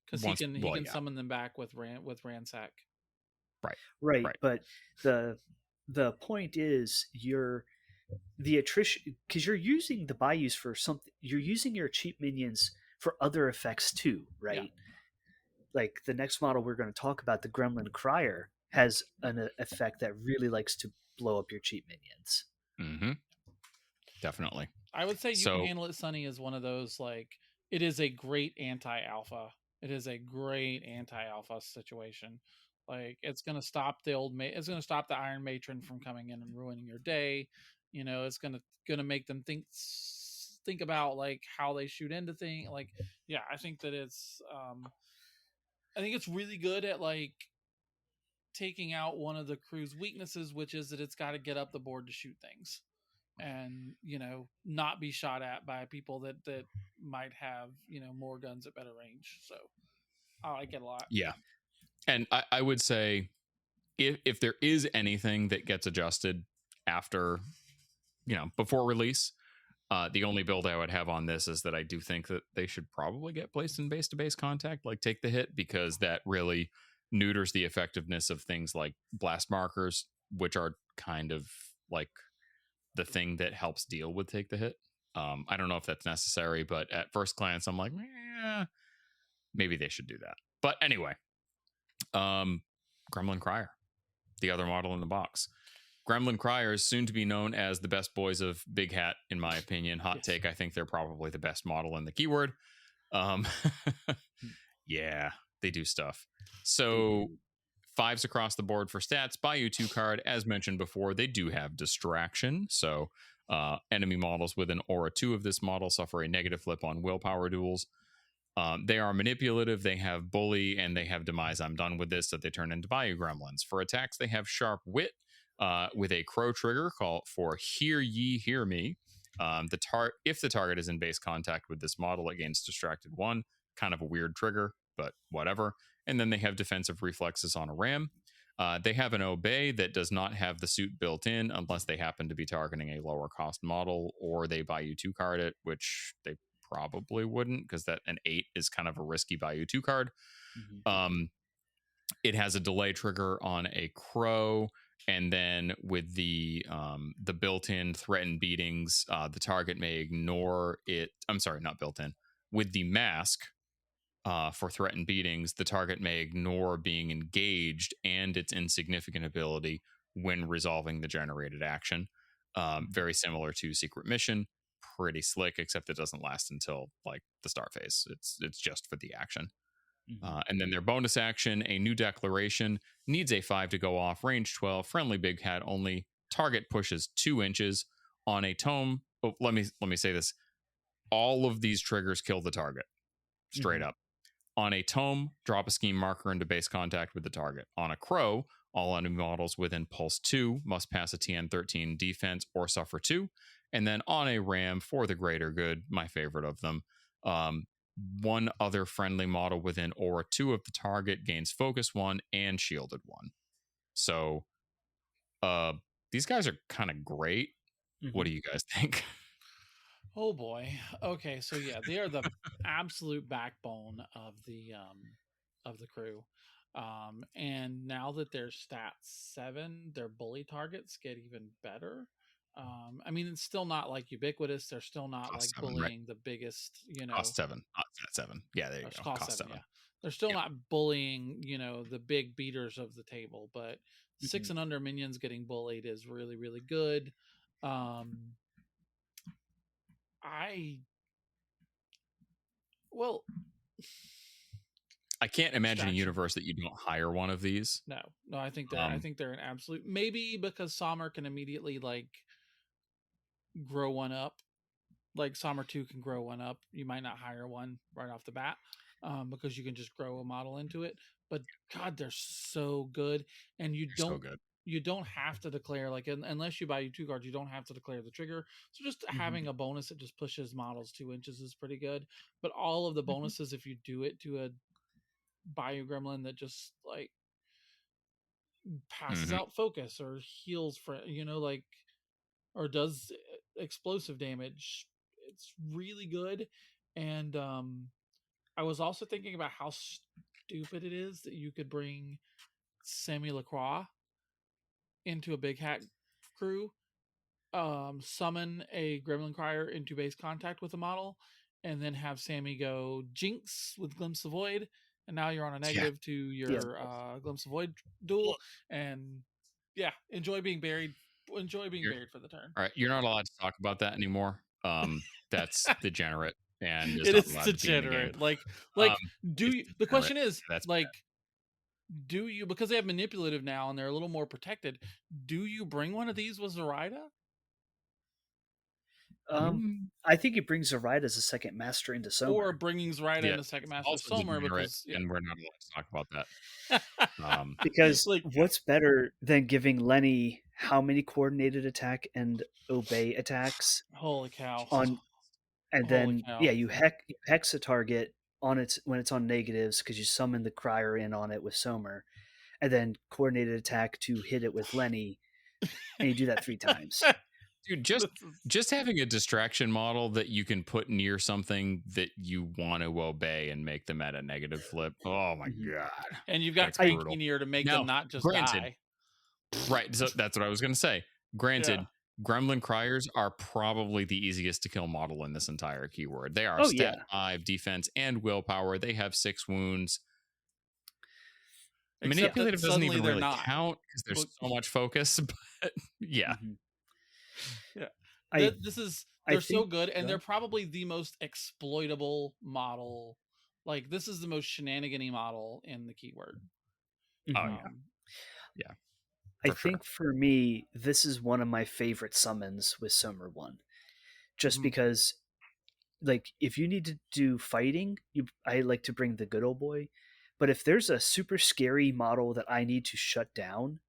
because he can summon them back with ransack. Right. But the point is the attrition, because you're using the Bayous for something. You're using your cheap minions for other effects too, right? Yeah. Like the next model we're going to talk about, the Gremlin Crier, has an effect that really likes to blow up your cheap minions. Mm-hmm. Definitely. I would say You Can Handle It, Sonny, is one of those, like, it is a great anti-alpha. It is a great anti-alpha situation. Like, it's going to stop it's going to stop the Iron Matron from coming in and ruining your day. You know, it's going to make them think about, like, how they shoot into things. Like, yeah, I think that it's really good at, like, taking out one of the crew's weaknesses, which is that it's got to get up the board to shoot things, and, you know, not be shot at by people that might have, you know, more guns at better range. So I like it a lot. Yeah. And I would say if there is anything that gets adjusted after, you know, before release, the only build I would have on this is that I do think that they should probably get placed in base-to-base contact, like take the hit, because that really neuters the effectiveness of things like blast markers, which are kind of like the thing that helps deal with take the hit. I don't know if that's necessary, but at first glance, I'm like, maybe they should do that. But anyway, Gremlin Crier, the other model in the box. Gremlin Crier is soon to be known as the best boys of Big Hat, in my opinion. Hot take, I think they're probably the best model in the keyword. Yeah, they do stuff. So 5s across the board for stats. Bayou 2 card, as mentioned before, they do have distraction. So enemy models with an aura 2 of this model suffer a negative flip on willpower duels. They are manipulative, they have bully, and they have demise. I'm done with this, so they turn into Bayou Gremlins. For attacks, they have sharp wit with a crow trigger called for Hear Ye, Hear Me. If the target is in base contact with this model, it gains distracted 1. Kind of a weird trigger, but whatever. And then they have defensive reflexes on a ram. They have an obey that does not have the suit built in unless they happen to be targeting a lower cost model, or they Bayou 2 card it, which they probably wouldn't, because that an 8 is kind of a risky Bayou 2 card. It has a delay trigger on a crow, and then with the built-in threatened beatings, the target may ignore it. I'm sorry, not built-in. With the mask, for threatened beatings, the target may ignore being engaged and its insignificant ability when resolving the generated action. Very similar to Secret Mission. Pretty slick, except it doesn't last until like the start phase. It's just for the action. And then their bonus action, a new declaration, needs a 5 to go off, range 12, friendly big cat only. Target pushes 2 inches on a tome. Oh, let me say this. All of these triggers kill the target. Straight up. On a tome, drop a scheme marker into base contact with the target. On a crow, all enemy models within pulse 2 must pass a TN13 defense or suffer 2. And then on a ram, for the greater good, my favorite of them, one other friendly model within aura 2 of the target gains focus 1 and shielded 1. So these guys are kind of great. What do you guys think? Oh boy. Okay, so yeah, they are the absolute backbone of the crew. And now that they're stat 7, their bully targets get even better. I mean, it's still not like ubiquitous. They're still not Cost like 7, bullying right? the biggest, Cost 7, not stat 7. Yeah, there you go. Cost 7. Yeah, they're still not bullying, the big beaters of the table. But 6 and under minions getting bullied is really, really good. I can't imagine a universe that you don't hire one of these. No, I think they're an absolute, maybe because som'er can immediately like grow one up. Like som'er 2 can grow one up. You might not hire one right off the bat because you can just grow a model into it. But God, they're so good, and you don't have to declare like unless you buy 2 cards, you don't have to declare the trigger. So just having a bonus that just pushes models 2 inches is pretty good. But all of the bonuses, if you do it to a Bayou Gremlin that just like passes out focus or heals for or does explosive damage, it's really good. And I was also thinking about how stupid it is that you could bring Sammy LaCroix into a big hat crew, summon a Gremlin Crier into base contact with a model, and then have Sammy go Jinx with Glimpse of Void, and now you're on a negative to your Glimpse of Void duel, and enjoy being buried for the turn. All right, you're not allowed to talk about that anymore. That's degenerate, and it is degenerate. The question is do you, because they have manipulative now and they're a little more protected, do you bring one of these with Zoraida? I think it brings Zoraida as a second master into som'er. Or bringing Zoraida into second master of som'er, because and we're not allowed to talk about that. Because what's better than giving Lenny how many coordinated attack and obey attacks? Holy cow! You hex a target on when it's on negatives because you summon the crier in on it with som'er, and then coordinated attack to hit it with Lenny, and you do that 3 times. Dude, just having a distraction model that you can put near something that you want to obey and make them at a negative flip. Oh my god! And you've got Tanky near to make them not just die. Right. So that's what I was going to say. Granted, Gremlin Criers are probably the easiest to kill model in this entire keyword. They are stat 5 defense and willpower. They have 6 wounds. Manipulative doesn't even really count because there's so much focus. But yeah. They're so good, and they're probably the most exploitable model. Like, this is the most shenanigan-y model in the keyword. I think for me, this is one of my favorite summons with som'er 1. Just because, like, if you need to do fighting, I like to bring the good old boy. But if there's a super scary model that I need to shut down,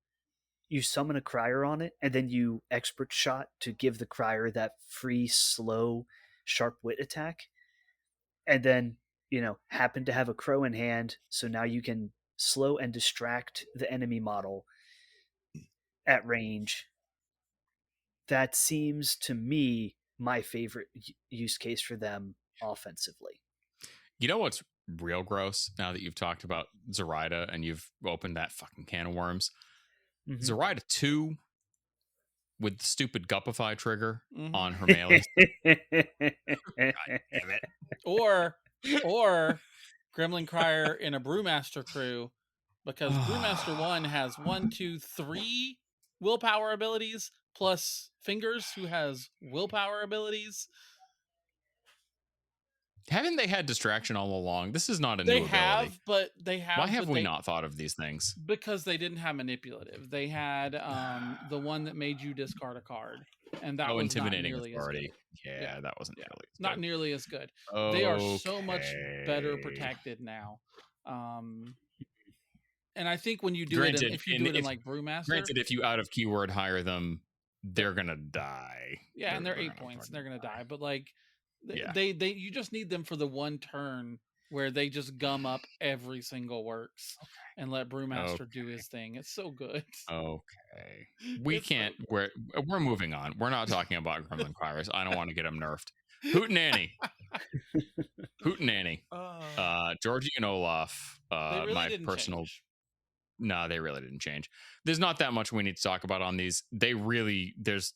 you summon a crier on it, and then you expert shot to give the crier that free, slow, sharp wit attack. And then, happen to have a crow in hand, so now you can slow and distract the enemy model at range. That seems to me my favorite use case for them offensively. You know what's real gross now that you've talked about Zoraida and you've opened that fucking can of worms? Zoraida 2 with the stupid Gupify trigger on her melee. God damn it. Or Gremlin Crier in a Brewmaster crew, because Brewmaster 1 has 1, 2, 3 willpower abilities, plus Fingers, who has willpower abilities. Haven't they had distraction all along? This is not a They new have, ability. but they have. Why have but we they, not thought of these things? Because they didn't have manipulative. They had the one that made you discard a card, and that was intimidating not nearly authority. As good. Yeah, that wasn't really as not good. nearly as good. They are so much better protected now. And I think when you do it, if you do it in like Brewmaster, granted, if you out of keyword hire them, they're gonna die. Yeah, and they're 8 points, and they're gonna die. But like, they you just need them for the one turn where they just gum up every single works and let Brewmaster do his thing. It's so good. Okay, we can't. We're moving on. We're not talking about Gremlin Criers. I don't want to get them nerfed. Hootenanny. Hootenanny. Georgie and Olaf. Really my personal. Change. No, they really didn't change. There's not that much we need to talk about on these. There's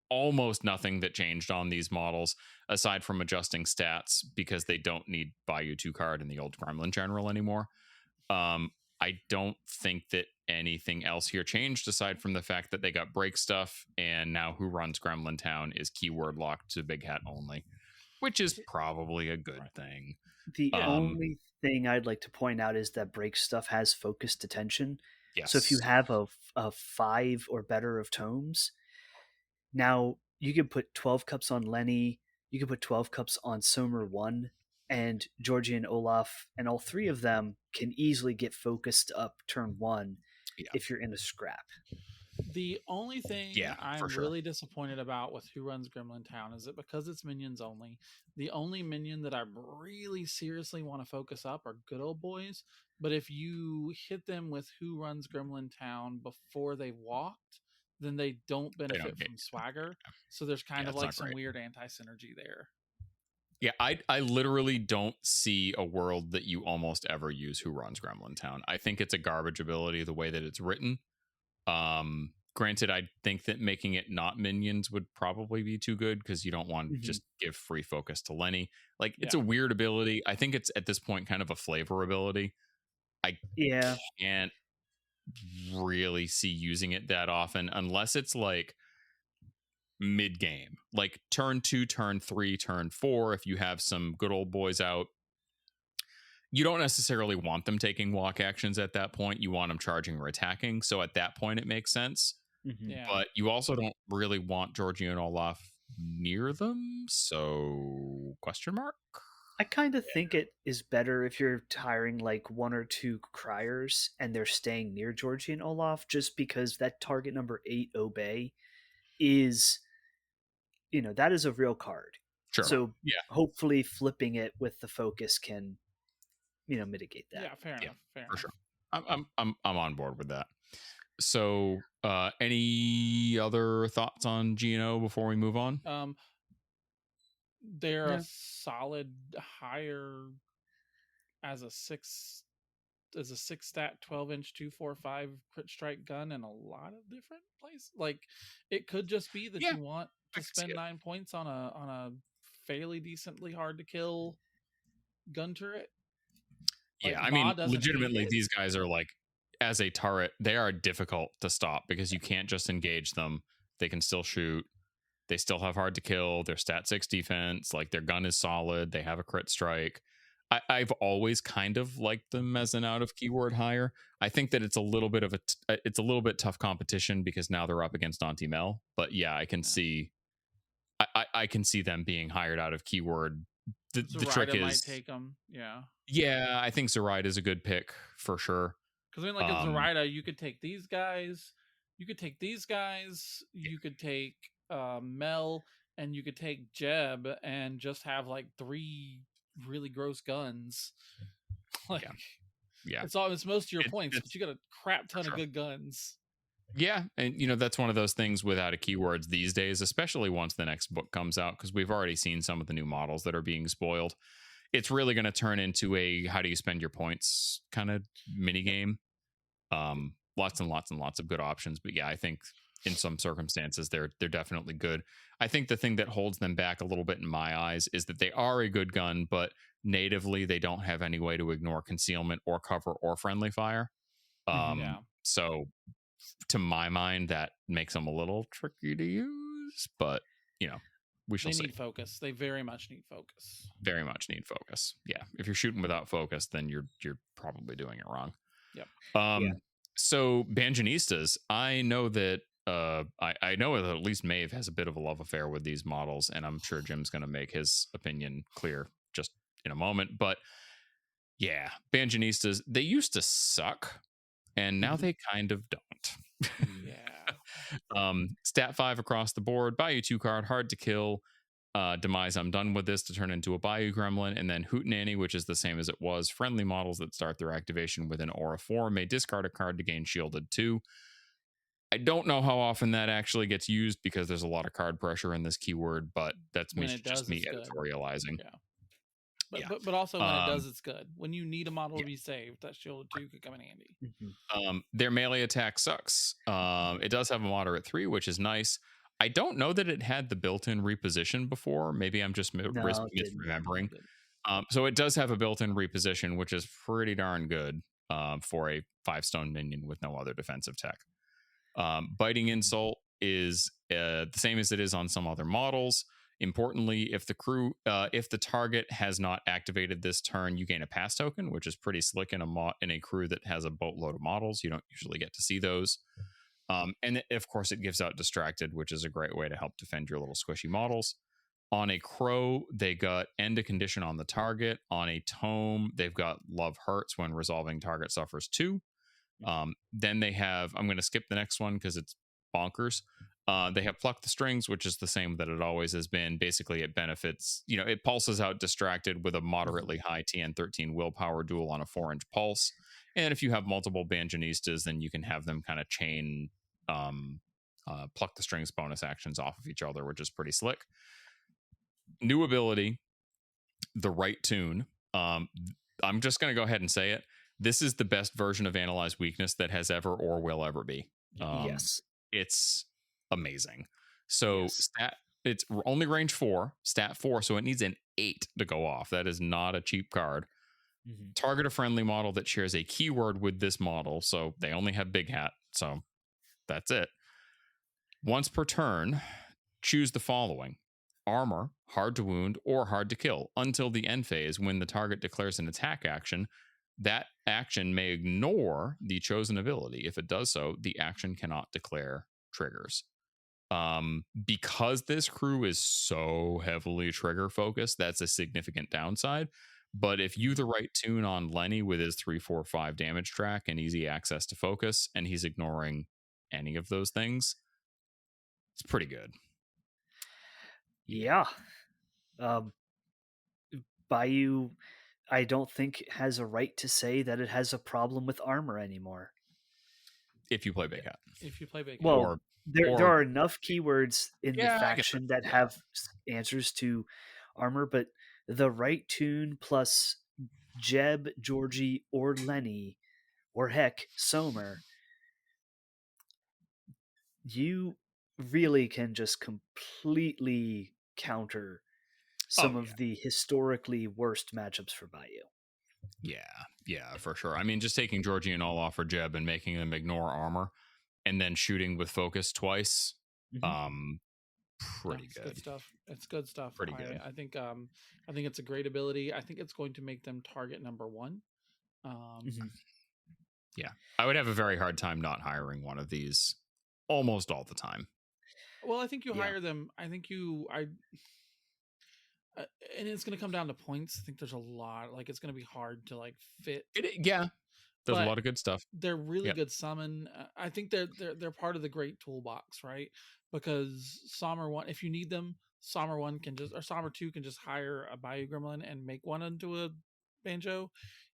almost nothing that changed on these models aside from adjusting stats because they don't need buy you 2 card in the old Gremlin general anymore. I don't think that anything else here changed aside from the fact that they got break stuff, and now Who Runs Gremlin Town is keyword locked to Big Hat only, which is probably a good thing. The only thing I'd like to point out is that break stuff has focused attention. Yes. So if you have a 5 or better of tomes, now you can put 12 cups on Lenny, you can put 12 cups on som'er 1, and Georgie and Olaf, and all 3 of them can easily get focused up turn 1 if you're in a scrap. The only thing I'm really disappointed about with Who Runs Gremlin Town is that because it's minions only, the only minion that I really seriously want to focus up are good old boys. But if you hit them with Who Runs Gremlin Town before they've walked, then they don't benefit from swagger. So there's kind of like some weird anti-synergy there. Yeah, I literally don't see a world that you almost ever use Who Runs Gremlin Town. I think it's a garbage ability the way that it's written. Granted, I think that making it not minions would probably be too good because you don't want to just give free focus to Lenny. Like, it's a weird ability. I think it's at this point kind of a flavor ability. I can't really see using it that often unless it's like mid game, like turn 2, turn 3, turn 4. If you have some good old boys out, you don't necessarily want them taking walk actions at that point. You want them charging or attacking. So at that point, it makes sense. But you also don't really want Georgie and Olaf near them. So question mark? I kind of think it is better if you're hiring like 1 or 2 criers and they're staying near Georgie and Olaf, just because that target number 8 obey is, that is a real card. Sure. So hopefully flipping it with the focus can, mitigate that. Yeah, fair enough. For sure. I'm on board with that. So, any other thoughts on G&O before we move on? They're a solid higher as a 6 stat 12-inch 245 crit strike gun in a lot of different places. Like, it could just be that you want to spend 9 points on a fairly decently hard to kill gun turret. Like, I mean, legitimately, these guys are like, as a turret, they are difficult to stop because you can't just engage them. They can still shoot. They still have hard to kill. They're stat 6 defense. Like, their gun is solid. They have a crit strike. I've always kind of liked them as an out of keyword hire. I think that it's a little bit of it's a little bit tough competition because now they're up against Auntie Mel. But yeah, I can see, I can see them being hired out of keyword. The trick is, might take them. Yeah, I think Zoraida is a good pick for sure. Because in Zoraida, you could take these guys, you could take Mel, and you could take Jeb, and just have like 3 really gross guns. Like, it's most of your points, but you got a crap ton of good guns. Yeah, and that's one of those things without a keywords these days, especially once the next book comes out, because we've already seen some of the new models that are being spoiled. It's really going to turn into a how do you spend your points kind of mini game. Lots and lots and lots of good options, but I think in some circumstances they're definitely good. I think the thing that holds them back a little bit in my eyes is that they are a good gun, but natively they don't have any way to ignore concealment or cover or friendly fire. Yeah. So to my mind, that makes them a little tricky to use, but we shall They see. need focus. They very much need focus. Very much need focus. Yeah. If you're shooting without focus, then you're probably doing it wrong. Yep. So Banjanistas, I know that I know that at least Maeve has a bit of a love affair with these models, and I'm sure Jim's going to make his opinion clear just in a moment. But yeah, Banjanistas, they used to suck, and now they kind of don't. Yeah. Stat 5 across the board, Bayou 2 card, hard to kill. Demise, I'm done with this, to turn into a Bayou Gremlin, and then Hootenanny, which is the same as it was. Friendly models that start their activation with an Aura 4 may discard a card to gain Shielded 2. I don't know how often that actually gets used because there's a lot of card pressure in this keyword, but that's just me editorializing. Yeah. But also when it does, it's good. When you need a model to be saved, that Shielded 2 could come in handy. Their melee attack sucks. It does have a moderate 3, which is nice. I don't know that it had the built-in reposition before. Maybe I'm just misremembering. So it does have a built-in reposition, which is pretty darn good for a 5-stone minion with no other defensive tech. Biting Insult is the same as it is on some other models. Importantly, if the target has not activated this turn, you gain a pass token, which is pretty slick in a crew that has a boatload of models. You don't usually get to see those. And of course, it gives out Distracted, which is a great way to help defend your little squishy models. On a Crow, they got End a Condition on the target. On a Tome, they've got Love Hurts when resolving target suffers 2. Then they have, I'm going to skip the next one because it's bonkers. They have Pluck the Strings, which is the same that it always has been. Basically, it benefits, it pulses out Distracted with a moderately high TN13 willpower duel on a 4-inch pulse. And if you have multiple Banjanistas, then you can have them kind of chain Pluck the Strings bonus actions off of each other, which is pretty slick. New ability, the right tune. I'm just going to go ahead and say it. This is the best version of Analyze Weakness that has ever or will ever be. Yes. It's amazing. So it's only range 4, stat 4, so it needs an 8 to go off. That is not a cheap card. Target a friendly model that shares a keyword with this model, so they only have Big Hat, so that's it. Once per turn, choose the following: Armor, hard to wound, or hard to kill until the end phase. When the target declares an attack action, that action may ignore the chosen ability. If it does so, the action cannot declare triggers. Because this crew is so heavily trigger focused, that's a significant downside. But if you the right tune on Lenny with his 3-4-5 damage track and easy access to focus, and he's ignoring any of those things, it's pretty good. Yeah. Bayou, I don't think has a right to say that it has a problem with armor anymore. If you play Big Hat. Well, there are enough keywords in the faction that have answers to armor, but the right tune plus Jeb, Georgie, or Lenny, or heck, som'er, you really can just completely counter some of the historically worst matchups for Bayou. Yeah, for sure. I mean, just taking Georgie and Olaf or Jeb and making them ignore armor and then shooting with focus twice. Pretty good. Good stuff. It's good stuff. Pretty good. I think it's a great ability. I think it's going to make them target number 1. Yeah. I would have a very hard time not hiring one of these almost all the time. Well, I think you hire them. I think and it's going to come down to points. I think there's a lot. It's going to be hard to fit. There's a lot of good stuff. They're really good summon. I think they're part of the great toolbox, right? Because som'er 1, if you need them, som'er 1 can just, or som'er 2 can just hire a Bayou Gremlin and make one into a banjo.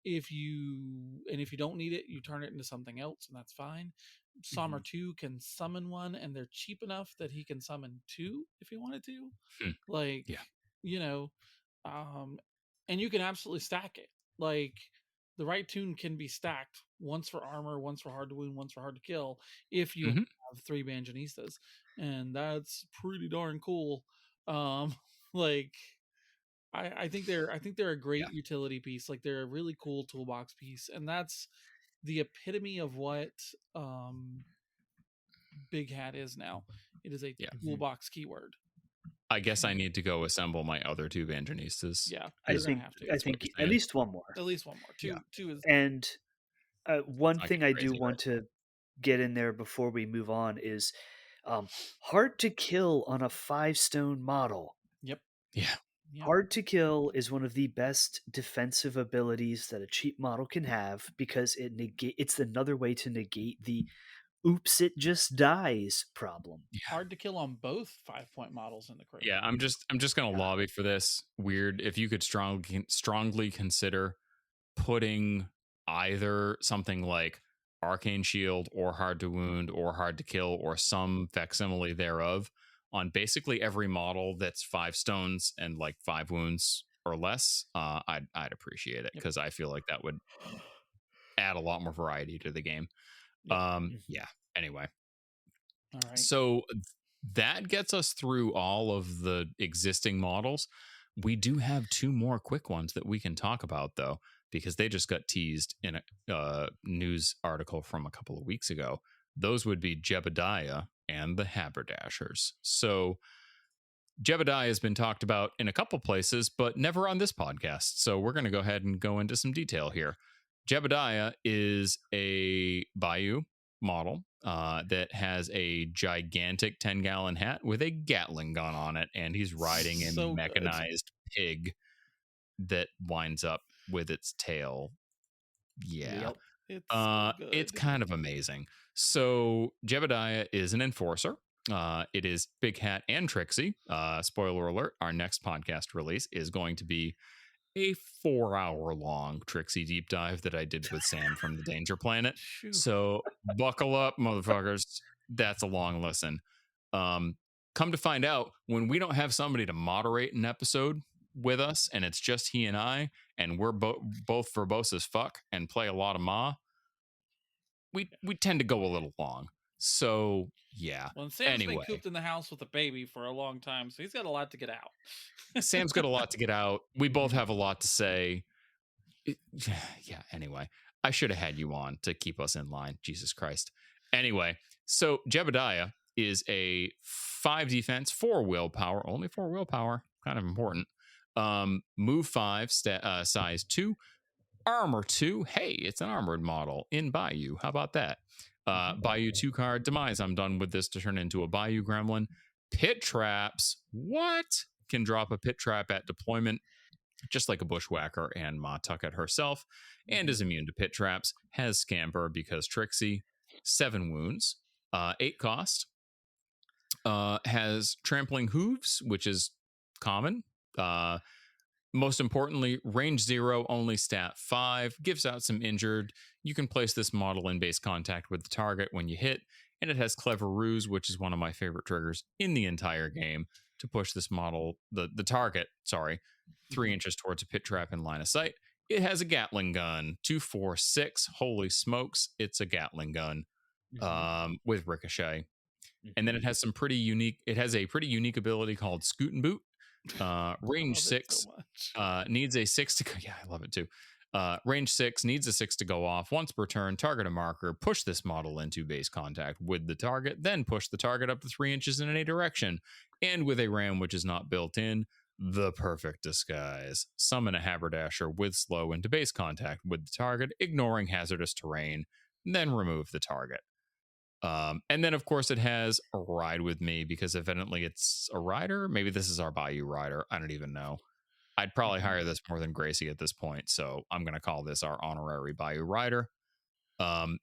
If you don't need it, you turn it into something else, and that's fine. Som'er 2 can summon one, and they're cheap enough that he can summon 2 if he wanted to. And you can absolutely stack it. The right tune can be stacked once for armor, once for hard to wound, once for hard to kill, if you have 3 Banjanistas, and that's pretty darn cool. I think they're a great utility piece. Like they're a really cool toolbox piece, and that's the epitome of what Big Hat is now. It is a toolbox keyword. I guess I need to go assemble my other two Banjonistas. Yeah, I think at least one more. At least one more. Two is. And one thing I do want to get in there before we move on is hard to kill on a 5-stone model. Yep. Yeah. Hard to kill is one of the best defensive abilities that a cheap model can have because it's another way to negate the oops it just dies problem. Hard to kill on both 5-point models in the crate. Yeah, I'm just gonna lobby for this. Weird, if you could strongly consider putting either something like Arcane Shield or Hard to Wound or Hard to Kill or some facsimile thereof on basically every model that's 5 stones and like 5 wounds or less, I'd appreciate it because I feel like that would add a lot more variety to the game. Anyway. All right. So that gets us through all of the existing models. We do have 2 more quick ones that we can talk about though, because they just got teased in a news article from a couple of weeks ago. Those would be Jebediah and the Habberdashers. So Jebediah has been talked about in a couple places, but never on this podcast. So we're going to go ahead and go into some detail here. Jebediah is a Bayou model that has a gigantic 10-gallon hat with a Gatling gun on it, and he's riding a mechanized pig that winds up with its tail. Yeah. Yep. It's kind of amazing. So Jebediah is an enforcer. It is Big Hat and Trixie. Spoiler alert, our next podcast release is going to be a 4-hour-long Trixie deep dive that I did with Sam from the Danger Planet. So buckle up, motherfuckers. That's a long listen. Come to find out, when we don't have somebody to moderate an episode with us and it's just he and I, and we're both verbose as fuck and play a lot of Ma, we tend to go a little long. So yeah. Well, Sam's been cooped in the house with a baby for a long time, so he's got a lot to get out. Sam's got a lot to get out. We both have a lot to say. Anyway, I should have had you on to keep us in line. Jesus Christ. Anyway, so Jebediah is a 5 defense, 4 willpower, only 4 willpower, kind of important. Move 5, size 2, armor 2. Hey, it's an armored model in Bayou. How about that? Bayou 2 card, Demise. I'm done with this to turn into a Bayou Gremlin. Pit traps. What? Can drop a pit trap at deployment, just like a Bushwhacker and Ma Tucket herself, and is immune to pit traps. Has Scamper because Trixie. 7 wounds. 8 cost. Has Trampling Hooves, which is common. Most importantly, range 0, only stat 5, gives out some injured. You can place this model in base contact with the target when you hit, and it has Clever Ruse, which is one of my favorite triggers in the entire game, to push this model, the target, 3 inches towards a pit trap in line of sight. It has a Gatling gun, 246. Holy smokes, it's a Gatling gun with ricochet. And then it has some pretty unique, ability called Scoot and Boot. Range 6 needs a 6 to go. Yeah, I love it too. Range 6 needs a 6 to go off. Once per turn, target a marker, push this model into base contact with the target, then push the target up to 3 inches in any direction. And with a ram which is not built in, the perfect disguise. Summon a Habberdasher with slow into base contact with the target, ignoring hazardous terrain, then remove the target. And then, of course, it has a ride with me because evidently it's a rider. Maybe this is our Bayou rider. I don't even know. I'd probably hire this more than Gracie at this point, so I'm going to call this our honorary Bayou rider.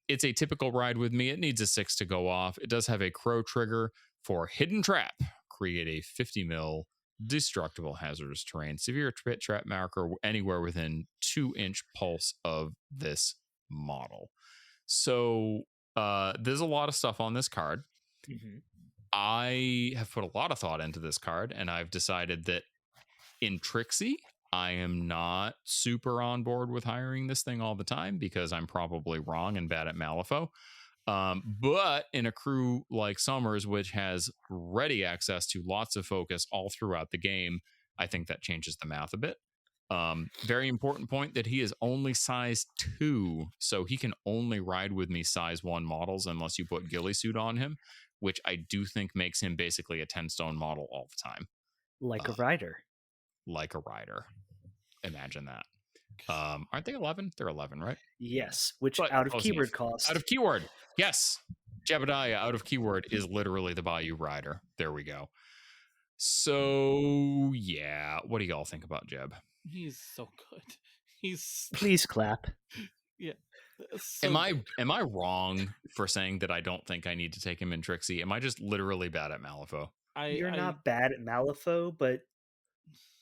It's a typical ride with me. It needs a 6 to go off. It does have a crow trigger for Hidden Trap. Create a 50 mil destructible hazardous terrain. Severe pit trap marker anywhere within 2-inch pulse of this model. So there's a lot of stuff on this card. I have put a lot of thought into this card, and I've decided that in Trixie, I am not super on board with hiring this thing all the time because I'm probably wrong and bad at Malifaux. But in a crew like som'er's, which has ready access to lots of focus all throughout the game, I think that changes the math a bit. Very important point that he is only size 2, so he can only ride with me size 1 models unless you put ghillie suit on him, which I do think makes him basically a 10 stone model all the time. Like a rider. Like a rider. Imagine that. Aren't they 11? They're 11, right? Yes, which But out of close keyword enough. cost. Out of keyword. Yes. Jebediah out of keyword is literally the Bayou Rider. There we go. So, yeah. What do y'all think about Jeb? He's so good. He's Please clap. yeah. So Am I wrong for saying that I don't think I need to take him in Trixie? Am I just literally bad at Malifaux? You're not bad at Malifaux, but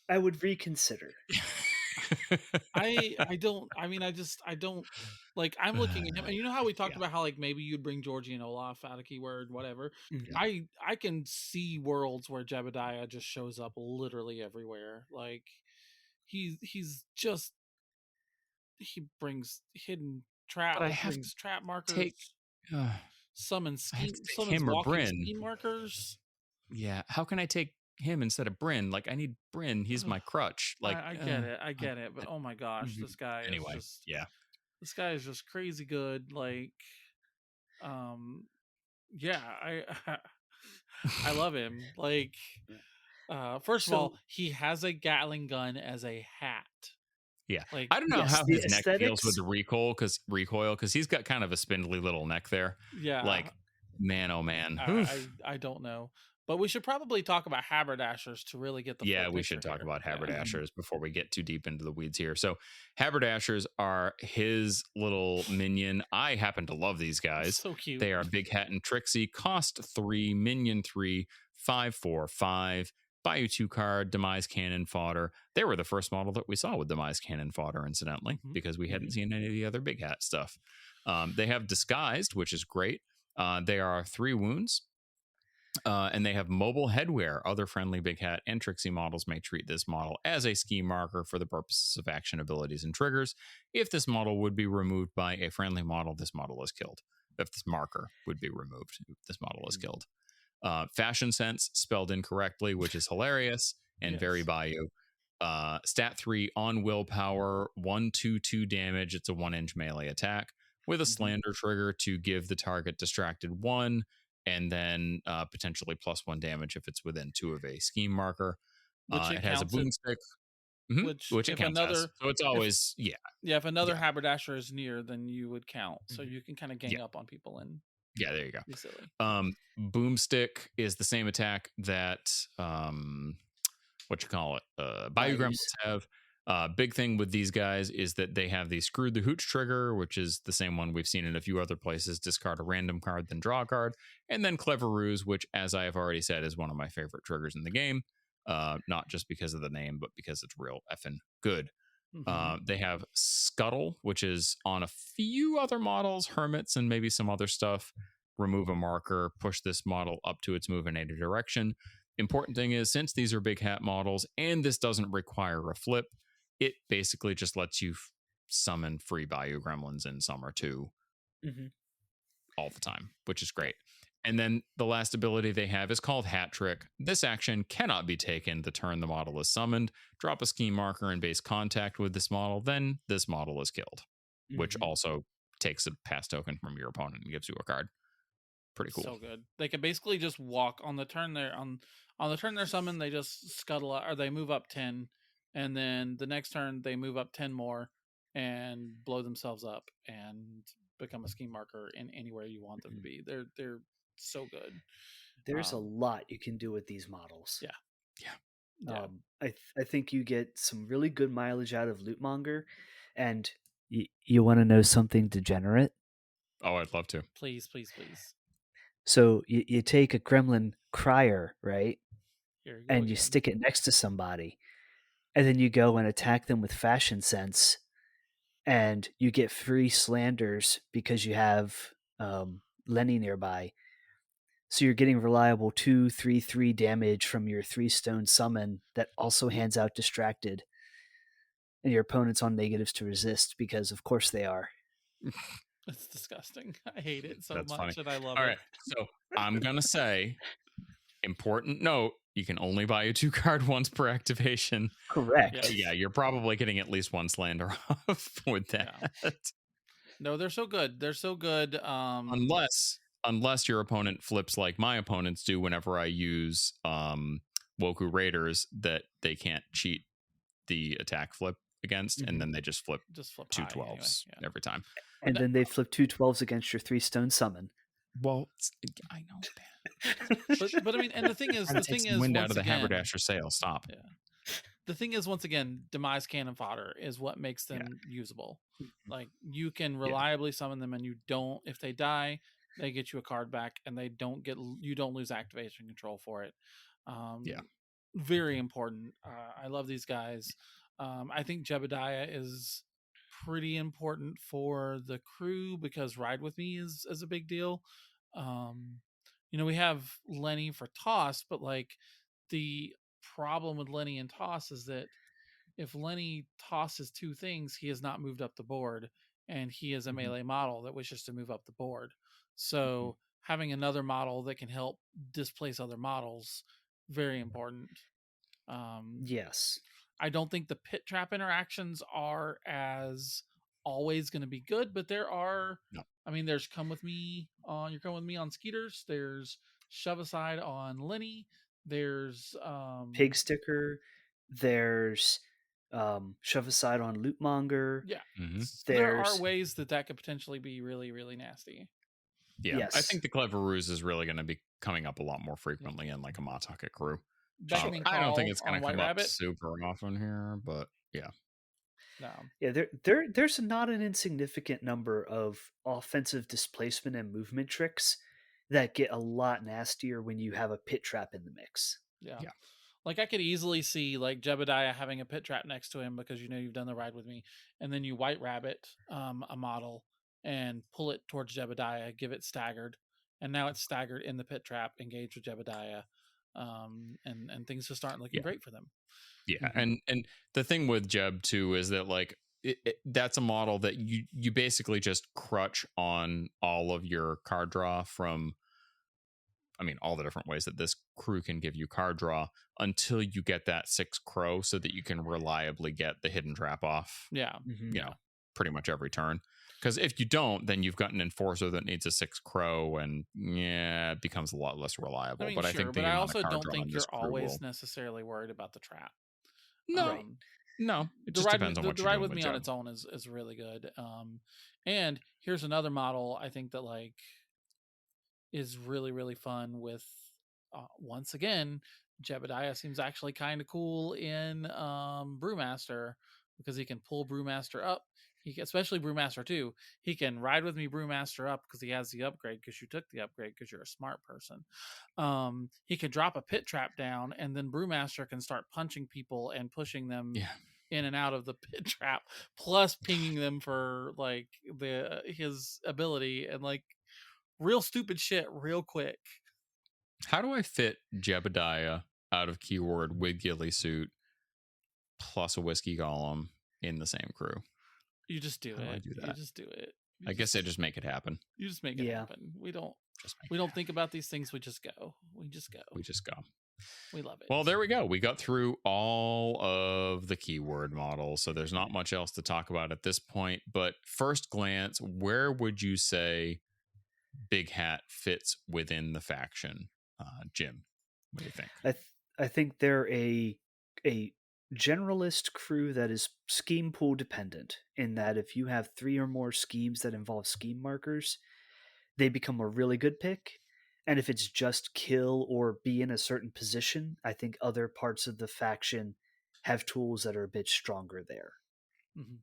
I would reconsider. I don't. I mean, I don't like. I'm looking at him, and you know how we talked about how like maybe you'd bring Georgie and Olaf out of keyword, whatever. Yeah. I can see worlds where Jebediah just shows up literally everywhere. Like he's just he brings hidden trap. But I have brings trap markers. take summon scheme. Summons him or walking Bryn. scheme markers. Yeah, how can I take him instead of Bryn? Like, I need Bryn. He's my crutch. Like, I get it, but oh my gosh, this guy anyway, is just yeah. This guy is just crazy good. Like, yeah, I love him. Like, first of all, he has a Gatling gun as a hat. Yeah, like I don't know how his neck feels with the recoil because he's got kind of a spindly little neck there. Yeah, like, man, oh man, I don't know. But we should probably talk about haberdashers to really get the we should talk about haberdashers before we get too deep into the weeds here. So haberdashers are his little minion. I happen to love these guys. So cute. They are Big Hat and Trixie. Cost 3, minion 3, 5/4/5. Buy you 2 card, Demise Cannon Fodder. They were the first model that we saw with Demise Cannon Fodder, incidentally, because we hadn't seen any of the other Big Hat stuff. They have Disguised, which is great. They are 3 wounds. And they have mobile headwear. Other friendly Big Hat and Trixie models may treat this model as a scheme marker for the purposes of action abilities and triggers. If this model would be removed by a friendly model, this model is killed. If this marker would be removed, this model is killed. Fashion Sense, spelled incorrectly, which is hilarious and very Bayou. Stat 3 on willpower, 1/2/2 damage. It's a 1-inch melee attack with a slander trigger to give the target distracted 1. And then potentially +1 damage if it's within 2 of a scheme marker. It has a boomstick, which it counts as. So it's always, if another haberdasher is near, then you would count. So you can kind of gang up on people and there you go. Be silly. Boomstick is the same attack that Bayou Gremlins have. Big thing with these guys is that they have the Screwed the Hooch trigger, which is the same one we've seen in a few other places. Discard a random card, then draw a card. And then Clever Ruse, which, as I have already said, is one of my favorite triggers in the game. Not just because of the name, but because it's real effing good. They have Scuttle, which is on a few other models, Hermits, and maybe some other stuff. Remove a marker, push this model up to its move in any direction. Important thing is, since these are Big Hat models, and this doesn't require a flip, it basically just lets you summon free Bayou Gremlins in Som'er 2 all the time, which is great. And then the last ability they have is called Hat Trick. This action cannot be taken the turn the model is summoned. Drop a scheme marker in base contact with this model, then this model is killed, which also takes a pass token from your opponent and gives you a card. Pretty cool. So good. They can basically just walk on the turn they're on the turn they're summoned. They just scuttle or they move up 10. And then the next turn, they move up 10 more and blow themselves up and become a scheme marker in anywhere you want them to be. They're so good. There's a lot you can do with these models. Yeah. I think you get some really good mileage out of Lootmonger. And you want to know something degenerate? Oh, I'd love to. Please. So you take a Gremlin Crier, right? Here you and you stick it next to somebody. And then you go and attack them with Fashion Sense, and you get free slanders because you have Lenny nearby. So you're getting reliable 2/3/3 damage from your 3-stone summon that also hands out Distracted. And your opponent's on negatives to resist because, of course, they are. It's disgusting. I hate it so That's much, funny. and I love All it. right, so I'm going to say, important note, you can only buy a 2-card once per activation. Correct. Yeah, you're probably getting at least one Slander off with that. Yeah. No, they're so good. They're so good. Unless your opponent flips like my opponents do whenever I use Woku Raiders, that they can't cheat the attack flip against, and then they just flip two high 12s anyway, yeah. every time. And then they flip 2 12s against your 3-stone summon. Well, I know that. but I mean, and the thing is, wind out once of the again, haberdasher sail. Stop. Yeah. The thing is, once again, demise cannon fodder is what makes them usable. Like, you can reliably summon them, and you don't. If they die, they get you a card back, and you don't lose activation control for it. Very important. I love these guys. I think Jebediah is pretty important for the crew because Ride With Me is a big deal. We have Lenny for Toss, but like the problem with Lenny and Toss is that if Lenny tosses 2 things, he has not moved up the board, and he is a melee model that wishes to move up the board. So having another model that can help displace other models, very important. Yes. I don't think the pit trap interactions are as always going to be good, but there are. No. I mean, there's Come With Me on You're Coming With Me on Skeeters. There's Shove Aside on Lenny. There's Pig Sticker. There's Shove Aside on Lootmonger. Yeah. There are ways that could potentially be really, really nasty. Yeah. Yes. I think the Clever Ruse is really going to be coming up a lot more frequently in like a Matocket crew. I don't think it's going to come up super often here, but yeah. No. Yeah, there's not an insignificant number of offensive displacement and movement tricks that get a lot nastier when you have a pit trap in the mix. Yeah. Like, I could easily see like Jebediah having a pit trap next to him because you've done the Ride With Me, and then you White Rabbit a model and pull it towards Jebediah, give it staggered, and now it's staggered in the pit trap, engaged with Jebediah, and things just aren't looking great for them. Yeah, and the thing with Jeb too is that like that's a model that you basically just crutch on all of your card draw from. I mean, all the different ways that this crew can give you card draw until you get that 6 crow so that you can reliably get the hidden trap off. Yeah. Pretty much every turn. Because if you don't, then you've got an enforcer that needs a 6 crow, and it becomes a lot less reliable. I mean, but I think I also don't think you're always necessarily worried about the trap. No. No. It just depends on what you're doing. The Ride With Me on its own is really good. And here's another model I think that like is really, really fun with once again, Jebediah seems actually kind of cool in Brewmaster because he can pull Brewmaster up. Especially Brewmaster 2, he can Ride With Me Brewmaster up because he has the upgrade because you took the upgrade because you're a smart person. He can drop a pit trap down, and then Brewmaster can start punching people and pushing them in and out of the pit trap, plus pinging them for like his ability and like real stupid shit real quick. How do I fit Jebediah out of keyword with ghillie suit plus a whiskey golem in the same crew? You just do it. You just do it. I guess I just make it happen. You just make it happen. We don't think about these things. We just go. We just go. We love it. Well, there we go. We got through all of the keyword models, so there's not much else to talk about at this point. But first glance, where would you say Big Hat fits within the faction? Jim, what do you think? I think they're a generalist crew that is scheme pool dependent, in that if you have 3 or more schemes that involve scheme markers, they become a really good pick. And if it's just kill or be in a certain position, I think other parts of the faction have tools that are a bit stronger there. Mm-hmm.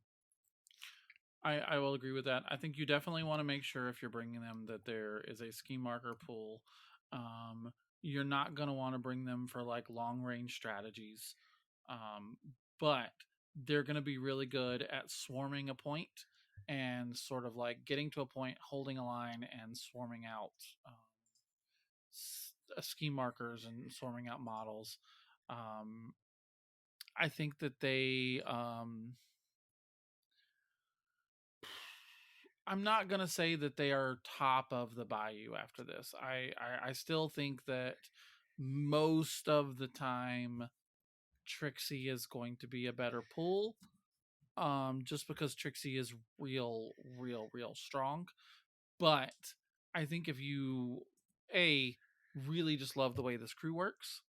I will agree with that. I think you definitely want to make sure if you're bringing them that there is a scheme marker pool. You're not going to want to bring them for like long range strategies. But they're going to be really good at swarming a point and sort of like getting to a point, holding a line, and swarming out scheme markers and swarming out models. I think that they I'm not going to say that they are top of the bayou after this. I still think that most of the time Trixie is going to be a better pull. Just because Trixie is real strong. But I think if you really just love the way this crew works,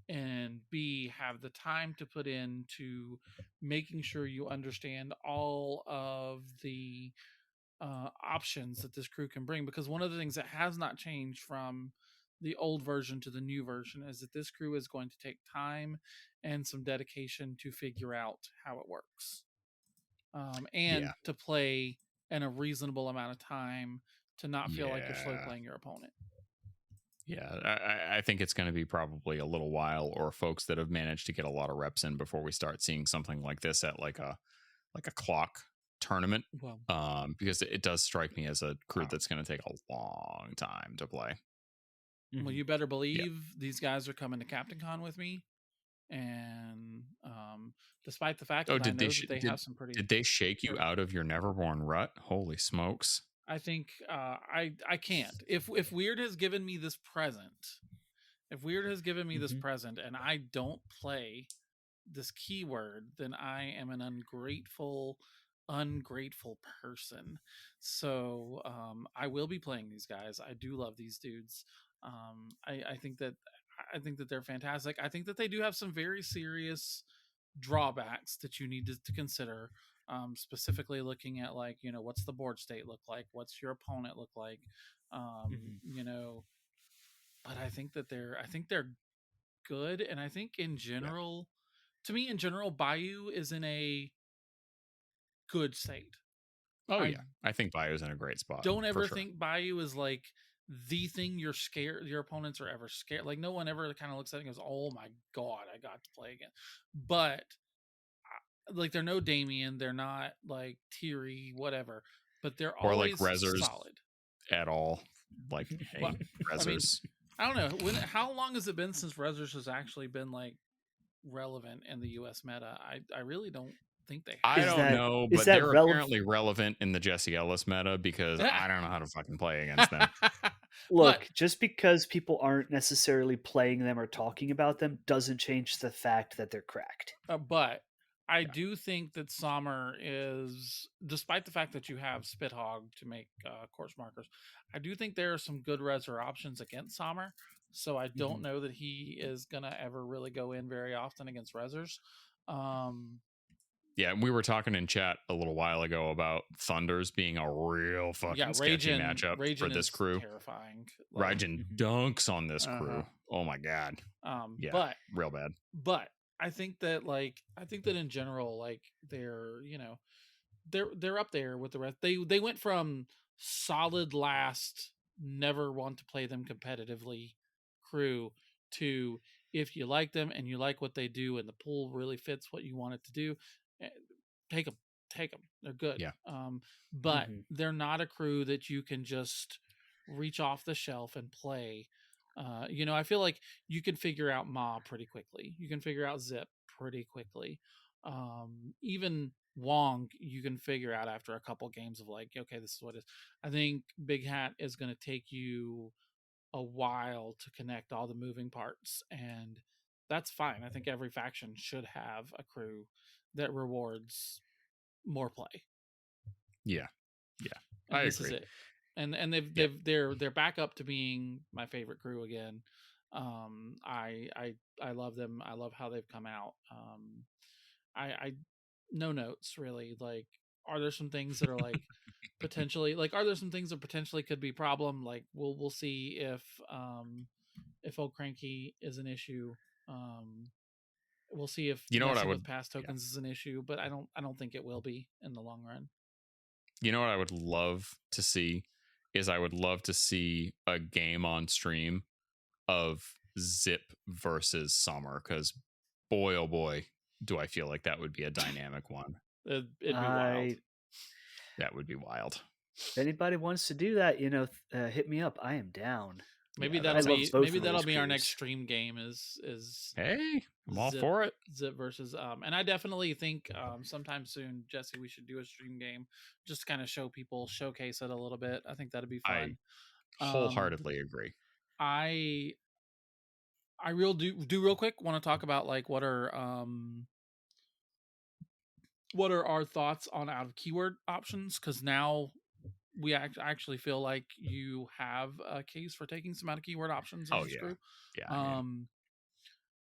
and B, have the time to put into making sure you understand all of the options that this crew can bring, because one of the things that has not changed from the old version to the new version is that this crew is going to take time and some dedication to figure out how it works, and to play in a reasonable amount of time to not feel like you're slow playing your opponent. Yeah, I think it's going to be probably a little while, or folks that have managed to get a lot of reps in before we start seeing something like this at like a clock tournament. Well, because it does strike me as a crew that's going to take a long time to play. Well, you better believe these guys are coming to Captaincon with me, and despite the fact that I know that they have some pretty... Did they shake you out of your Neverborn rut? Holy smokes! I think I can't. If Weird has given me this present, and I don't play this keyword, then I am an ungrateful person. So I will be playing these guys. I do love these dudes. I think that they're fantastic. I think that they do have some very serious drawbacks that you need to consider. Specifically looking at, like, what's the board state look like? What's your opponent look like? But I think they're good. And I think in general, to me, Bayou is in a good state. I think Bayou's in a great spot. Don't ever think Bayou is like the thing your opponents are ever scared. Like, no one ever kind of looks at it and goes, "Oh my god, I got to play again." But like, they're no Damien, they're not like Teary, whatever, but they're or always like Rezzers solid at all. Like, hey, Rezzers. I don't know how long has it been since Rezzers has actually been like relevant in the US meta? I really don't think they have. I don't know, but they're apparently relevant in the Jesse Ellis meta, because I don't know how to fucking play against them. Look, just because people aren't necessarily playing them or talking about them doesn't change the fact that they're cracked. But I do think that som'er is, despite the fact that you have Spithog to make course markers, I do think there are some good Rezzer options against som'er. So I don't know that he is going to ever really go in very often against Rezzers. Yeah, we were talking in chat a little while ago about Thunders being a real fucking sketchy matchup for this crew. Terrifying. Like, Raijin dunks on this crew. Oh my god. But real bad. But I think that in general, like, they're they're up there with the rest. They went from solid last, never want to play them competitively crew to, if you like them and you like what they do and the pool really fits what you want it to do, take them. They're good. Yeah. But they're not a crew that you can just reach off the shelf and play. I feel like you can figure out Ma pretty quickly. You can figure out Zip pretty quickly. Even Wong, you can figure out after a couple games of like, okay, this is what it is. I think Big Hat is going to take you a while to connect all the moving parts, and that's fine. I think every faction should have a crew that rewards more play. Yeah. And I this agree. is it. And they're back up to being my favorite crew again. I love them. I love how they've come out. I no notes really. Like, are there some things that are like potentially, like, are there some things that potentially could be problem? Like, we'll see if Old Cranky is an issue. We'll see if messing with past tokens is an issue, but I don't think it will be in the long run. You know what I would love to see is I would love to see a game on stream of Zip versus som'er, because boy, oh boy, do I feel like that would be a dynamic one. It'd be wild. That would be wild. If anybody wants to do that, hit me up. I am down. Maybe that'll be our next stream game. Is hey, I'm all for it. Zip versus and I definitely think sometime soon, Jesse, we should do a stream game just to kind of showcase it a little bit. I think that'd be fun. I wholeheartedly agree. I I real real quick want to talk about like what are our thoughts on out of keyword options, because now we actually feel like you have a case for taking some out of keyword options in this crew. Yeah.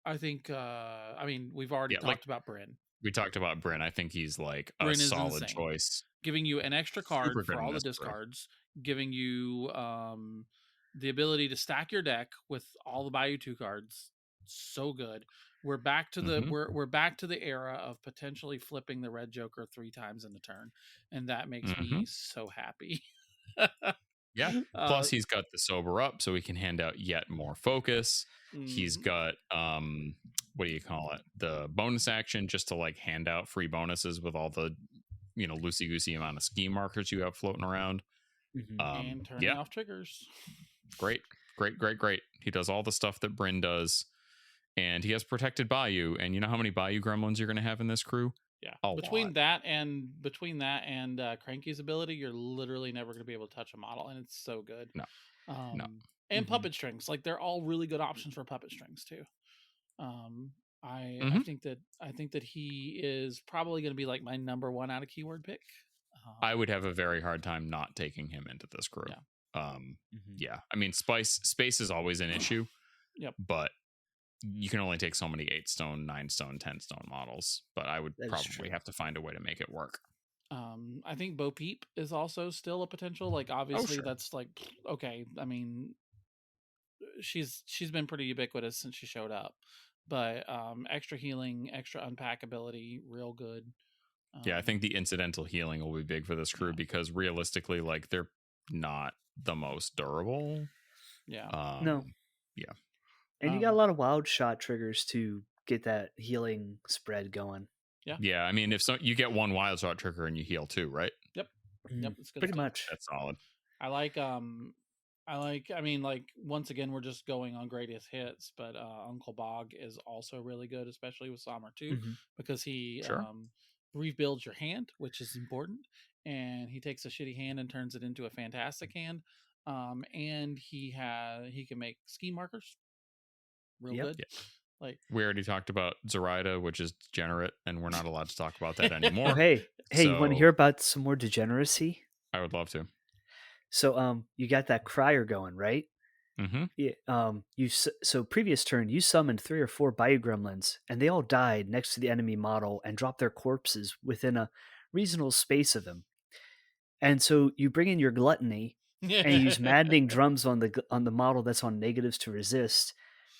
I think we've already talked about Bryn. We talked about Bryn. I think he's like a Bryn is solid insane. choice. Giving you an extra card Super for all the discards, giving you the ability to stack your deck with all the Bayou 2 cards. So good. We're back to the we're back to the era of potentially flipping the red Joker 3 times in the turn, and that makes me so happy. Yeah. Plus, he's got the sober up, so he can hand out yet more focus. He's got what do you call it? The bonus action just to like hand out free bonuses with all the loosey goosey amount of scheme markers you have floating around. And turning off triggers. Great. He does all the stuff that Bryn does, and he has protected Bayou. And you know how many Bayou gremlins you're going to have in this crew? Yeah. A between lot. that and Cranky's ability, you're literally never going to be able to touch a model, and it's so good. No. And puppet strings, like they're all really good options for puppet strings too. I think that he is probably going to be like my number one out of keyword pick. I would have a very hard time not taking him into this crew. Yeah. I mean, space is always an issue. Yep. But you can only take so many 8-stone, 9-stone, 10-stone models. But I would probably have to find a way to make it work. I think Bo Peep is also still a potential. Like, obviously, that's like, okay. I mean, she's been pretty ubiquitous since she showed up. But extra healing, extra unpack ability, real good. Yeah, I think the incidental healing will be big for this crew because realistically, like, they're not the most durable. Yeah. No. Yeah. And you got a lot of wild shot triggers to get that healing spread going. Yeah. Yeah. I mean, if you get one wild shot trigger and you heal too, right? Yep. It's good. Pretty much. That's solid. I mean, like, once again, we're just going on greatest hits, but Uncle Bog is also really good, especially with som'er too, because he rebuilds your hand, which is important, and he takes a shitty hand and turns it into a fantastic hand. And he can make scheme markers real good. Yeah. Like, we already talked about Zoraida, which is degenerate, and we're not allowed to talk about that anymore. Hey, you want to hear about some more degeneracy? I would love to. So you got that crier going, right? Yeah. So previous turn you summoned 3 or 4 Bayou Gremlins, and they all died next to the enemy model and dropped their corpses within a reasonable space of him. And so you bring in your gluttony and you use maddening drums on the model that's on negatives to resist,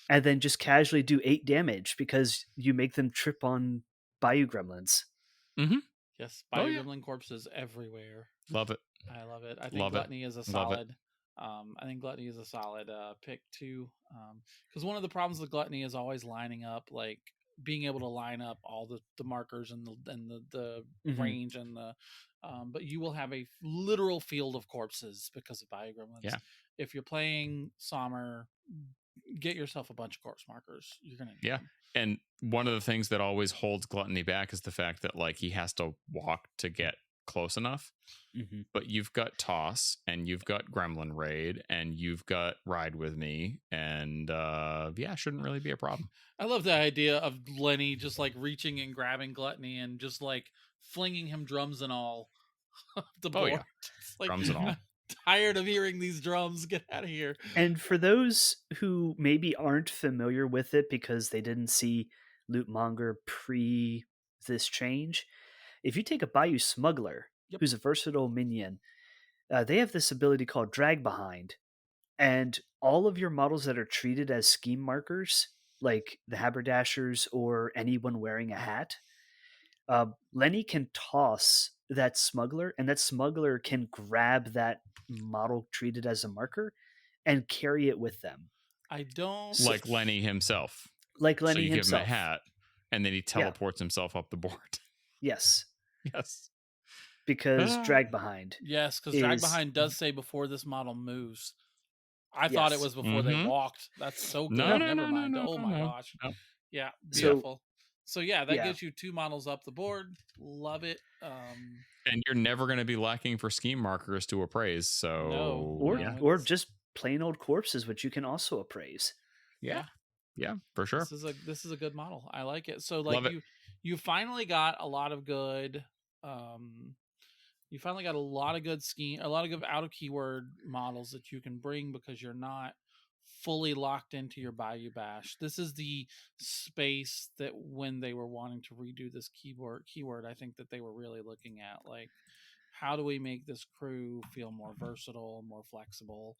and then just casually do 8 damage because you make them trip on Bayou Gremlins. Yes, Bayou Gremlin corpses everywhere. Love it. I love it. I think Gluttony is a solid. I think Gluttony is a solid pick too. Because one of the problems with Gluttony is always lining up, like being able to line up all the markers and the range and the. But you will have a literal field of corpses because of Bayou Gremlins. Yeah. If you're playing som'er, get yourself a bunch of corpse markers. You're gonna need them. And one of the things that always holds Gluttony back is the fact that like he has to walk to get close enough. But you've got Toss and you've got Gremlin Raid and you've got Ride With Me, and shouldn't really be a problem. I love the idea of Lenny just like reaching and grabbing Gluttony and just like flinging him drums and all the board. Like, drums and all. I'm tired of hearing these drums. Get out of here. And for those who maybe aren't familiar with it because they didn't see Lootmonger pre this change, if you take a Bayou Smuggler, who's a versatile minion, they have this ability called Drag Behind. And all of your models that are treated as scheme markers, like the Habberdashers or anyone wearing a hat, Lenny can toss that smuggler, and that smuggler can grab that model treated as a marker and carry it with them. I don't... Like Lenny himself. Like Lenny himself. So you give him a hat, and then he teleports himself up the board. Yes. Because Drag Behind. Yes, because Drag Behind does say before this model moves. I thought it was before they walked. That's so good. Never mind. Oh my gosh. No. Yeah, beautiful. So that gets you 2 models up the board. Love it. And you're never going to be lacking for scheme markers to appraise. So or just plain old corpses, which you can also appraise. Yeah. Yeah, for sure. This is a good model. I like it. So Love it. you finally got a lot of good you finally got a lot of good out of keyword models that you can bring because you're not fully locked into your Bayou Bash. This is the space that when they were wanting to redo this keyword, I think that they were really looking at like, how do we make this crew feel more versatile, more flexible?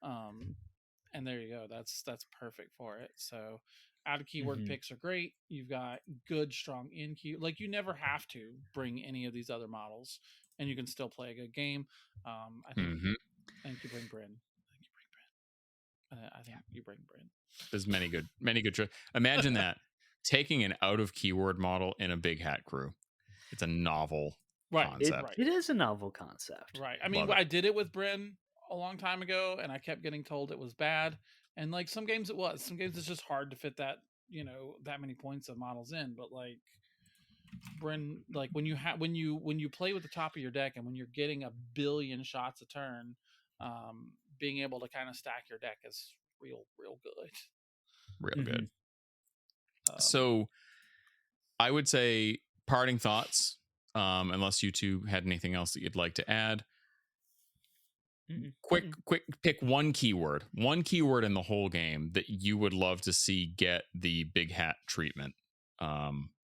And there you go. That's perfect for it. So out of keyword picks are great. You've got good, strong in queue. Like you never have to bring any of these other models, and you can still play a good game. I think you bring Bryn. I think you bring Bryn. There's many good imagine that taking an out of keyword model in a big hat crew. It's a novel concept. It is a novel concept. Right. I mean, I did it with Bryn a long time ago, and I kept getting told it was bad. And like some games it was. Some games it's just hard to fit that, that many points of models in. But like Bryn, like when you play with the top of your deck and when you're getting 1 billion shots a turn, being able to kind of stack your deck is real good. Real good. So I would say parting thoughts, unless you two had anything else that you'd like to add. Quick pick one keyword in the whole game that you would love to see get the big hat treatment.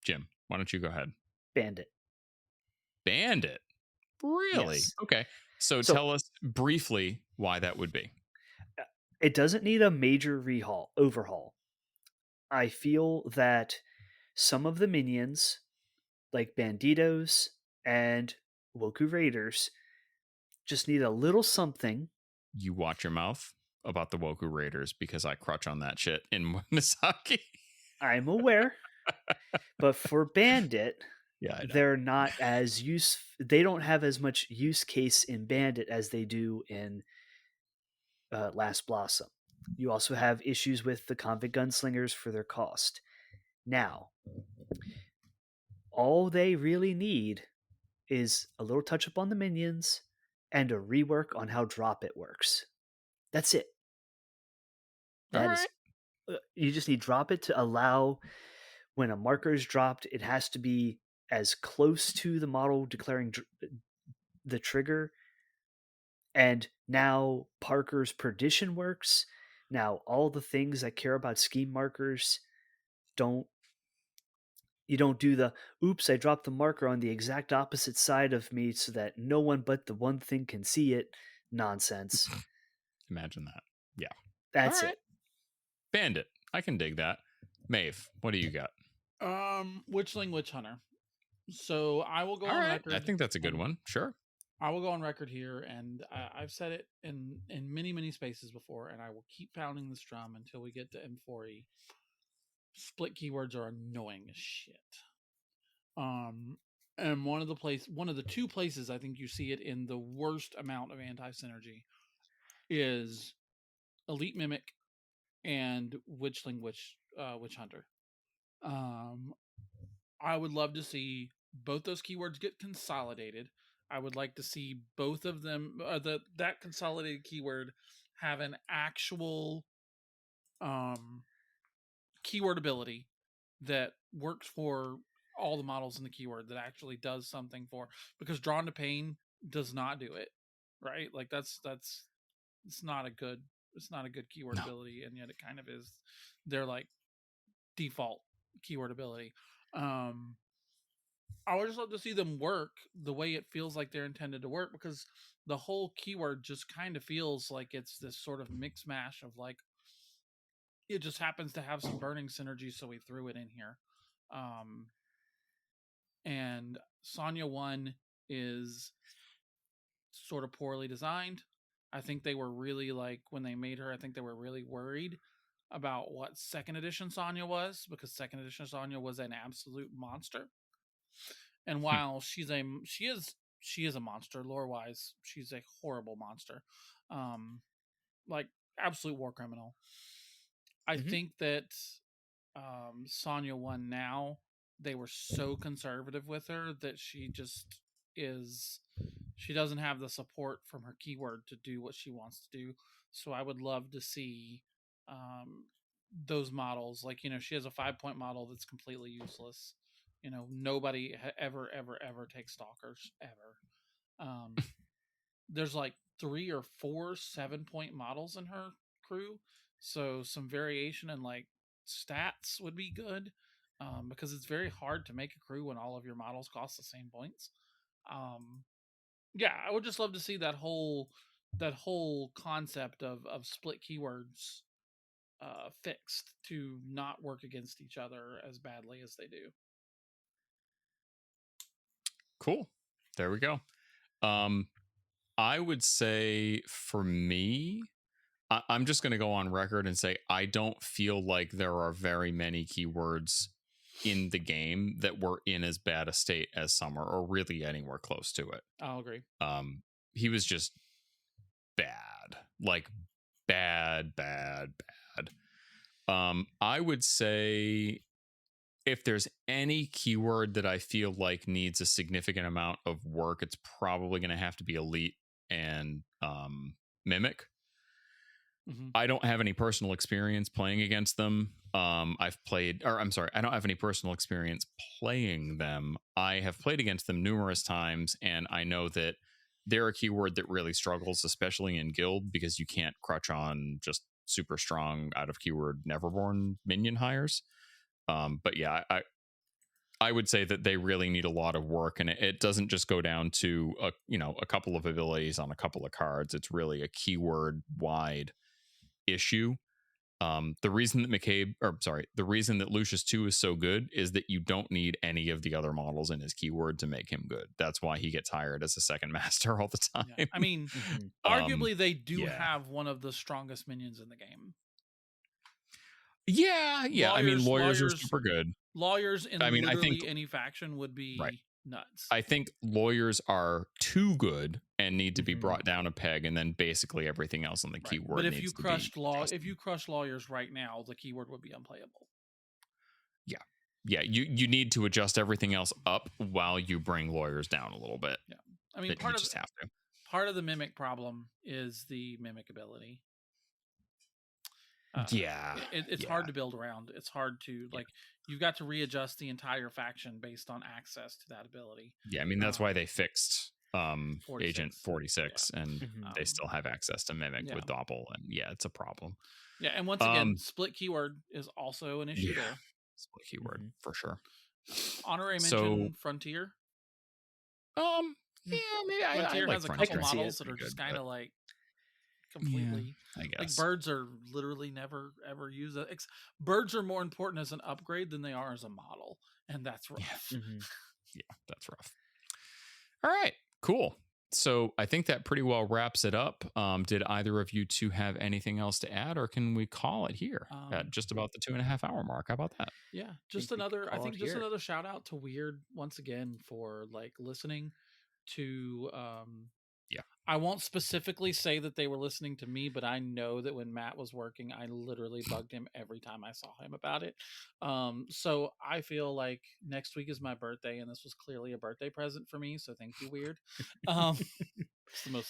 Jim, why don't you go ahead? Bandit. Really? Yes. Okay. So tell us briefly why that would be. It doesn't need a major overhaul. I feel that some of the minions, like Banditos and Woku Raiders, just need a little something. You watch your mouth about the Woku Raiders because I crutch on that shit in Misaki. I'm aware. But for Bandit, they're not as they don't have as much use case in Bandit as they do in Last Blossom. You also have issues with the convict gunslingers for their cost. Now, all they really need is a little touch up on the minions and a rework on how drop it works. That's it. You just need drop it to allow when a marker is dropped, it has to be as close to the model declaring the trigger. And now Parker's perdition works. Now all the things I care about scheme markers you don't do the oops, I dropped the marker on the exact opposite side of me so that no one but the one thing can see it nonsense. Imagine that. Yeah. That's it. Bandit. I can dig that. Maeve, what do you got? Witchling Witch Hunter. So I will go on record. I think that's a good one. Sure. I will go on record here, and I've said it in many spaces before, and I will keep pounding this drum until we get to M4E. Split keywords are annoying as shit. And one of the two places I think you see it in the worst amount of anti-synergy is Elite Mimic and Witchling Witch Hunter. I would love to see both those keywords get consolidated. I would like to see both of them, that consolidated keyword, have an actual keyword ability that works for all the models in the keyword, that actually does something for, because Drawn to Pain does not do it, right? Like that's it's not a good keyword ability, and yet it kind of is their like default keyword ability. I would just love to see them work the way it feels like they're intended to work, because the whole keyword just kind of feels like it's this sort of mix mash of like, it just happens to have some burning synergy, so we threw it in here. And Sonya 1 is sort of poorly designed. I think they were really, like, when they made her, I think they were really worried about what second edition Sonya was, because second edition Sonya was an absolute monster. And while she is a monster lore wise, she's a horrible monster, like absolute war criminal. I think that Sonya 1 now, they were so conservative with her that she doesn't have the support from her keyword to do what she wants to do. So I would love to see those models. Like, she has a 5-point model that's completely useless. Nobody ever takes stalkers ever. There's like 3 or 4 7-point models in her crew, so some variation in like stats would be good, because it's very hard to make a crew when all of your models cost the same points. I would just love to see that whole concept of split keywords fixed to not work against each other as badly as they do. Cool. There we go. I would say for me, I'm just going to go on record and say I don't feel like there are very many keywords in the game that were in as bad a state as som'er, or really anywhere close to it. I'll agree. He was just bad, like bad. I would say if there's any keyword that I feel like needs a significant amount of work, it's probably going to have to be elite and mimic. Mm-hmm. I don't have any personal experience playing against them. I don't have any personal experience playing them. I have played against them numerous times, and I know that they're a keyword that really struggles, especially in guild, because you can't crutch on just super strong out of keyword Neverborn minion hires. But yeah, I would say that they really need a lot of work, and it doesn't just go down to a couple of abilities on a couple of cards. It's really a keyword wide issue. The reason that Lucius 2 is so good is that you don't need any of the other models in his keyword to make him good. That's why he gets hired as a second master all the time. Yeah. I mean, arguably they do have one of the strongest minions in the game. Yeah. Lawyers are super good. Lawyers in literally any faction would be nuts. I think lawyers are too good and need to be brought down a peg, and then basically everything else on the keyword. But if you crush lawyers right now, the keyword would be unplayable. Yeah. You need to adjust everything else up while you bring lawyers down a little bit. Yeah, I mean, part of the mimic problem is the mimic ability. It's hard to build around. It's hard to you've got to readjust the entire faction based on access to that ability. Yeah, I mean that's why they fixed 46. Agent 46 and they still have access to mimic with Doppel, and it's a problem. Yeah, and once again, split keyword is also an issue there. Split keyword for sure. Honorary mention Frontier. Maybe Frontier I has a couple models that are just kind of like completely. I guess like birds are literally never ever used. Birds are more important as an upgrade than they are as a model, and that's rough. Yeah, that's rough. All right, cool. So I think that pretty well wraps it up. Did either of you two have anything else to add, or can we call it here at just about the 2.5 hour mark? How about that? Yeah, just another shout out to Weird once again for listening to I won't specifically say that they were listening to me, but I know that when Matt was working, I literally bugged him every time I saw him about it. So I feel like next week is my birthday, and this was clearly a birthday present for me. So thank you, Weird. It's the most,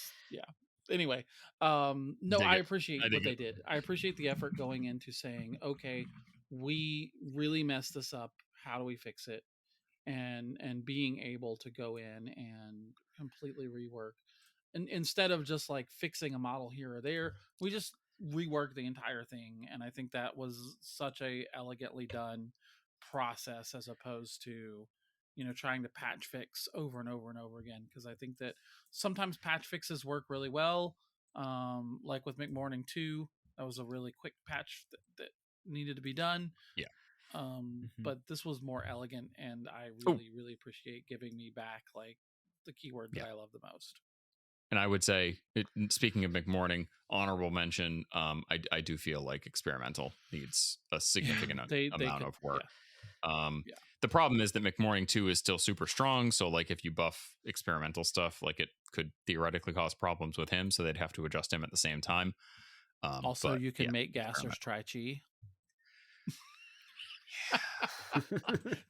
Anyway, I appreciate what they did. I appreciate the effort going into saying, okay, we really messed this up. How do we fix it? And being able to go in and completely rework. And instead of just fixing a model here or there, we just reworked the entire thing. And I think that was such a elegantly done process, as opposed to, trying to patch fix over and over and over again. Because I think that sometimes patch fixes work really well. Like with McMorning 2, that was a really quick patch that needed to be done. Yeah. But this was more elegant, and I really appreciate giving me back the keyword that I love the most. And I would say, speaking of McMorning, honorable mention. I do feel like experimental needs a significant amount of work. The problem is that McMorning 2 is still super strong. So if you buff experimental stuff, it could theoretically cause problems with him. So they'd have to adjust him at the same time. Also, you can make gassers try chi.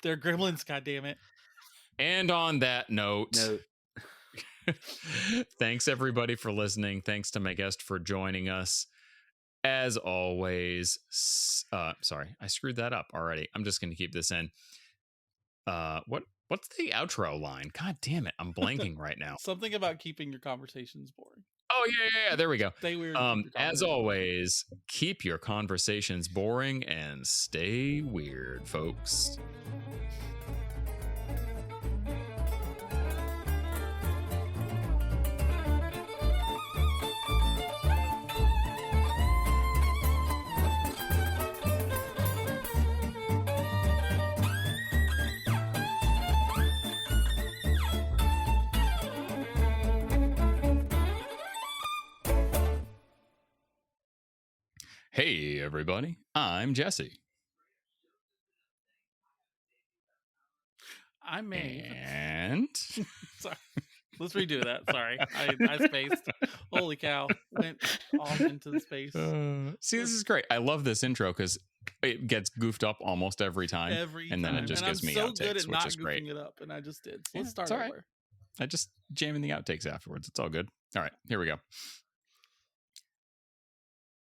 They're gremlins, goddammit. And on that note. Thanks everybody for listening. Thanks to my guest for joining us. as always, sorry, I screwed that up already. I'm just going to keep this in. What's the outro line? God damn it, I'm blanking right now. Something about keeping your conversations boring. Oh yeah. There we go. Stay weird. As always, keep your conversations boring and stay weird, folks. Hey, everybody. I'm Jesse. I'm Maeve. And Sorry. Let's redo that. Sorry. I spaced. Holy cow. Went off into the space. See, this is great. I love this intro because it gets goofed up almost every time. And then it just gives me so outtakes, good at which not is great. goofing it up, and I just did. So let's start it's all over. right. I just jam in the outtakes afterwards. It's all good. All right, here we go.